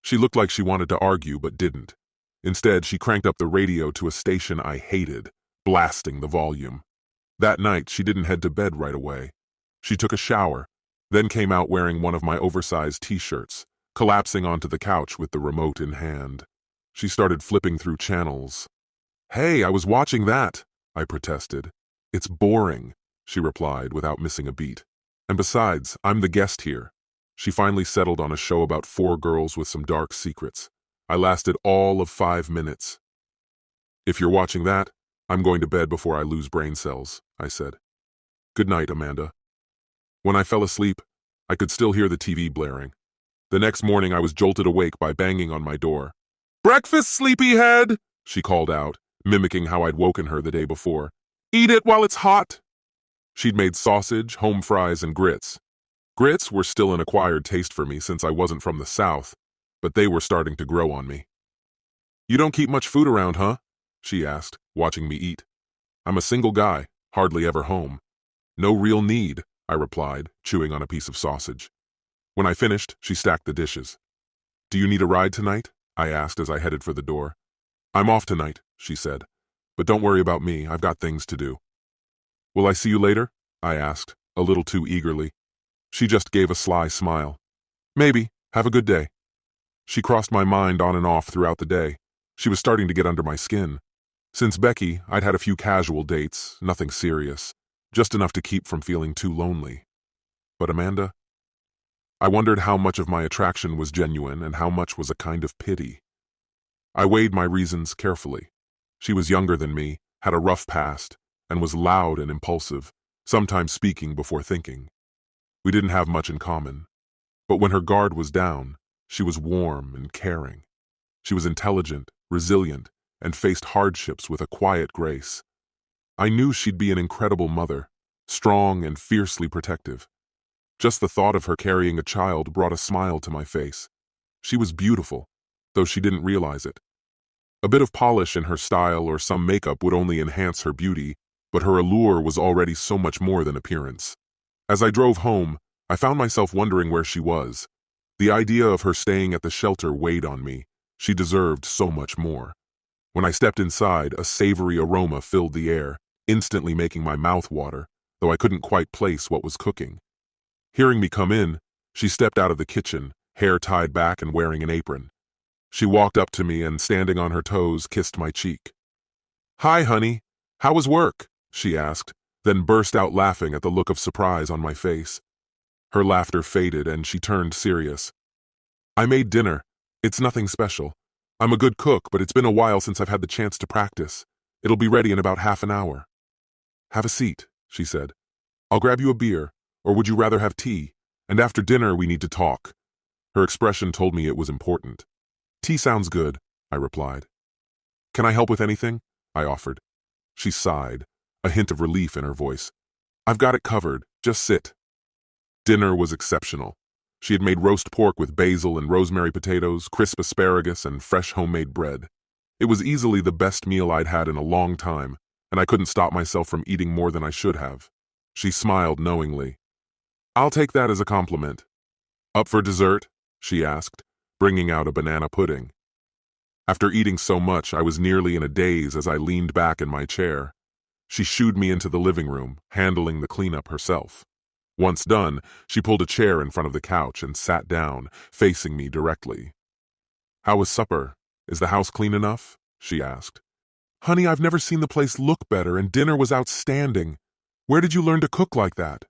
She looked like she wanted to argue but didn't. Instead, she cranked up the radio to a station I hated, blasting the volume. That night, she didn't head to bed right away. She took a shower, then came out wearing one of my oversized t-shirts, collapsing onto the couch with the remote in hand. She started flipping through channels. "Hey, I was watching that," I protested. "It's boring," she replied without missing a beat. "And besides, I'm the guest here." She finally settled on a show about 4 girls with some dark secrets. I lasted all of 5 minutes. "If you're watching that, I'm going to bed before I lose brain cells," I said. "Good night, Amanda." When I fell asleep, I could still hear the TV blaring. The next morning I was jolted awake by banging on my door. "Breakfast, sleepyhead!" she called out, mimicking how I'd woken her the day before. "Eat it while it's hot!" She'd made sausage, home fries, and grits. Grits were still an acquired taste for me since I wasn't from the South, but they were starting to grow on me. "You don't keep much food around, huh?" she asked, watching me eat. "I'm a single guy, hardly ever home." "No real need," I replied, chewing on a piece of sausage. When I finished, she stacked the dishes. "Do you need a ride tonight?" I asked as I headed for the door. I'm off tonight, she said. But don't worry about me, I've got things to do. Will I see you later? I asked, a little too eagerly. She just gave a sly smile. Maybe. Have a good day. She crossed my mind on and off throughout the day. She was starting to get under my skin. Since Becky, I'd had a few casual dates, nothing serious, just enough to keep from feeling too lonely. But Amanda? I wondered how much of my attraction was genuine and how much was a kind of pity. I weighed my reasons carefully. She was younger than me, had a rough past, and was loud and impulsive, sometimes speaking before thinking. We didn't have much in common. But when her guard was down, she was warm and caring. She was intelligent, resilient, and faced hardships with a quiet grace. I knew she'd be an incredible mother, strong and fiercely protective. Just the thought of her carrying a child brought a smile to my face. She was beautiful, though she didn't realize it. A bit of polish in her style or some makeup would only enhance her beauty, but her allure was already so much more than appearance. As I drove home, I found myself wondering where she was. The idea of her staying at the shelter weighed on me. She deserved so much more. When I stepped inside, a savory aroma filled the air, instantly making my mouth water, though I couldn't quite place what was cooking. Hearing me come in, she stepped out of the kitchen, hair tied back and wearing an apron. She walked up to me and, standing on her toes, kissed my cheek. "Hi, honey. How was work?" she asked, then burst out laughing at the look of surprise on my face. Her laughter faded and she turned serious. "I made dinner. It's nothing special. I'm a good cook, but it's been a while since I've had the chance to practice. It'll be ready in about half an hour." "Have a seat," she said. "I'll grab you a beer, or would you rather have tea? And after dinner we need to talk." Her expression told me it was important. "Tea sounds good," I replied. "Can I help with anything?" I offered. She sighed, a hint of relief in her voice. "I've got it covered. Just sit." Dinner was exceptional. She had made roast pork with basil and rosemary potatoes, crisp asparagus, and fresh homemade bread. It was easily the best meal I'd had in a long time, and I couldn't stop myself from eating more than I should have. She smiled knowingly. "I'll take that as a compliment." "Up for dessert?" she asked, bringing out a banana pudding. After eating so much, I was nearly in a daze as I leaned back in my chair. She shooed me into the living room, handling the cleanup herself. Once done, she pulled a chair in front of the couch and sat down, facing me directly. "How was supper? Is the house clean enough?" she asked. "Honey, I've never seen the place look better, and dinner was outstanding. Where did you learn to cook like that?"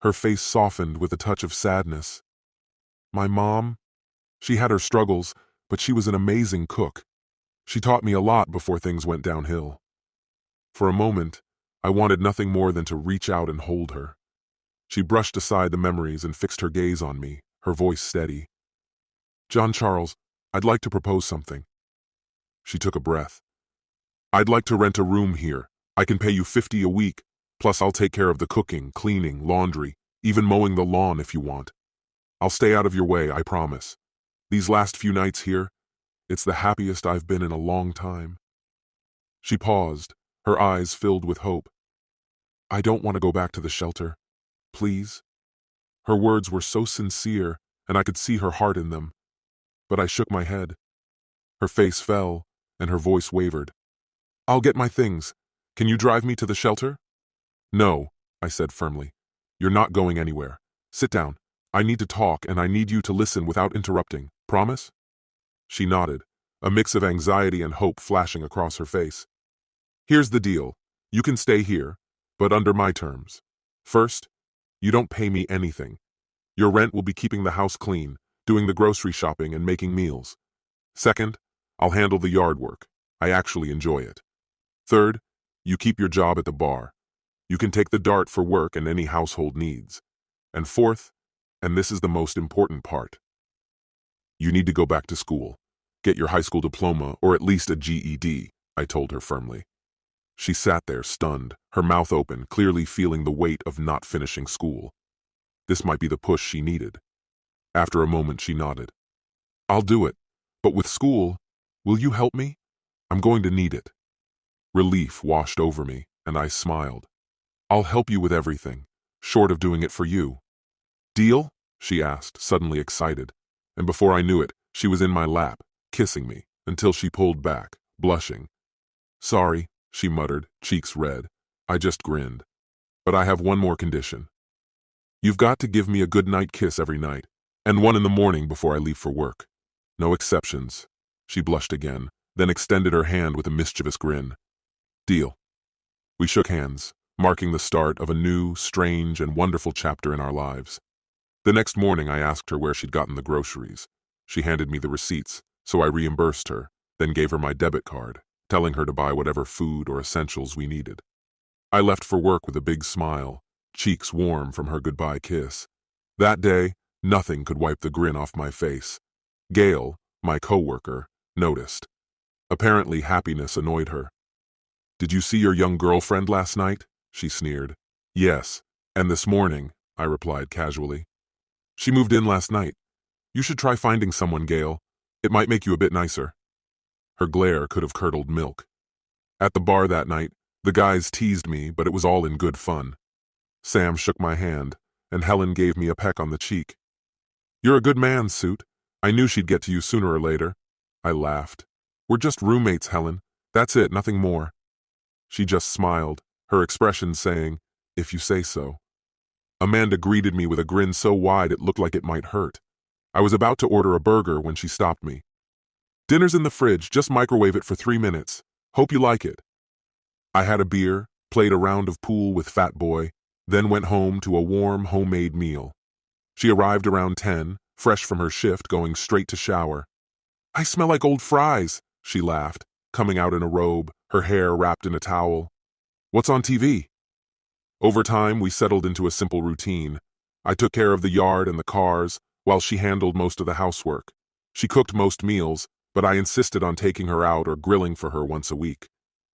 Her face softened with a touch of sadness. "My mom? She had her struggles, but she was an amazing cook. She taught me a lot before things went downhill." For a moment, I wanted nothing more than to reach out and hold her. She brushed aside the memories and fixed her gaze on me, her voice steady. "John Charles, I'd like to propose something." She took a breath. "I'd like to rent a room here. I can pay you $50 a week, plus I'll take care of the cooking, cleaning, laundry, even mowing the lawn if you want. I'll stay out of your way, I promise. These last few nights here, it's the happiest I've been in a long time." She paused, her eyes filled with hope. "I don't want to go back to the shelter. Please?" Her words were so sincere, and I could see her heart in them. But I shook my head. Her face fell, and her voice wavered. "I'll get my things. Can you drive me to the shelter?" "No," I said firmly. "You're not going anywhere. Sit down. I need to talk, and I need you to listen without interrupting. Promise?" She nodded, a mix of anxiety and hope flashing across her face. "Here's the deal. You can stay here, but under my terms. First, you don't pay me anything. Your rent will be keeping the house clean, doing the grocery shopping, and making meals. Second, I'll handle the yard work. I actually enjoy it. Third, you keep your job at the bar. You can take the dart for work and any household needs. And fourth, and this is the most important part, you need to go back to school. Get your high school diploma, or at least a GED, I told her firmly. She sat there stunned, her mouth open, clearly feeling the weight of not finishing school. This might be the push she needed. After a moment, she nodded. "I'll do it. But with school, will you help me? I'm going to need it." Relief washed over me, and I smiled. "I'll help you with everything, short of doing it for you." "Deal?" she asked, suddenly excited. And before I knew it, she was in my lap, kissing me, until she pulled back, blushing. "Sorry," she muttered, cheeks red. I just grinned. "But I have one more condition. You've got to give me a good night kiss every night, and one in the morning before I leave for work. No exceptions." She blushed again, then extended her hand with a mischievous grin. "Deal." We shook hands, marking the start of a new, strange, and wonderful chapter in our lives. The next morning I asked her where she'd gotten the groceries. She handed me the receipts, so I reimbursed her, then gave her my debit card, telling her to buy whatever food or essentials we needed. I left for work with a big smile, cheeks warm from her goodbye kiss. That day, nothing could wipe the grin off my face. Gail, my coworker, noticed. Apparently happiness annoyed her. "Did you see your young girlfriend last night?" she sneered. "Yes, and this morning," I replied casually. "She moved in last night. You should try finding someone, Gail. It might make you a bit nicer." Her glare could have curdled milk. At the bar that night, the guys teased me, but it was all in good fun. Sam shook my hand, and Helen gave me a peck on the cheek. "You're a good man, Suit. I knew she'd get to you sooner or later." I laughed. "We're just roommates, Helen. That's it, nothing more." She just smiled, her expression saying, "If you say so." Amanda greeted me with a grin so wide it looked like it might hurt. I was about to order a burger when she stopped me. "Dinner's in the fridge, just microwave it for 3 minutes. Hope you like it." I had a beer, played a round of pool with Fat Boy, then went home to a warm, homemade meal. She arrived around 10, fresh from her shift, going straight to shower. "I smell like old fries," she laughed, coming out in a robe, her hair wrapped in a towel. "What's on TV?" Over time, we settled into a simple routine. I took care of the yard and the cars, while she handled most of the housework. She cooked most meals, but I insisted on taking her out or grilling for her once a week.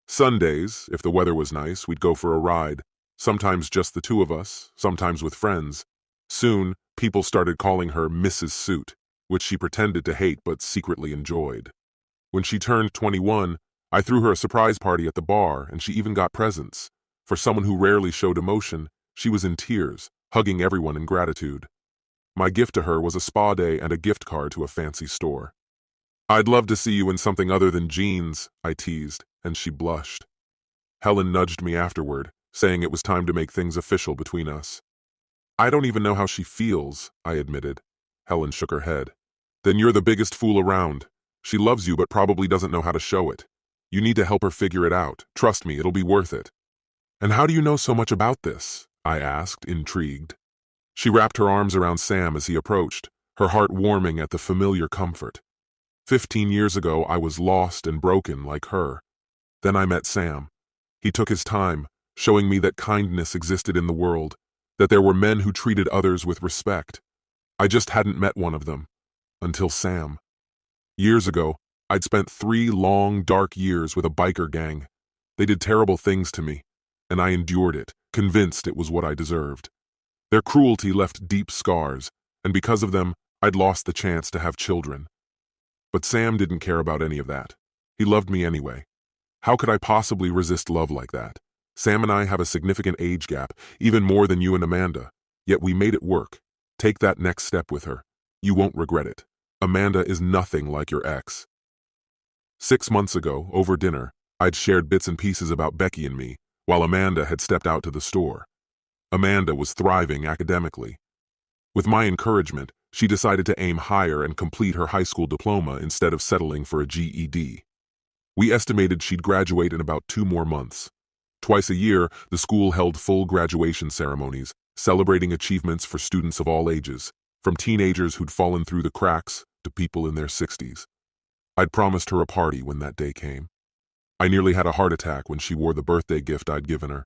Sundays, if the weather was nice, we'd go for a ride, sometimes just the two of us, sometimes with friends. Soon, people started calling her Mrs. Suit, which she pretended to hate but secretly enjoyed. When she turned 21, I threw her a surprise party at the bar, and she even got presents. For someone who rarely showed emotion, she was in tears, hugging everyone in gratitude. My gift to her was a spa day and a gift card to a fancy store. "I'd love to see you in something other than jeans," I teased, and she blushed. Helen nudged me afterward, saying it was time to make things official between us. "I don't even know how she feels," I admitted. Helen shook her head. "Then you're the biggest fool around. She loves you but probably doesn't know how to show it. You need to help her figure it out. Trust me, it'll be worth it." "And how do you know so much about this?" I asked, intrigued. She wrapped her arms around Sam as he approached, her heart warming at the familiar comfort. 15 years ago, I was lost and broken like her. Then I met Sam. He took his time, showing me that kindness existed in the world, that there were men who treated others with respect. I just hadn't met one of them. Until Sam. Years ago, I'd spent 3 long, dark years with a biker gang. They did terrible things to me, and I endured it, convinced it was what I deserved. Their cruelty left deep scars, and because of them, I'd lost the chance to have children. But Sam didn't care about any of that. He loved me anyway. How could I possibly resist love like that? Sam and I have a significant age gap, even more than you and Amanda. Yet we made it work. Take that next step with her. You won't regret it. Amanda is nothing like your ex. 6 months ago, over dinner, I'd shared bits and pieces about Becky and me, while Amanda had stepped out to the store. Amanda was thriving academically. With my encouragement, she decided to aim higher and complete her high school diploma instead of settling for a GED. We estimated she'd graduate in about 2 more months. Twice a year, the school held full graduation ceremonies, celebrating achievements for students of all ages, from teenagers who'd fallen through the cracks to people in their 60s. I'd promised her a party when that day came. I nearly had a heart attack when she wore the birthday gift I'd given her.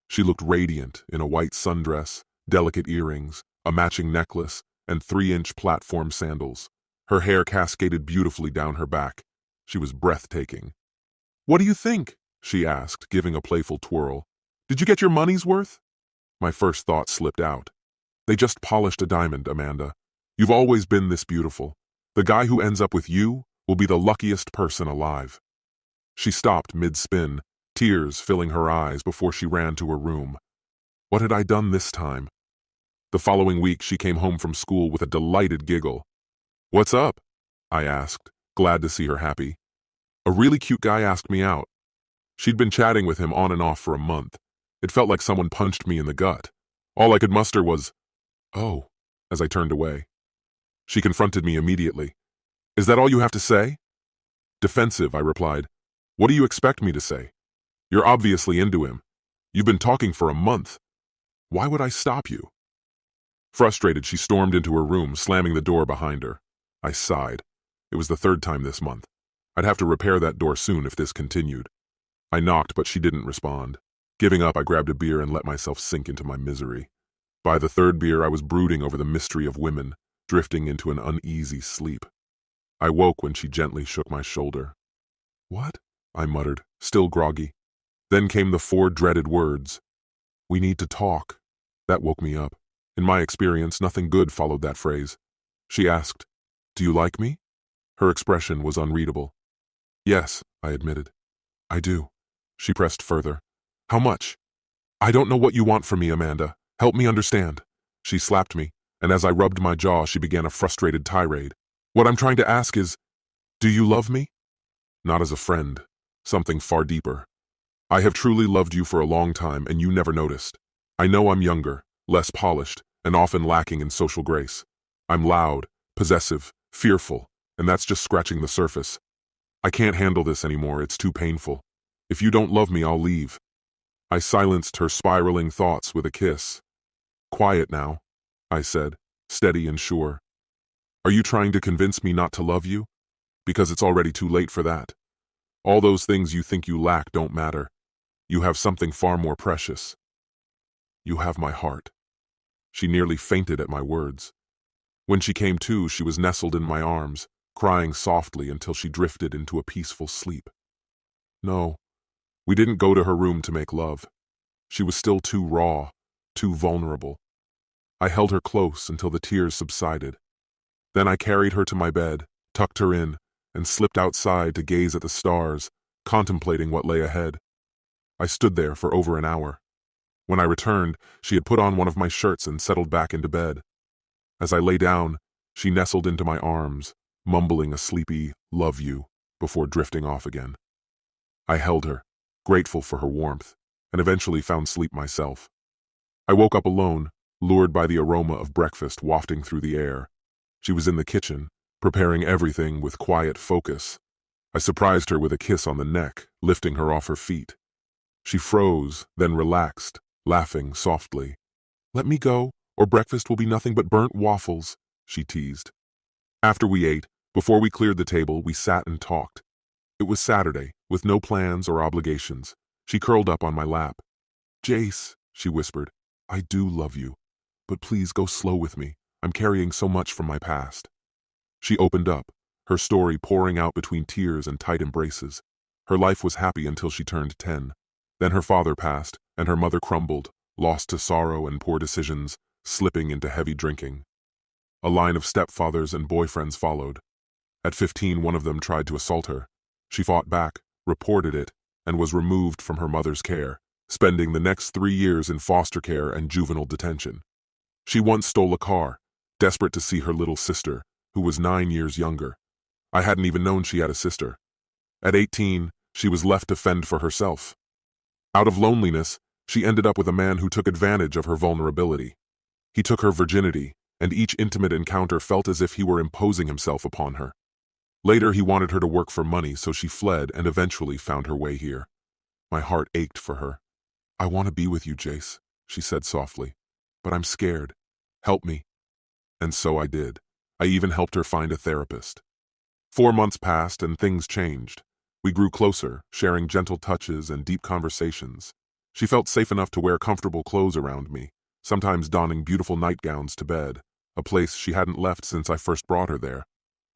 She looked radiant in a white sundress, delicate earrings, a matching necklace, and 3-inch platform sandals. Her hair cascaded beautifully down her back. She was breathtaking. "What do you think?" she asked, giving a playful twirl. "Did you get your money's worth?" My first thought slipped out. "They just polished a diamond, Amanda. You've always been this beautiful. The guy who ends up with you will be the luckiest person alive." She stopped mid-spin, tears filling her eyes before she ran to her room. What had I done this time? The following week, she came home from school with a delighted giggle. "What's up?" I asked, glad to see her happy. A really cute guy asked me out. She'd been chatting with him on and off for a month. It felt like someone punched me in the gut. All I could muster was, "Oh," as I turned away. She confronted me immediately. "Is that all you have to say?" Defensive, I replied. "What do you expect me to say? You're obviously into him. You've been talking for a month. Why would I stop you?" Frustrated, she stormed into her room, slamming the door behind her. I sighed. It was the third time this month. I'd have to repair that door soon if this continued. I knocked, but she didn't respond. Giving up, I grabbed a beer and let myself sink into my misery. By the third beer, I was brooding over the mystery of women, drifting into an uneasy sleep. I woke when she gently shook my shoulder. "What?" I muttered, still groggy. Then came the four dreaded words. "We need to talk." That woke me up. In my experience, nothing good followed that phrase. She asked, "Do you like me?" Her expression was unreadable. "Yes," I admitted. "I do." She pressed further. "How much?" "I don't know what you want from me, Amanda. Help me understand." She slapped me, and as I rubbed my jaw, she began a frustrated tirade. "What I'm trying to ask is, do you love me?" Not as a friend. Something far deeper. I have truly loved you for a long time, and you never noticed. I know I'm younger, less polished, and often lacking in social grace. I'm loud, possessive, fearful, and that's just scratching the surface. I can't handle this anymore, it's too painful. If you don't love me, I'll leave. I silenced her spiraling thoughts with a kiss. "Quiet now," I said, steady and sure. "Are you trying to convince me not to love you? Because it's already too late for that. All those things you think you lack don't matter. You have something far more precious. You have my heart." She nearly fainted at my words. When she came to, she was nestled in my arms, crying softly until she drifted into a peaceful sleep. No, we didn't go to her room to make love. She was still too raw, too vulnerable. I held her close until the tears subsided. Then I carried her to my bed, tucked her in, and slipped outside to gaze at the stars, contemplating what lay ahead. I stood there for over an hour. When I returned, she had put on one of my shirts and settled back into bed. As I lay down, she nestled into my arms, mumbling a sleepy, "Love you," before drifting off again. I held her, grateful for her warmth, and eventually found sleep myself. I woke up alone, lured by the aroma of breakfast wafting through the air. She was in the kitchen, preparing everything with quiet focus. I surprised her with a kiss on the neck, lifting her off her feet. She froze, then relaxed, laughing softly. "Let me go, or breakfast will be nothing but burnt waffles," she teased. After we ate, before we cleared the table, we sat and talked. It was Saturday, with no plans or obligations. She curled up on my lap. "Jace," she whispered, "I do love you, but please go slow with me. I'm carrying so much from my past." She opened up, her story pouring out between tears and tight embraces. Her life was happy until she turned 10. Then her father passed, and her mother crumbled, lost to sorrow and poor decisions, slipping into heavy drinking. A line of stepfathers and boyfriends followed. At 15, one of them tried to assault her. She fought back, reported it, and was removed from her mother's care, spending the next 3 years in foster care and juvenile detention. She once stole a car, desperate to see her little sister, who was 9 years younger. I hadn't even known she had a sister. At 18, she was left to fend for herself. Out of loneliness, she ended up with a man who took advantage of her vulnerability. He took her virginity, and each intimate encounter felt as if he were imposing himself upon her. Later, he wanted her to work for money, so she fled and eventually found her way here. My heart ached for her. "I want to be with you, Jace," she said softly, "but I'm scared. Help me." And so I did. I even helped her find a therapist. 4 months passed and things changed. We grew closer, sharing gentle touches and deep conversations. She felt safe enough to wear comfortable clothes around me, sometimes donning beautiful nightgowns to bed, a place she hadn't left since I first brought her there.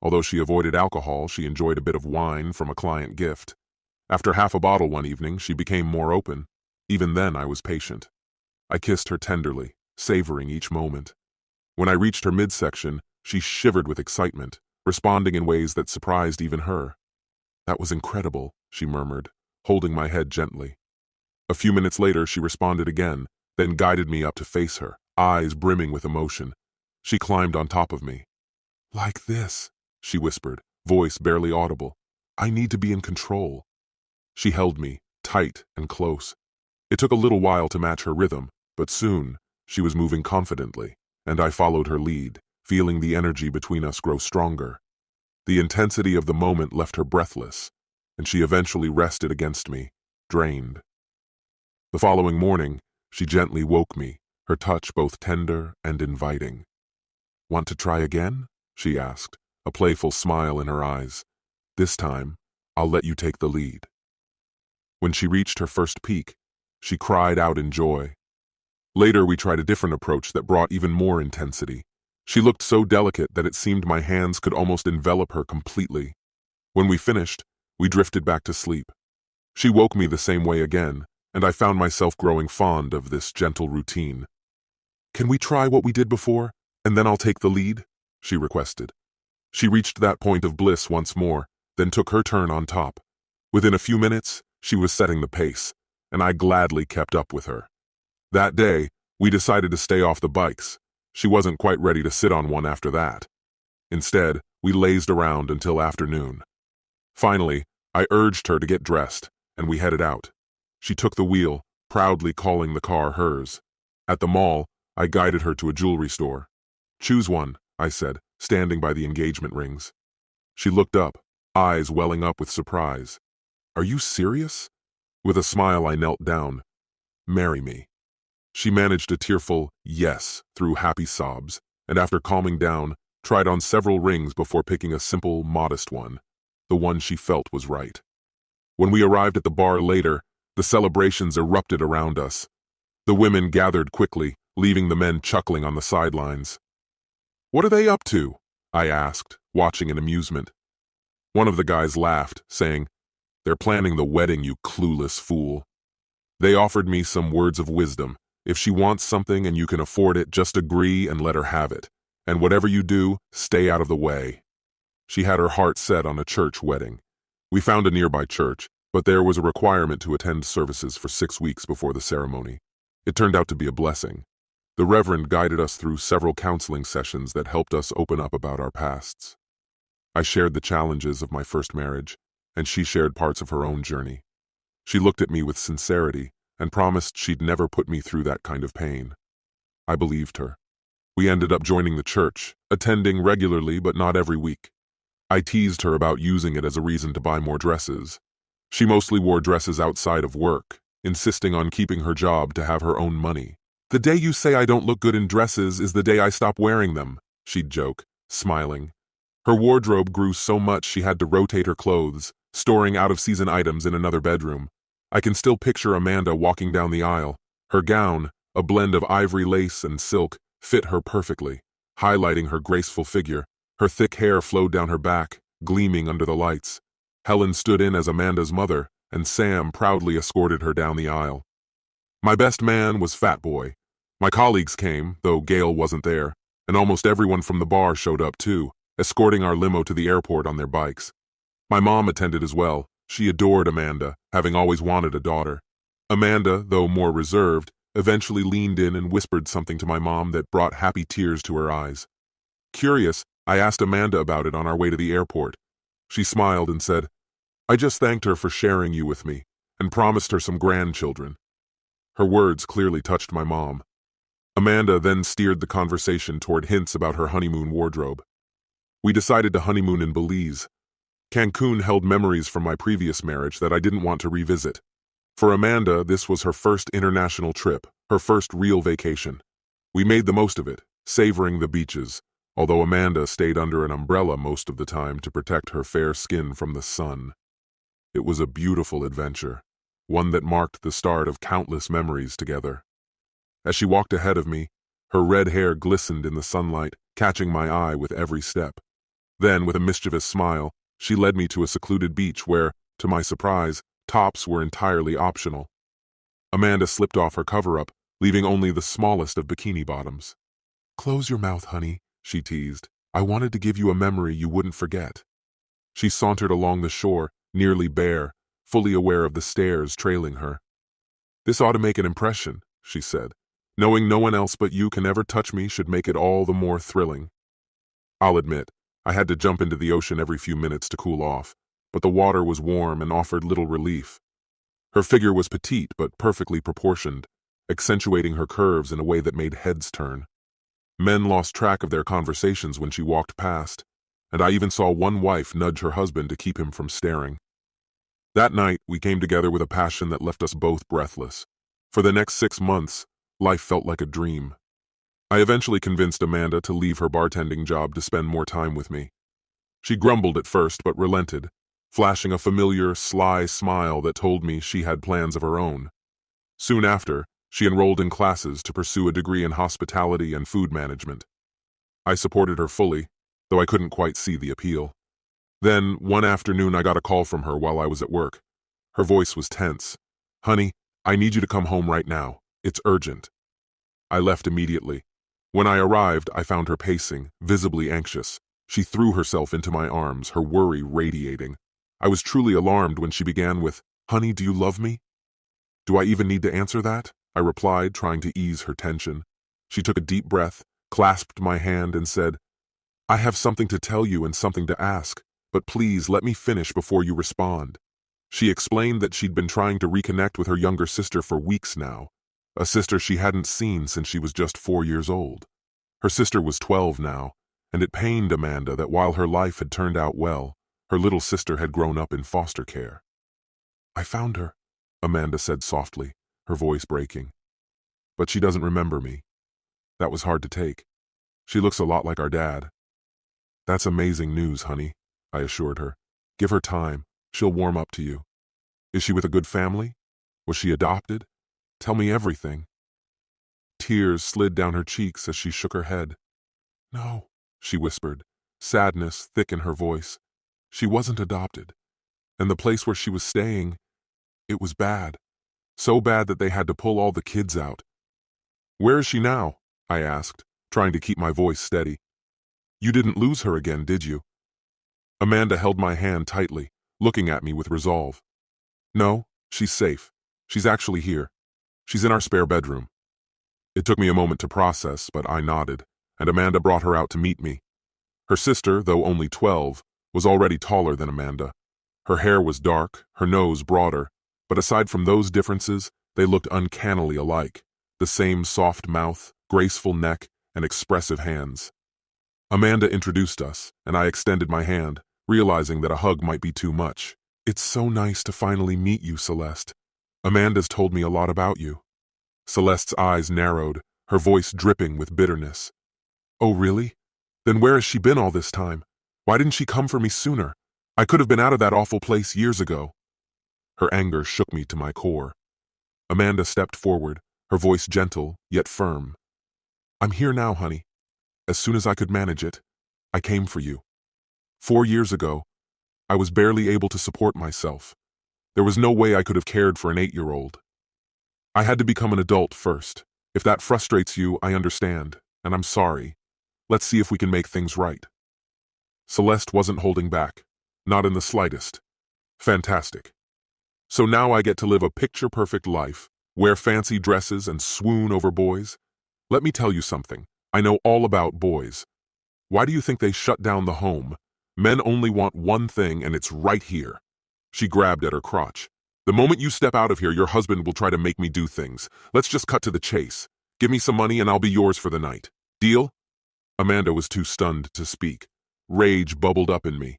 Although she avoided alcohol, she enjoyed a bit of wine from a client gift. After half a bottle one evening, she became more open. Even then, I was patient. I kissed her tenderly, savoring each moment. When I reached her midsection, she shivered with excitement, responding in ways that surprised even her. "That was incredible," she murmured, holding my head gently. A few minutes later, she responded again, then guided me up to face her, eyes brimming with emotion. She climbed on top of me. "Like this," she whispered, voice barely audible. I need to be in control. She held me, tight and close. It took a little while to match her rhythm, but soon she was moving confidently, and I followed her lead, feeling the energy between us grow stronger. The intensity of the moment left her breathless, and she eventually rested against me, drained. The following morning, she gently woke me, her touch both tender and inviting. "Want to try again?" she asked, a playful smile in her eyes. "This time, I'll let you take the lead." When she reached her first peak, she cried out in joy. Later, we tried a different approach that brought even more intensity. She looked so delicate that it seemed my hands could almost envelop her completely. When we finished, we drifted back to sleep. She woke me the same way again, and I found myself growing fond of this gentle routine. "Can we try what we did before, and then I'll take the lead?" she requested. She reached that point of bliss once more, then took her turn on top. Within a few minutes, she was setting the pace, and I gladly kept up with her. That day, we decided to stay off the bikes. She wasn't quite ready to sit on one after that. Instead, we lazed around until afternoon. Finally, I urged her to get dressed, and we headed out. She took the wheel, proudly calling the car hers. At the mall, I guided her to a jewelry store. "Choose one," I said, standing by the engagement rings. She looked up, eyes welling up with surprise. "Are you serious?" With a smile, I knelt down. "Marry me." She managed a tearful yes through happy sobs, and after calming down, tried on several rings before picking a simple, modest one, the one she felt was right. When we arrived at the bar later, the celebrations erupted around us. The women gathered quickly, leaving the men chuckling on the sidelines. "What are they up to?" I asked, watching in amusement. One of the guys laughed, saying, "They're planning the wedding, you clueless fool." They offered me some words of wisdom. If she wants something and you can afford it, just agree and let her have it. And whatever you do, stay out of the way. She had her heart set on a church wedding. We found a nearby church, but there was a requirement to attend services for 6 weeks before the ceremony. It turned out to be a blessing. The Reverend guided us through several counseling sessions that helped us open up about our pasts. I shared the challenges of my first marriage, and she shared parts of her own journey. She looked at me with sincerity and promised she'd never put me through that kind of pain. I believed her. We ended up joining the church, attending regularly but not every week. I teased her about using it as a reason to buy more dresses. She mostly wore dresses outside of work, insisting on keeping her job to have her own money. "The day you say I don't look good in dresses is the day I stop wearing them," she'd joke, smiling. Her wardrobe grew so much she had to rotate her clothes, storing out-of-season items in another bedroom. I can still picture Amanda walking down the aisle. Her gown, a blend of ivory lace and silk, fit her perfectly, highlighting her graceful figure. Her thick hair flowed down her back, gleaming under the lights. Helen stood in as Amanda's mother, and Sam proudly escorted her down the aisle. My best man was Fat Boy. My colleagues came, though Gail wasn't there, and almost everyone from the bar showed up too, escorting our limo to the airport on their bikes. My mom attended as well. She adored Amanda, having always wanted a daughter. Amanda, though more reserved, eventually leaned in and whispered something to my mom that brought happy tears to her eyes. Curious, I asked Amanda about it on our way to the airport. She smiled and said, "I just thanked her for sharing you with me, and promised her some grandchildren." Her words clearly touched my mom. Amanda then steered the conversation toward hints about her honeymoon wardrobe. We decided to honeymoon in Belize. Cancun held memories from my previous marriage that I didn't want to revisit. For Amanda, this was her first international trip, her first real vacation. We made the most of it, savoring the beaches, although Amanda stayed under an umbrella most of the time to protect her fair skin from the sun. It was a beautiful adventure, one that marked the start of countless memories together. As she walked ahead of me, her red hair glistened in the sunlight, catching my eye with every step. Then, with a mischievous smile, she led me to a secluded beach where, to my surprise, tops were entirely optional. Amanda slipped off her cover-up, leaving only the smallest of bikini bottoms. "Close your mouth, honey," she teased. "I wanted to give you a memory you wouldn't forget." She sauntered along the shore, nearly bare, fully aware of the stares trailing her. "This ought to make an impression," she said. "Knowing no one else but you can ever touch me should make it all the more thrilling." I'll admit, I had to jump into the ocean every few minutes to cool off, but the water was warm and offered little relief. Her figure was petite but perfectly proportioned, accentuating her curves in a way that made heads turn. Men lost track of their conversations when she walked past, and I even saw one wife nudge her husband to keep him from staring. That night, we came together with a passion that left us both breathless. For the next 6 months, life felt like a dream. I eventually convinced Amanda to leave her bartending job to spend more time with me. She grumbled at first but relented, flashing a familiar, sly smile that told me she had plans of her own. Soon after, she enrolled in classes to pursue a degree in hospitality and food management. I supported her fully, though I couldn't quite see the appeal. Then, one afternoon, I got a call from her while I was at work. Her voice was tense. "Honey, I need you to come home right now. It's urgent." I left immediately. When I arrived, I found her pacing, visibly anxious. She threw herself into my arms, her worry radiating. I was truly alarmed when she began with, "Honey, do you love me?" "Do I even need to answer that?" I replied, trying to ease her tension. She took a deep breath, clasped my hand, and said, "I have something to tell you and something to ask, but please let me finish before you respond." She explained that she'd been trying to reconnect with her younger sister for weeks now, a sister she hadn't seen since she was just 4 years old. Her sister was 12 now, and it pained Amanda that while her life had turned out well, her little sister had grown up in foster care. "I found her," Amanda said softly, her voice breaking. "But she doesn't remember me." That was hard to take. "She looks a lot like our dad." "That's amazing news, honey," I assured her. "Give her time. She'll warm up to you. Is she with a good family? Was she adopted? Tell me everything." Tears slid down her cheeks as she shook her head. "No," she whispered, sadness thick in her voice. "She wasn't adopted. And the place where she was staying, it was bad. So bad that they had to pull all the kids out." "Where is she now?" I asked, trying to keep my voice steady. "You didn't lose her again, did you?" Amanda held my hand tightly, looking at me with resolve. "No, she's safe. She's actually here. She's in our spare bedroom." It took me a moment to process, but I nodded, and Amanda brought her out to meet me. Her sister, though only 12, was already taller than Amanda. Her hair was dark, her nose broader, but aside from those differences, they looked uncannily alike. The same soft mouth, graceful neck, and expressive hands. Amanda introduced us, and I extended my hand, realizing that a hug might be too much. "It's so nice to finally meet you, Celeste. Amanda's told me a lot about you." Celeste's eyes narrowed, her voice dripping with bitterness. "Oh, really? Then where has she been all this time? Why didn't she come for me sooner? I could have been out of that awful place years ago." Her anger shook me to my core. Amanda stepped forward, her voice gentle, yet firm. "I'm here now, honey. As soon as I could manage it, I came for you. 4 years ago, I was barely able to support myself. There was no way I could have cared for an 8-year-old. I had to become an adult first. If that frustrates you, I understand, and I'm sorry. Let's see if we can make things right." Celeste wasn't holding back, not in the slightest. "Fantastic. So now I get to live a picture-perfect life, wear fancy dresses and swoon over boys? Let me tell you something. I know all about boys. Why do you think they shut down the home? Men only want one thing, and it's right here." She grabbed at her crotch. "The moment you step out of here, your husband will try to make me do things. Let's just cut to the chase. Give me some money and I'll be yours for the night. Deal?" Amanda was too stunned to speak. Rage bubbled up in me.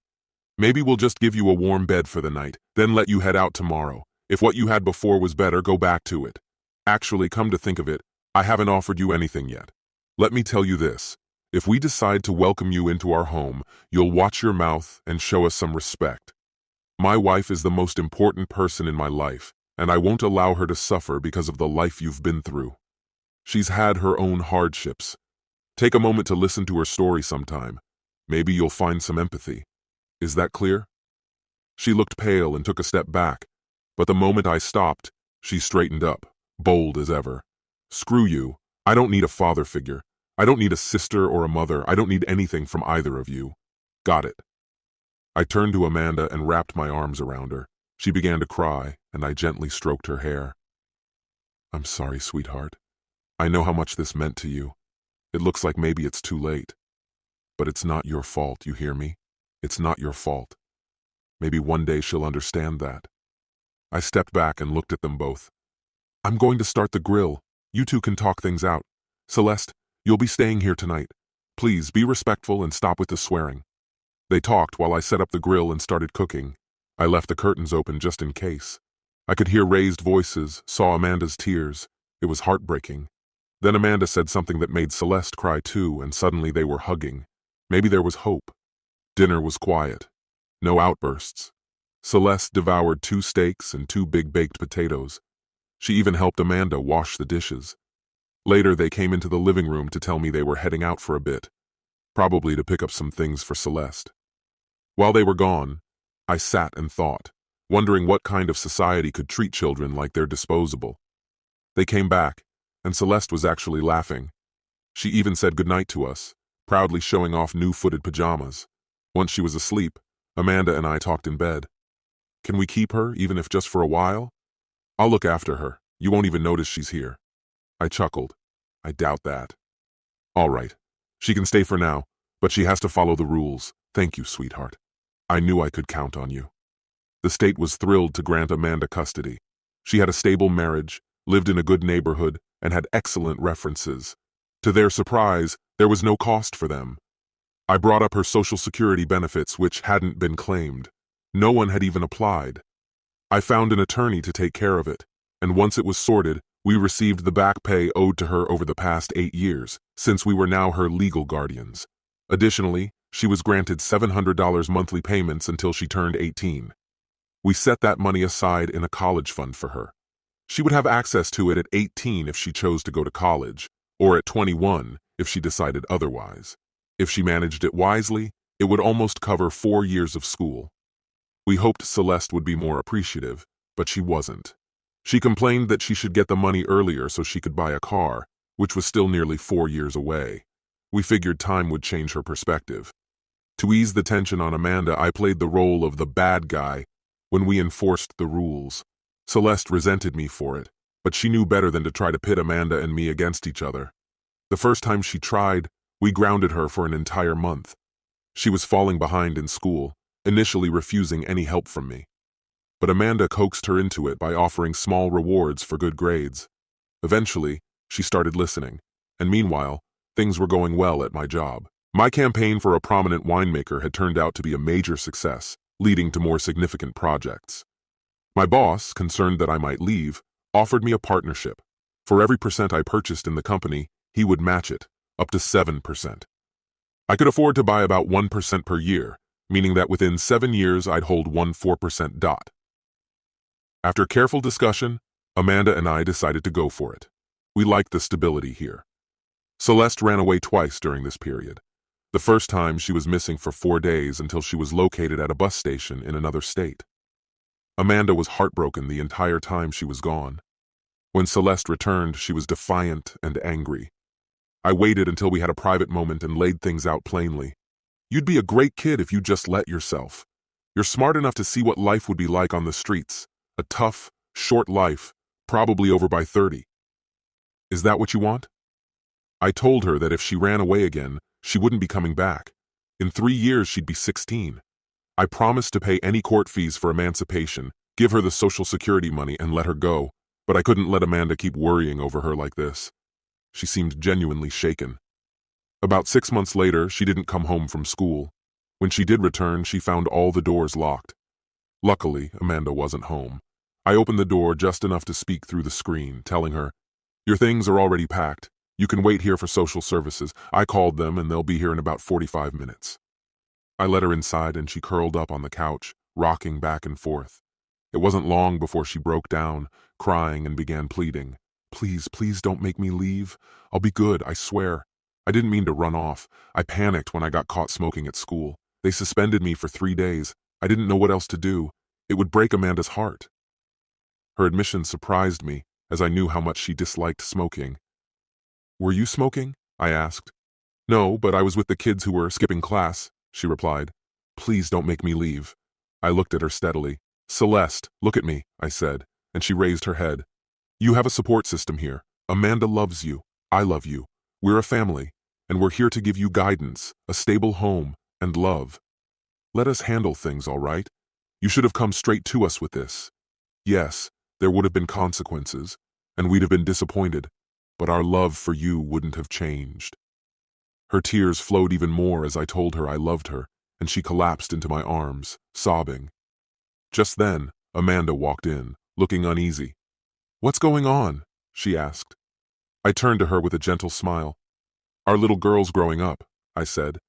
"Maybe we'll just give you a warm bed for the night, then let you head out tomorrow. If what you had before was better, go back to it. Actually, come to think of it, I haven't offered you anything yet. Let me tell you this. If we decide to welcome you into our home, you'll watch your mouth and show us some respect. My wife is the most important person in my life, and I won't allow her to suffer because of the life you've been through. She's had her own hardships. Take a moment to listen to her story sometime. Maybe you'll find some empathy. Is that clear?" She looked pale and took a step back, but the moment I stopped, she straightened up, bold as ever. "Screw you. I don't need a father figure. I don't need a sister or a mother. I don't need anything from either of you. Got it?" I turned to Amanda and wrapped my arms around her. She began to cry, and I gently stroked her hair. "I'm sorry, sweetheart. I know how much this meant to you. It looks like maybe it's too late." But it's not your fault, you hear me? It's not your fault. Maybe one day she'll understand that. I stepped back and looked at them both. I'm going to start the grill. You two can talk things out. Celeste, you'll be staying here tonight. Please be respectful and stop with the swearing. They talked while I set up the grill and started cooking. I left the curtains open just in case. I could hear raised voices, saw Amanda's tears. It was heartbreaking. Then Amanda said something that made Celeste cry too, and suddenly they were hugging. Maybe there was hope. Dinner was quiet. No outbursts. Celeste devoured 2 steaks and 2 big baked potatoes. She even helped Amanda wash the dishes. Later, they came into the living room to tell me they were heading out for a bit, probably to pick up some things for Celeste. While they were gone, I sat and thought, wondering what kind of society could treat children like they're disposable. They came back, and Celeste was actually laughing. She even said goodnight to us, proudly showing off new footed pajamas. Once she was asleep, Amanda and I talked in bed. Can we keep her, even if just for a while? I'll look after her. You won't even notice she's here. I chuckled. I doubt that. All right. She can stay for now, but she has to follow the rules. Thank you, sweetheart. I knew I could count on you. The state was thrilled to grant Amanda custody. She had a stable marriage, lived in a good neighborhood, and had excellent references. To their surprise, there was no cost for them. I brought up her Social Security benefits, which hadn't been claimed. No one had even applied. I found an attorney to take care of it, and once it was sorted, we received the back pay owed to her over the past 8 years, since we were now her legal guardians. Additionally, she was granted $700 monthly payments until she turned 18. We set that money aside in a college fund for her. She would have access to it at 18 if she chose to go to college, or at 21 if she decided otherwise. If she managed it wisely, it would almost cover 4 years of school. We hoped Celeste would be more appreciative, but she wasn't. She complained that she should get the money earlier so she could buy a car, which was still nearly 4 years away. We figured time would change her perspective. To ease the tension on Amanda, I played the role of the bad guy when we enforced the rules. Celeste resented me for it, but she knew better than to try to pit Amanda and me against each other. The first time she tried, we grounded her for an entire month. She was falling behind in school, initially refusing any help from me. But Amanda coaxed her into it by offering small rewards for good grades. Eventually, she started listening, and meanwhile, things were going well at my job. My campaign for a prominent winemaker had turned out to be a major success, leading to more significant projects. My boss, concerned that I might leave, offered me a partnership. For every percent I purchased in the company, he would match it, up to 7%. I could afford to buy about 1% per year, meaning that within 7 years I'd hold 1.4% dot. After careful discussion, Amanda and I decided to go for it. We liked the stability here. Celeste ran away twice during this period. The first time she was missing for 4 days until she was located at a bus station in another state. Amanda was heartbroken the entire time she was gone. When Celeste returned, she was defiant and angry. I waited until we had a private moment and laid things out plainly. You'd be a great kid if you just let yourself. You're smart enough to see what life would be like on the streets. A tough, short life, probably over by 30. Is that what you want? I told her that if she ran away again, she wouldn't be coming back. In 3 years, she'd be 16. I promised to pay any court fees for emancipation, give her the Social Security money, and let her go, but I couldn't let Amanda keep worrying over her like this. She seemed genuinely shaken. About 6 months later, she didn't come home from school. When she did return, she found all the doors locked. Luckily, Amanda wasn't home. I opened the door just enough to speak through the screen, telling her, "Your things are already packed. You can wait here for social services. I called them and they'll be here in about 45 minutes. I let her inside and she curled up on the couch, rocking back and forth. It wasn't long before she broke down, crying and began pleading. Please, please don't make me leave. I'll be good, I swear. I didn't mean to run off. I panicked when I got caught smoking at school. They suspended me for 3 days. I didn't know what else to do. It would break Amanda's heart." Her admission surprised me, as I knew how much she disliked smoking. "Were you smoking?" I asked. "No, but I was with the kids who were skipping class," she replied. "Please don't make me leave." I looked at her steadily. "Celeste, look at me," I said, and she raised her head. "You have a support system here. Amanda loves you. I love you. We're a family. and we're here to give you guidance, a stable home, and love. Let us handle things, all right? You should have come straight to us with this. Yes, there would have been consequences, and we'd have been disappointed, but our love for you wouldn't have changed." Her tears flowed even more as I told her I loved her, and she collapsed into my arms, sobbing. Just then, Amanda walked in, looking uneasy. "What's going on?" she asked. I turned to her with a gentle smile. "Our little girl's growing up," I said.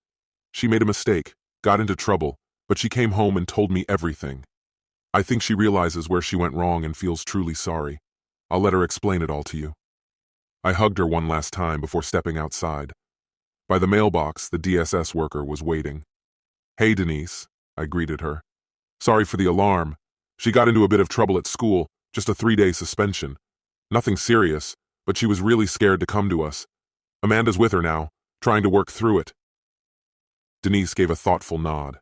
"She made a mistake, got into trouble, but she came home and told me everything. I think she realizes where she went wrong and feels truly sorry. I'll let her explain it all to you." I hugged her one last time before stepping outside. By the mailbox, the DSS worker was waiting. "Hey, Denise," I greeted her. "Sorry for the alarm. She got into a bit of trouble at school, just a 3-day suspension. Nothing serious, but she was really scared to come to us. Amanda's with her now, trying to work through it." Denise gave a thoughtful nod.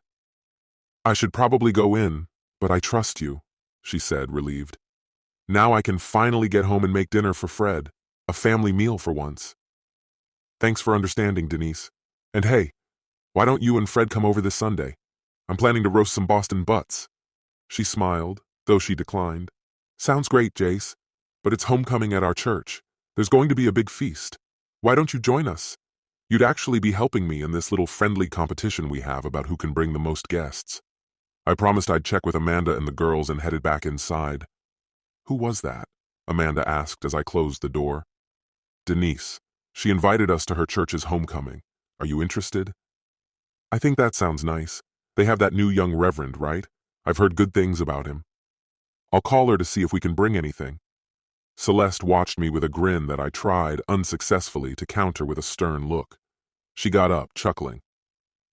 "I should probably go in, but I trust you," she said, relieved. "Now I can finally get home and make dinner for Fred, a family meal for once." "Thanks for understanding, Denise. And hey, why don't you and Fred come over this Sunday? I'm planning to roast some Boston butts." She smiled, though she declined. "Sounds great, Jace, but it's homecoming at our church. There's going to be a big feast. Why don't you join us? You'd actually be helping me in this little friendly competition we have about who can bring the most guests." I promised I'd check with Amanda and the girls and headed back inside. "Who was that?" Amanda asked as I closed the door. "Denise. She invited us to her church's homecoming. Are you interested?" "I think that sounds nice. They have that new young reverend, right? I've heard good things about him. I'll call her to see if we can bring anything." Celeste watched me with a grin that I tried, unsuccessfully, to counter with a stern look. She got up, chuckling.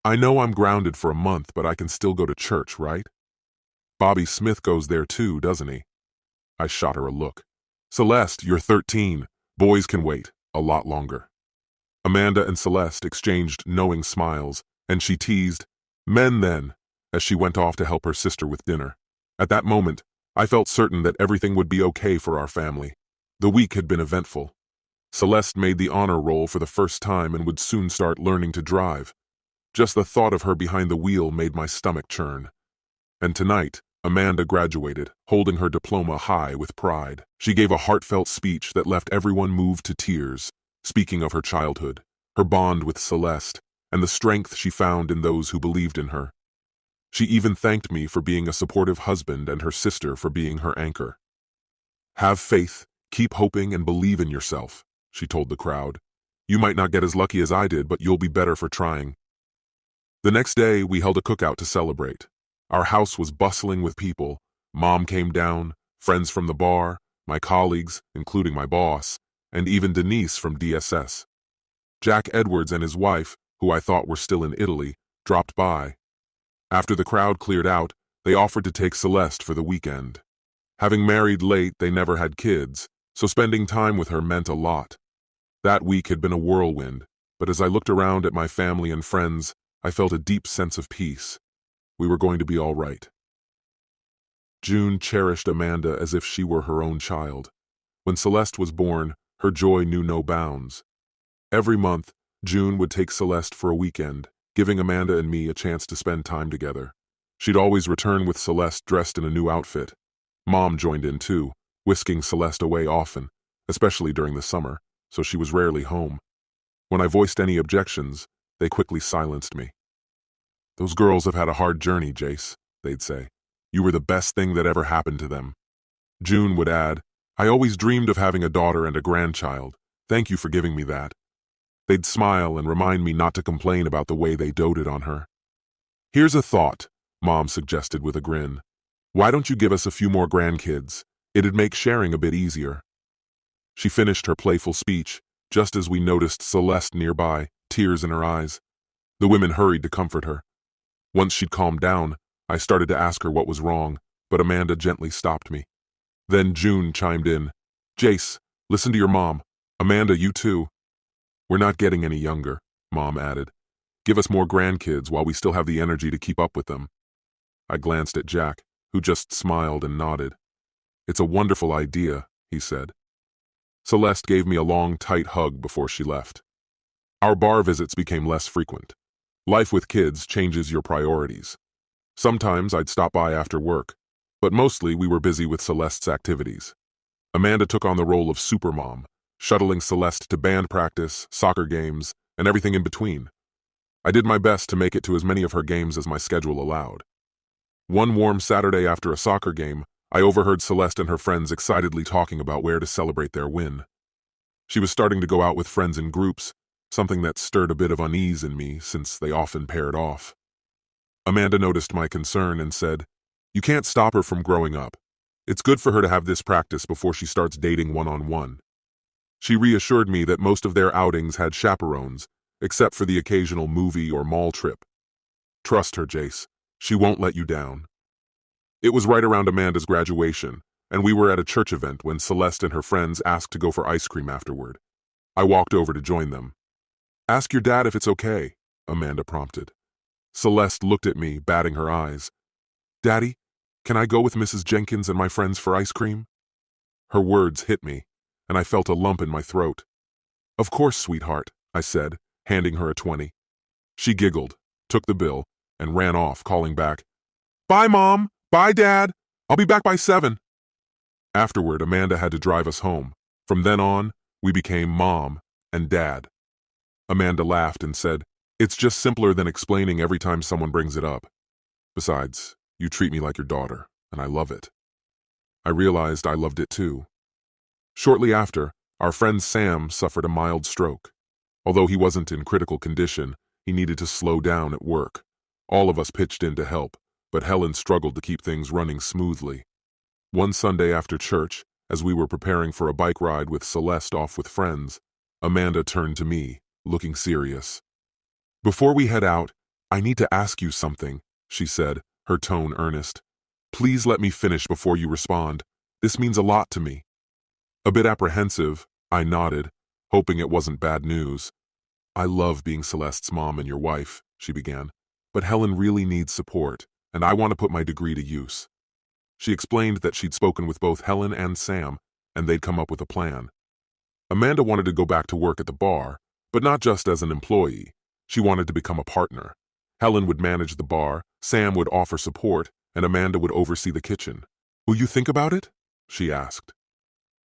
"I know I'm grounded for a month, but I can still go to church, right? Bobby Smith goes there too, doesn't he?" I shot her a look. "Celeste, you're 13. Boys can wait a lot longer." Amanda and Celeste exchanged knowing smiles, and she teased, "Men then," as she went off to help her sister with dinner. At that moment, I felt certain that everything would be okay for our family. The week had been eventful. Celeste made the honor roll for the first time and would soon start learning to drive. Just the thought of her behind the wheel made my stomach churn. And tonight, Amanda graduated, holding her diploma high with pride. She gave a heartfelt speech that left everyone moved to tears, speaking of her childhood, her bond with Celeste, and the strength she found in those who believed in her. She even thanked me for being a supportive husband and her sister for being her anchor. "Have faith, keep hoping, and believe in yourself," she told the crowd. "You might not get as lucky as I did, but you'll be better for trying." The next day, we held a cookout to celebrate. Our house was bustling with people. Mom came down, friends from the bar, my colleagues, including my boss, and even Denise from DSS. Jack Edwards and his wife, who I thought were still in Italy, dropped by. After the crowd cleared out, they offered to take Celeste for the weekend. Having married late, they never had kids, so spending time with her meant a lot. That week had been a whirlwind, but as I looked around at my family and friends, I felt a deep sense of peace. We were going to be all right. June cherished Amanda as if she were her own child. When Celeste was born, her joy knew no bounds. Every month, June would take Celeste for a weekend, giving Amanda and me a chance to spend time together. She'd always return with Celeste dressed in a new outfit. Mom joined in too, whisking Celeste away often, especially during the summer, so she was rarely home. When I voiced any objections, they quickly silenced me. "Those girls have had a hard journey, Jace," they'd say. "You were the best thing that ever happened to them." June would add, "I always dreamed of having a daughter and a grandchild. Thank you for giving me that." They'd smile and remind me not to complain about the way they doted on her. "Here's a thought," Mom suggested with a grin. "Why don't you give us a few more grandkids? It'd make sharing a bit easier." She finished her playful speech, just as we noticed Celeste nearby, tears in her eyes. The women hurried to comfort her. Once she'd calmed down, I started to ask her what was wrong, but Amanda gently stopped me. Then June chimed in. "Jace, listen to your mom. Amanda, you too." "We're not getting any younger," Mom added. "Give us more grandkids while we still have the energy to keep up with them." I glanced at Jack, who just smiled and nodded. "It's a wonderful idea," he said. Celeste gave me a long, tight hug before she left. Our bar visits became less frequent. Life with kids changes your priorities. Sometimes I'd stop by after work, but mostly we were busy with Celeste's activities. Amanda took on the role of supermom, shuttling Celeste to band practice, soccer games, and everything in between. I did my best to make it to as many of her games as my schedule allowed. One warm Saturday after a soccer game, I overheard Celeste and her friends excitedly talking about where to celebrate their win. She was starting to go out with friends in groups, something that stirred a bit of unease in me since they often paired off. Amanda noticed my concern and said, "You can't stop her from growing up. It's good for her to have this practice before she starts dating one-on-one." She reassured me that most of their outings had chaperones, except for the occasional movie or mall trip. "Trust her, Jace. She won't let you down." It was right around Amanda's graduation, and we were at a church event when Celeste and her friends asked to go for ice cream afterward. I walked over to join them. "Ask your dad if it's okay," Amanda prompted. Celeste looked at me, batting her eyes. "Daddy, can I go with Mrs. Jenkins and my friends for ice cream?" Her words hit me, and I felt a lump in my throat. "Of course, sweetheart," I said, handing her a 20. She giggled, took the bill, and ran off, calling back, "Bye, Mom! Bye, Dad! I'll be back by 7. Afterward, Amanda had to drive us home. From then on, we became Mom and Dad. Amanda laughed and said, "It's just simpler than explaining every time someone brings it up. Besides, you treat me like your daughter, and I love it." I realized I loved it too. Shortly after, our friend Sam suffered a mild stroke. Although he wasn't in critical condition, he needed to slow down at work. All of us pitched in to help, but Helen struggled to keep things running smoothly. One Sunday after church, as we were preparing for a bike ride with Celeste off with friends, Amanda turned to me, looking serious. "Before we head out, I need to ask you something," she said, her tone earnest. "Please let me finish before you respond. This means a lot to me." A bit apprehensive, I nodded, hoping it wasn't bad news. "I love being Celeste's mom and your wife," she began, "but Helen really needs support, and I want to put my degree to use." She explained that she'd spoken with both Helen and Sam, and they'd come up with a plan. Amanda wanted to go back to work at the bar, but not just as an employee. She wanted to become a partner. Helen would manage the bar, Sam would offer support, and Amanda would oversee the kitchen. "Will you think about it?" she asked.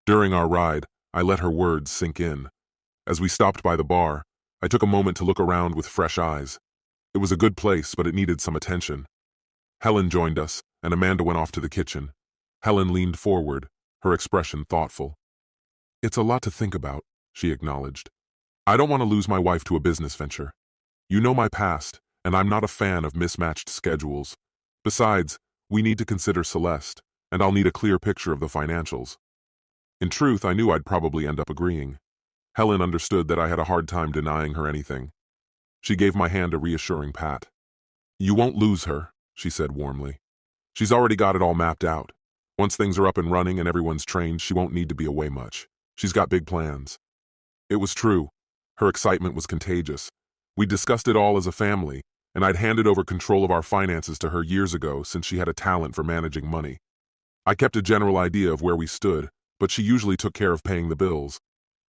During our ride, I let her words sink in. As we stopped by the bar, I took a moment to look around with fresh eyes. It was a good place, but it needed some attention. Helen joined us, and Amanda went off to the kitchen. Helen leaned forward, her expression thoughtful. "It's a lot to think about," she acknowledged. "I don't want to lose my wife to a business venture. You know my past, and I'm not a fan of mismatched schedules. Besides, we need to consider Celeste, and I'll need a clear picture of the financials." In truth, I knew I'd probably end up agreeing. Helen understood that I had a hard time denying her anything. She gave my hand a reassuring pat. "You won't lose her," she said warmly. "She's already got it all mapped out. Once things are up and running and everyone's trained, she won't need to be away much. She's got big plans." It was true. Her excitement was contagious. We discussed it all as a family, and I'd handed over control of our finances to her years ago since she had a talent for managing money. I kept a general idea of where we stood, but she usually took care of paying the bills.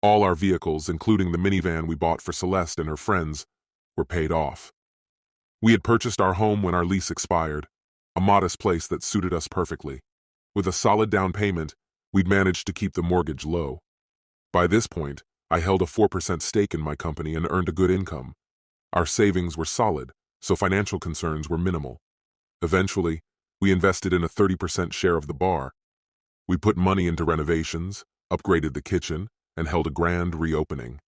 All our vehicles, including the minivan we bought for Celeste and her friends, were paid off. We had purchased our home when our lease expired, a modest place that suited us perfectly. With a solid down payment, we'd managed to keep the mortgage low. By this point, I held a 4% stake in my company and earned a good income. Our savings were solid, so financial concerns were minimal. Eventually, we invested in a 30% share of the bar. We put money into renovations, upgraded the kitchen, and held a grand reopening.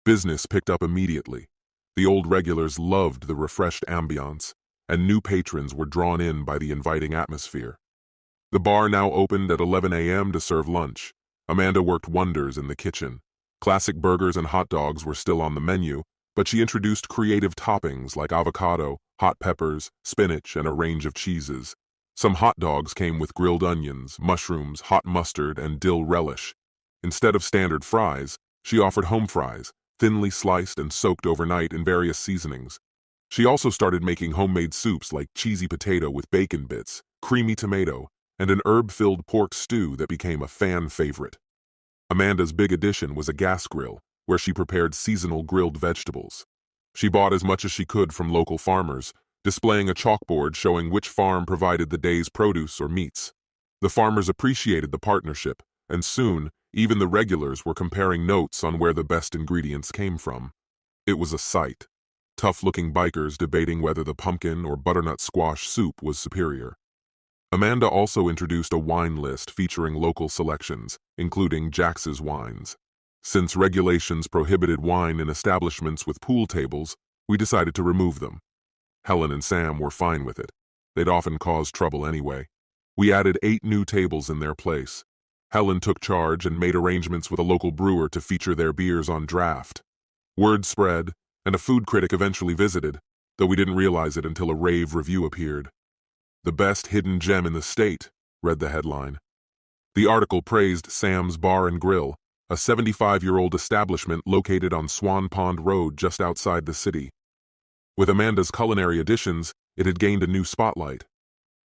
Business picked up immediately. The old regulars loved the refreshed ambiance, and new patrons were drawn in by the inviting atmosphere. The bar now opened at 11 a.m. to serve lunch. Amanda worked wonders in the kitchen. Classic burgers and hot dogs were still on the menu, but she introduced creative toppings like avocado, hot peppers, spinach, and a range of cheeses. Some hot dogs came with grilled onions, mushrooms, hot mustard, and dill relish. Instead of standard fries, she offered home fries, thinly sliced and soaked overnight in various seasonings. She also started making homemade soups like cheesy potato with bacon bits, creamy tomato, and an herb-filled pork stew that became a fan favorite. Amanda's big addition was a gas grill, where she prepared seasonal grilled vegetables. She bought as much as she could from local farmers, displaying a chalkboard showing which farm provided the day's produce or meats. The farmers appreciated the partnership, and soon, even the regulars were comparing notes on where the best ingredients came from. It was a sight. Tough-looking bikers debating whether the pumpkin or butternut squash soup was superior. Amanda also introduced a wine list featuring local selections, including Jax's wines. Since regulations prohibited wine in establishments with pool tables, we decided to remove them. Helen and Sam were fine with it. They'd often cause trouble anyway. We added 8 new tables in their place. Helen took charge and made arrangements with a local brewer to feature their beers on draft. Word spread, and a food critic eventually visited, though we didn't realize it until a rave review appeared. "The best hidden gem in the state," read the headline. The article praised Sam's Bar and Grill, a 75-year-old establishment located on Swan Pond Road just outside the city. With Amanda's culinary additions, it had gained a new spotlight.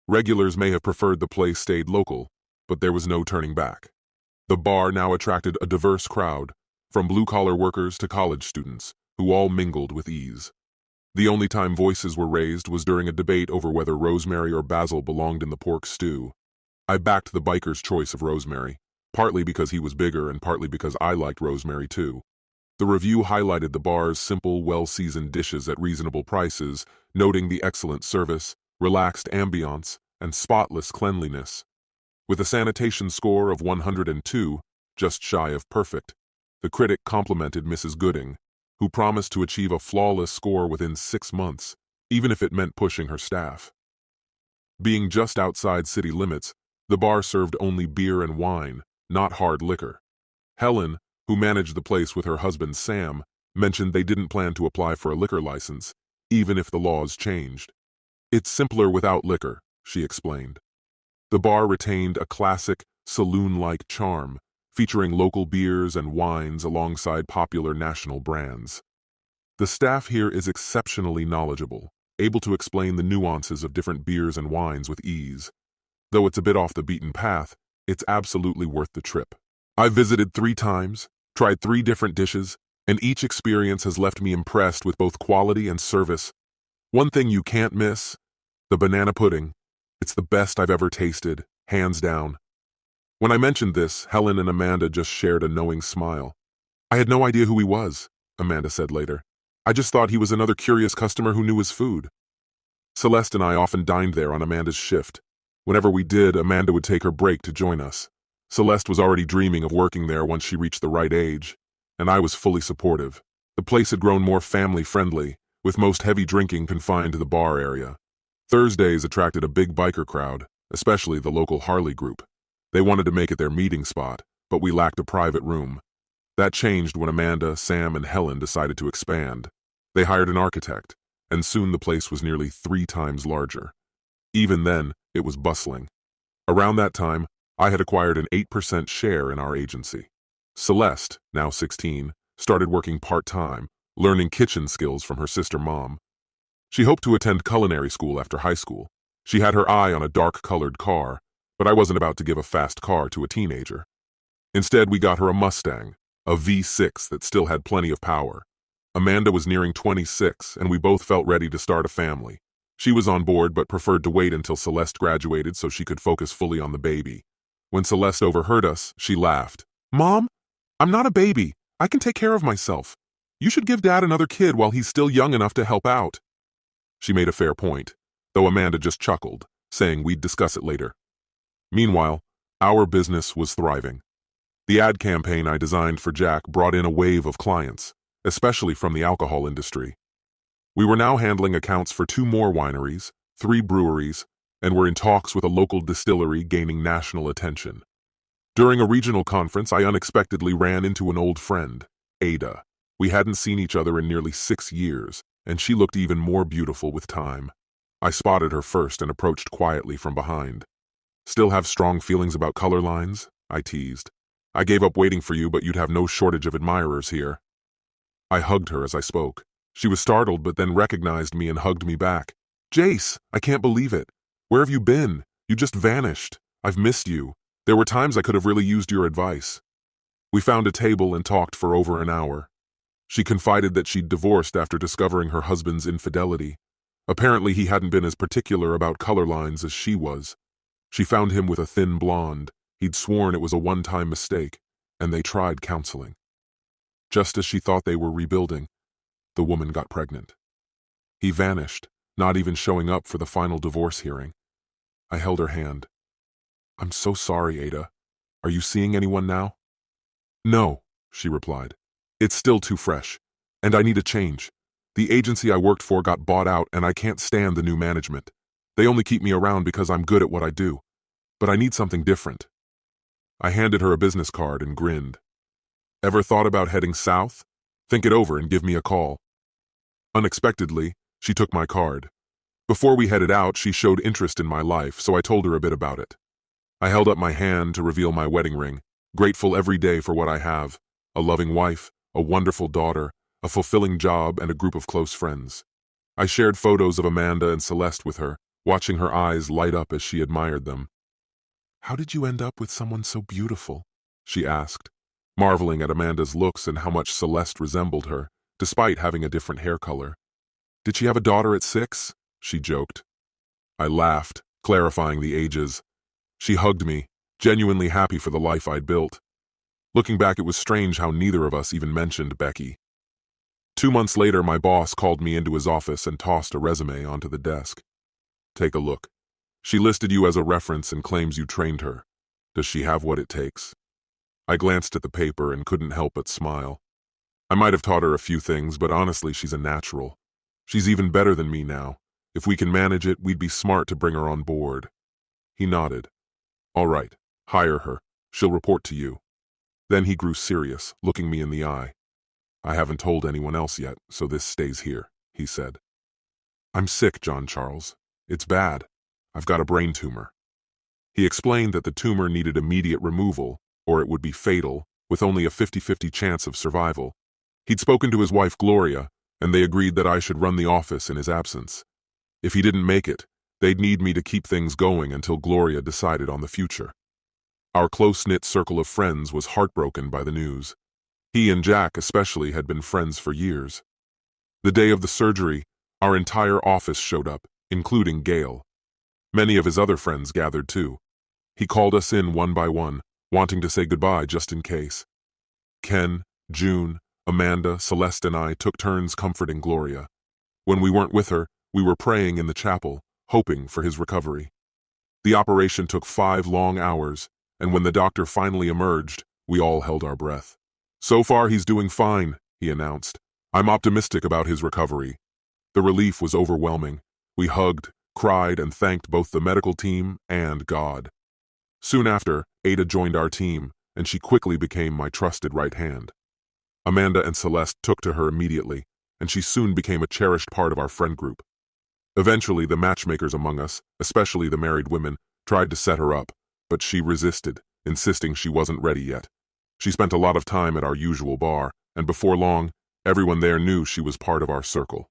Regulars may have preferred the place stayed local, but there was no turning back. The bar now attracted a diverse crowd, from blue-collar workers to college students, who all mingled with ease. The only time voices were raised was during a debate over whether rosemary or basil belonged in the pork stew. I backed the biker's choice of rosemary, partly because he was bigger and partly because I liked rosemary too. The review highlighted the bar's simple, well-seasoned dishes at reasonable prices, noting the excellent service, relaxed ambiance, and spotless cleanliness. With a sanitation score of 102, just shy of perfect, the critic complimented Mrs. Gooding, who promised to achieve a flawless score within 6 months, even if it meant pushing her staff. Being just outside city limits, the bar served only beer and wine, not hard liquor. Helen, who managed the place with her husband Sam, mentioned they didn't plan to apply for a liquor license, even if the laws changed. "It's simpler without liquor," she explained. The bar retained a classic, saloon-like charm, featuring local beers and wines alongside popular national brands. The staff here is exceptionally knowledgeable, able to explain the nuances of different beers and wines with ease. Though it's a bit off the beaten path, it's absolutely worth the trip. I've visited 3 times, tried 3 different dishes, and each experience has left me impressed with both quality and service. One thing you can't miss: the banana pudding. It's the best I've ever tasted, hands down. When I mentioned this, Helen and Amanda just shared a knowing smile. "I had no idea who he was," Amanda said later. "I just thought he was another curious customer who knew his food." Celeste and I often dined there on Amanda's shift. Whenever we did, Amanda would take her break to join us. Celeste was already dreaming of working there once she reached the right age, and I was fully supportive. The place had grown more family-friendly, with most heavy drinking confined to the bar area. Thursdays attracted a big biker crowd, especially the local Harley group. They wanted to make it their meeting spot, but we lacked a private room. That changed when Amanda, Sam, and Helen decided to expand. They hired an architect, and soon the place was nearly 3 times larger. Even then, it was bustling. Around that time, I had acquired an 8% share in our agency. Celeste, now 16, started working part-time, learning kitchen skills from her sister mom. She hoped to attend culinary school after high school. She had her eye on a dark-colored car, but I wasn't about to give a fast car to a teenager. Instead, we got her a Mustang, a V6 that still had plenty of power. Amanda was nearing 26, and we both felt ready to start a family. She was on board but preferred to wait until Celeste graduated so she could focus fully on the baby. When Celeste overheard us, she laughed. "Mom, I'm not a baby. I can take care of myself. You should give Dad another kid while he's still young enough to help out." She made a fair point, though Amanda just chuckled, saying we'd discuss it later. Meanwhile, our business was thriving. The ad campaign I designed for Jack brought in a wave of clients, especially from the alcohol industry. We were now handling accounts for 2 more wineries, 3 breweries, and were in talks with a local distillery gaining national attention. During a regional conference, I unexpectedly ran into an old friend, Ada. We hadn't seen each other in nearly 6 years, and she looked even more beautiful with time. I spotted her first and approached quietly from behind. "Still have strong feelings about color lines?" I teased. "I gave up waiting for you, but you'd have no shortage of admirers here." I hugged her as I spoke. She was startled but then recognized me and hugged me back. "Jace, I can't believe it. Where have you been? You just vanished. I've missed you. There were times I could have really used your advice." We found a table and talked for over an hour, She confided that she'd divorced after discovering her husband's infidelity. Apparently, he hadn't been as particular about color lines as she was. She found him with a thin blonde. He'd sworn it was a one-time mistake, and they tried counseling. Just as she thought they were rebuilding, the woman got pregnant. He vanished, not even showing up for the final divorce hearing. I held her hand. "I'm so sorry, Ada. Are you seeing anyone now?" "No," she replied. "It's still too fresh, and I need a change. The agency I worked for got bought out, and I can't stand the new management. They only keep me around because I'm good at what I do. But I need something different." I handed her a business card and grinned. "Ever thought about heading south? Think it over and give me a call." Unexpectedly, she took my card. Before we headed out, she showed interest in my life, so I told her a bit about it. I held up my hand to reveal my wedding ring, grateful every day for what I have: a loving wife, a wonderful daughter, a fulfilling job, and a group of close friends. I shared photos of Amanda and Celeste with her, watching her eyes light up as she admired them. "How did you end up with someone so beautiful?" she asked, marveling at Amanda's looks and how much Celeste resembled her, despite having a different hair color. "Did she have a daughter at 6? She joked. I laughed, clarifying the ages. She hugged me, genuinely happy for the life I'd built. Looking back, it was strange how neither of us even mentioned Becky. 2 months later, my boss called me into his office and tossed a resume onto the desk. "Take a look. She listed you as a reference and claims you trained her. Does she have what it takes?" I glanced at the paper and couldn't help but smile. I might have taught her a few things, but honestly, she's a natural. She's even better than me now. If we can manage it, we'd be smart to bring her on board. He nodded. "All right, hire her. She'll report to you." Then he grew serious, looking me in the eye. "I haven't told anyone else yet, so this stays here," he said. "I'm sick, John Charles. It's bad. I've got a brain tumor." He explained that the tumor needed immediate removal, or it would be fatal, with only a 50-50 chance of survival. He'd spoken to his wife, Gloria, and they agreed that I should run the office in his absence. If he didn't make it, they'd need me to keep things going until Gloria decided on the future. Our close-knit circle of friends was heartbroken by the news. He and Jack especially had been friends for years. The day of the surgery, our entire office showed up, including Gail. Many of his other friends gathered too. He called us in one by one, wanting to say goodbye just in case. Ken, June, Amanda, Celeste, and I took turns comforting Gloria. When we weren't with her, we were praying in the chapel, hoping for his recovery. The operation took 5 long hours, and when the doctor finally emerged, we all held our breath. "So far, he's doing fine," he announced. "I'm optimistic about his recovery." The relief was overwhelming. We hugged, cried, and thanked both the medical team and God. Soon after, Ada joined our team, and she quickly became my trusted right hand. Amanda and Celeste took to her immediately, and she soon became a cherished part of our friend group. Eventually, the matchmakers among us, especially the married women, tried to set her up, but she resisted, insisting she wasn't ready yet. She spent a lot of time at our usual bar, and before long, everyone there knew she was part of our circle.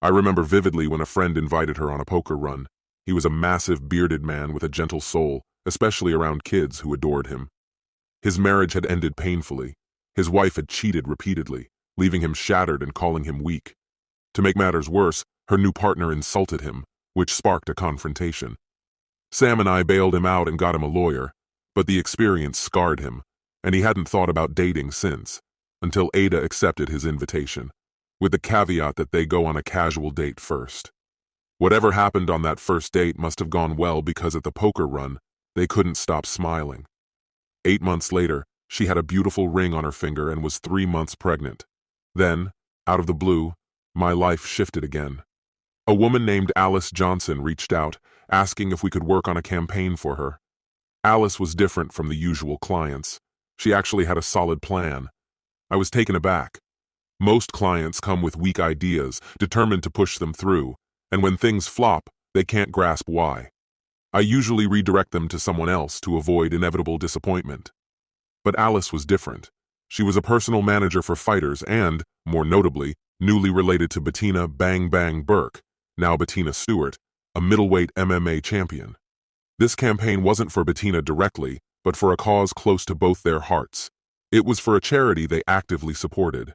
I remember vividly when a friend invited her on a poker run. He was a massive, bearded man with a gentle soul, especially around kids who adored him. His marriage had ended painfully. His wife had cheated repeatedly, leaving him shattered and calling him weak. To make matters worse, her new partner insulted him, which sparked a confrontation. Sam and I bailed him out and got him a lawyer, but the experience scarred him, and he hadn't thought about dating since, until Ada accepted his invitation, with the caveat that they go on a casual date first. Whatever happened on that first date must have gone well because at the poker run, they couldn't stop smiling. 8 months later, she had a beautiful ring on her finger and was 3 months pregnant. Then, out of the blue, my life shifted again. A woman named Alice Johnson reached out, asking if we could work on a campaign for her. Alice was different from the usual clients. She actually had a solid plan. I was taken aback. Most clients come with weak ideas, determined to push them through, and when things flop, they can't grasp why. I usually redirect them to someone else to avoid inevitable disappointment. But Alice was different. She was a personal manager for fighters and, more notably, newly related to Bettina Bang Bang Burke, now Bettina Stewart, a middleweight MMA champion. This campaign wasn't for Bettina directly, but for a cause close to both their hearts. It was for a charity they actively supported.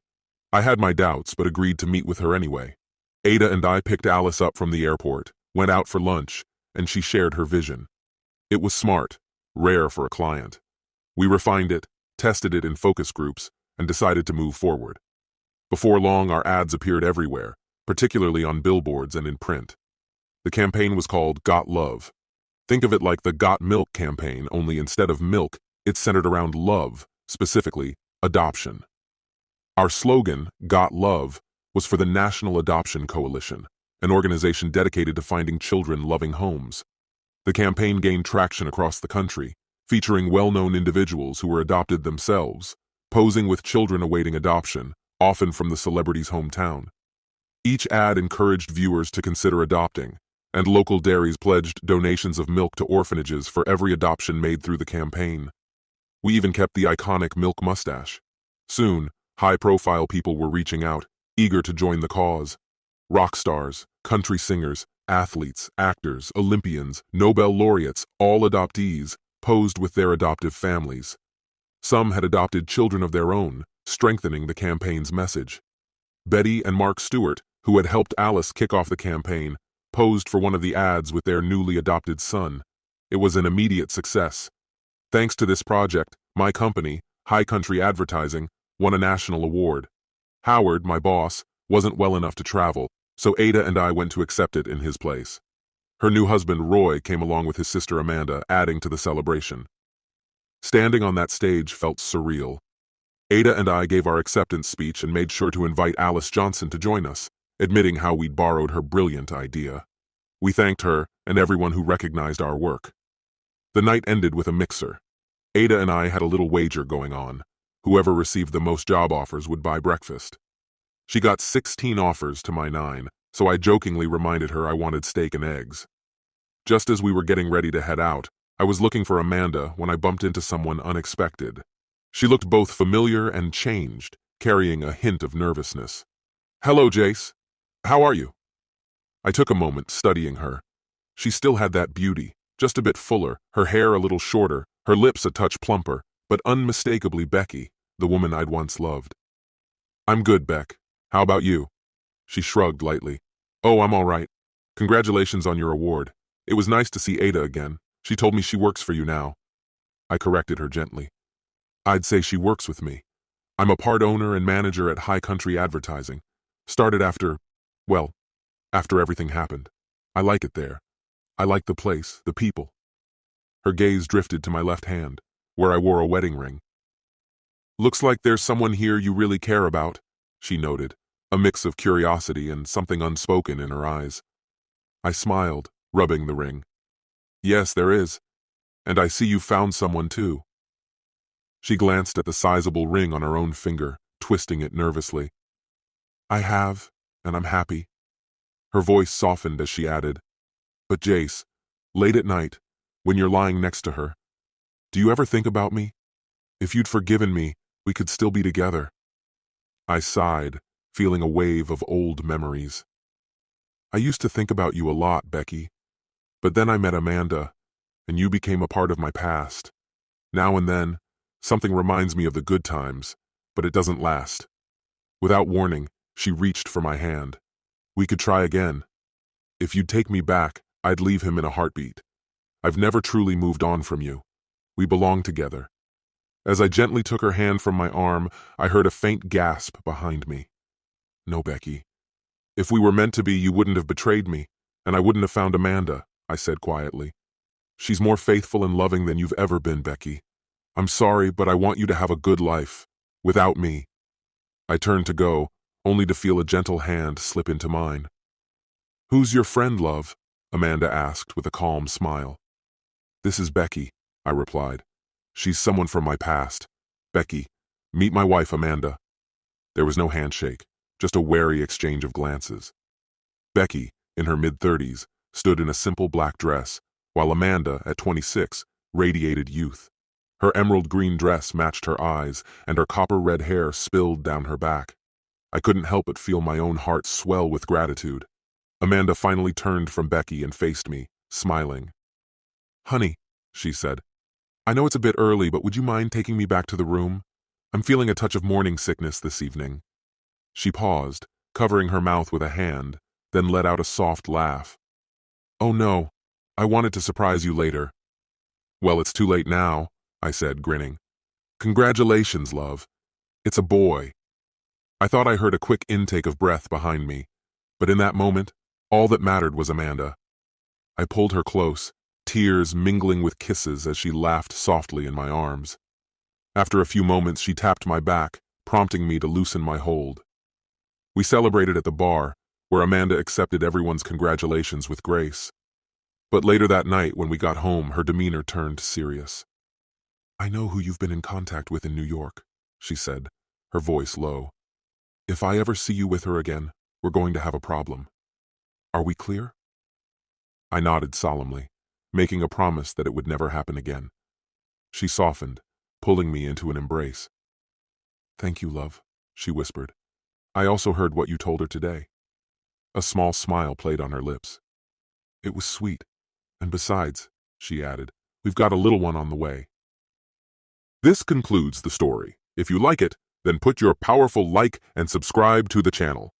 I had my doubts, but agreed to meet with her anyway. Ada and I picked Alice up from the airport, went out for lunch, and she shared her vision. It was smart, rare for a client. We refined it, tested it in focus groups, and decided to move forward. Before long, our ads appeared everywhere, particularly on billboards and in print. The campaign was called Got Love. Think of it like the Got Milk campaign, only instead of milk, it's centered around love, specifically adoption. Our slogan, Got Love, was for the National Adoption Coalition, an organization dedicated to finding children loving homes. The campaign gained traction across the country, featuring well-known individuals who were adopted themselves, posing with children awaiting adoption, often from the celebrity's hometown. Each ad encouraged viewers to consider adopting, and local dairies pledged donations of milk to orphanages for every adoption made through the campaign. We even kept the iconic milk mustache. Soon, high-profile people were reaching out, eager to join the cause. Rock stars, country singers, athletes, actors, Olympians, Nobel laureates, all adoptees, posed with their adoptive families. Some had adopted children of their own, strengthening the campaign's message. Betty and Mark Stewart, who had helped Alice kick off the campaign, posed for one of the ads with their newly adopted son. It was an immediate success. Thanks to this project, my company, High Country Advertising, won a national award. Howard, my boss, wasn't well enough to travel, so Ada and I went to accept it in his place. Her new husband, Roy, came along with his sister Amanda, adding to the celebration. Standing on that stage felt surreal. Ada and I gave our acceptance speech and made sure to invite Alice Johnson to join us, admitting how we'd borrowed her brilliant idea. We thanked her and everyone who recognized our work. The night ended with a mixer. Ada and I had a little wager going on. Whoever received the most job offers would buy breakfast. She got 16 offers to my 9, so I jokingly reminded her I wanted steak and eggs. Just as we were getting ready to head out, I was looking for Amanda when I bumped into someone unexpected. She looked both familiar and changed, carrying a hint of nervousness. "Hello, Jace. How are you?" I took a moment, studying her. She still had that beauty, just a bit fuller, her hair a little shorter, her lips a touch plumper, but unmistakably Becky, the woman I'd once loved. "I'm good, Beck. How about you?" She shrugged lightly. "Oh, I'm all right. Congratulations on your award. It was nice to see Ada again. She told me she works for you now." I corrected her gently. "I'd say she works with me. I'm a part owner and manager at High Country Advertising. Started after everything happened. I like it there. I like the place, the people." Her gaze drifted to my left hand, where I wore a wedding ring. "Looks like there's someone here you really care about," she noted, a mix of curiosity and something unspoken in her eyes. I smiled, rubbing the ring. "Yes, there is. And I see you found someone too." She glanced at the sizable ring on her own finger, twisting it nervously. "I have, and I'm happy." Her voice softened as she added, "But Jace, late at night, when you're lying next to her, do you ever think about me? If you'd forgiven me, we could still be together." I sighed, feeling a wave of old memories. "I used to think about you a lot, Becky. But then I met Amanda, and you became a part of my past. Now and then, something reminds me of the good times, but it doesn't last." Without warning, she reached for my hand. "We could try again. If you'd take me back, I'd leave him in a heartbeat. I've never truly moved on from you. We belong together." As I gently took her hand from my arm, I heard a faint gasp behind me. "No, Becky. If we were meant to be, you wouldn't have betrayed me, and I wouldn't have found Amanda," I said quietly. "She's more faithful and loving than you've ever been, Becky. I'm sorry, but I want you to have a good life. Without me." I turned to go, only to feel a gentle hand slip into mine. "Who's your friend, love?" Amanda asked with a calm smile. "This is Becky," I replied. "She's someone from my past. Becky, meet my wife, Amanda." There was no handshake, just a wary exchange of glances. Becky, in her mid-30s, stood in a simple black dress, while Amanda, at 26, radiated youth. Her emerald green dress matched her eyes, and her copper-red hair spilled down her back. I couldn't help but feel my own heart swell with gratitude. Amanda finally turned from Becky and faced me, smiling. "Honey," she said, "I know it's a bit early, but would you mind taking me back to the room? I'm feeling a touch of morning sickness this evening." She paused, covering her mouth with a hand, then let out a soft laugh. "Oh no, I wanted to surprise you later." "Well, it's too late now," I said, grinning. "Congratulations, love. It's a boy." I thought I heard a quick intake of breath behind me, but in that moment, all that mattered was Amanda. I pulled her close, tears mingling with kisses as she laughed softly in my arms. After a few moments, she tapped my back, prompting me to loosen my hold. We celebrated at the bar, where Amanda accepted everyone's congratulations with grace. But later that night, when we got home, her demeanor turned serious. "I know who you've been in contact with in New York," she said, her voice low. "If I ever see you with her again, we're going to have a problem. Are we clear?" I nodded solemnly, making a promise that it would never happen again. She softened, pulling me into an embrace. "Thank you, love," she whispered. "I also heard what you told her today." A small smile played on her lips. "It was sweet, and besides," she added, "we've got a little one on the way." This concludes the story. If you like it, then put your powerful like and subscribe to the channel.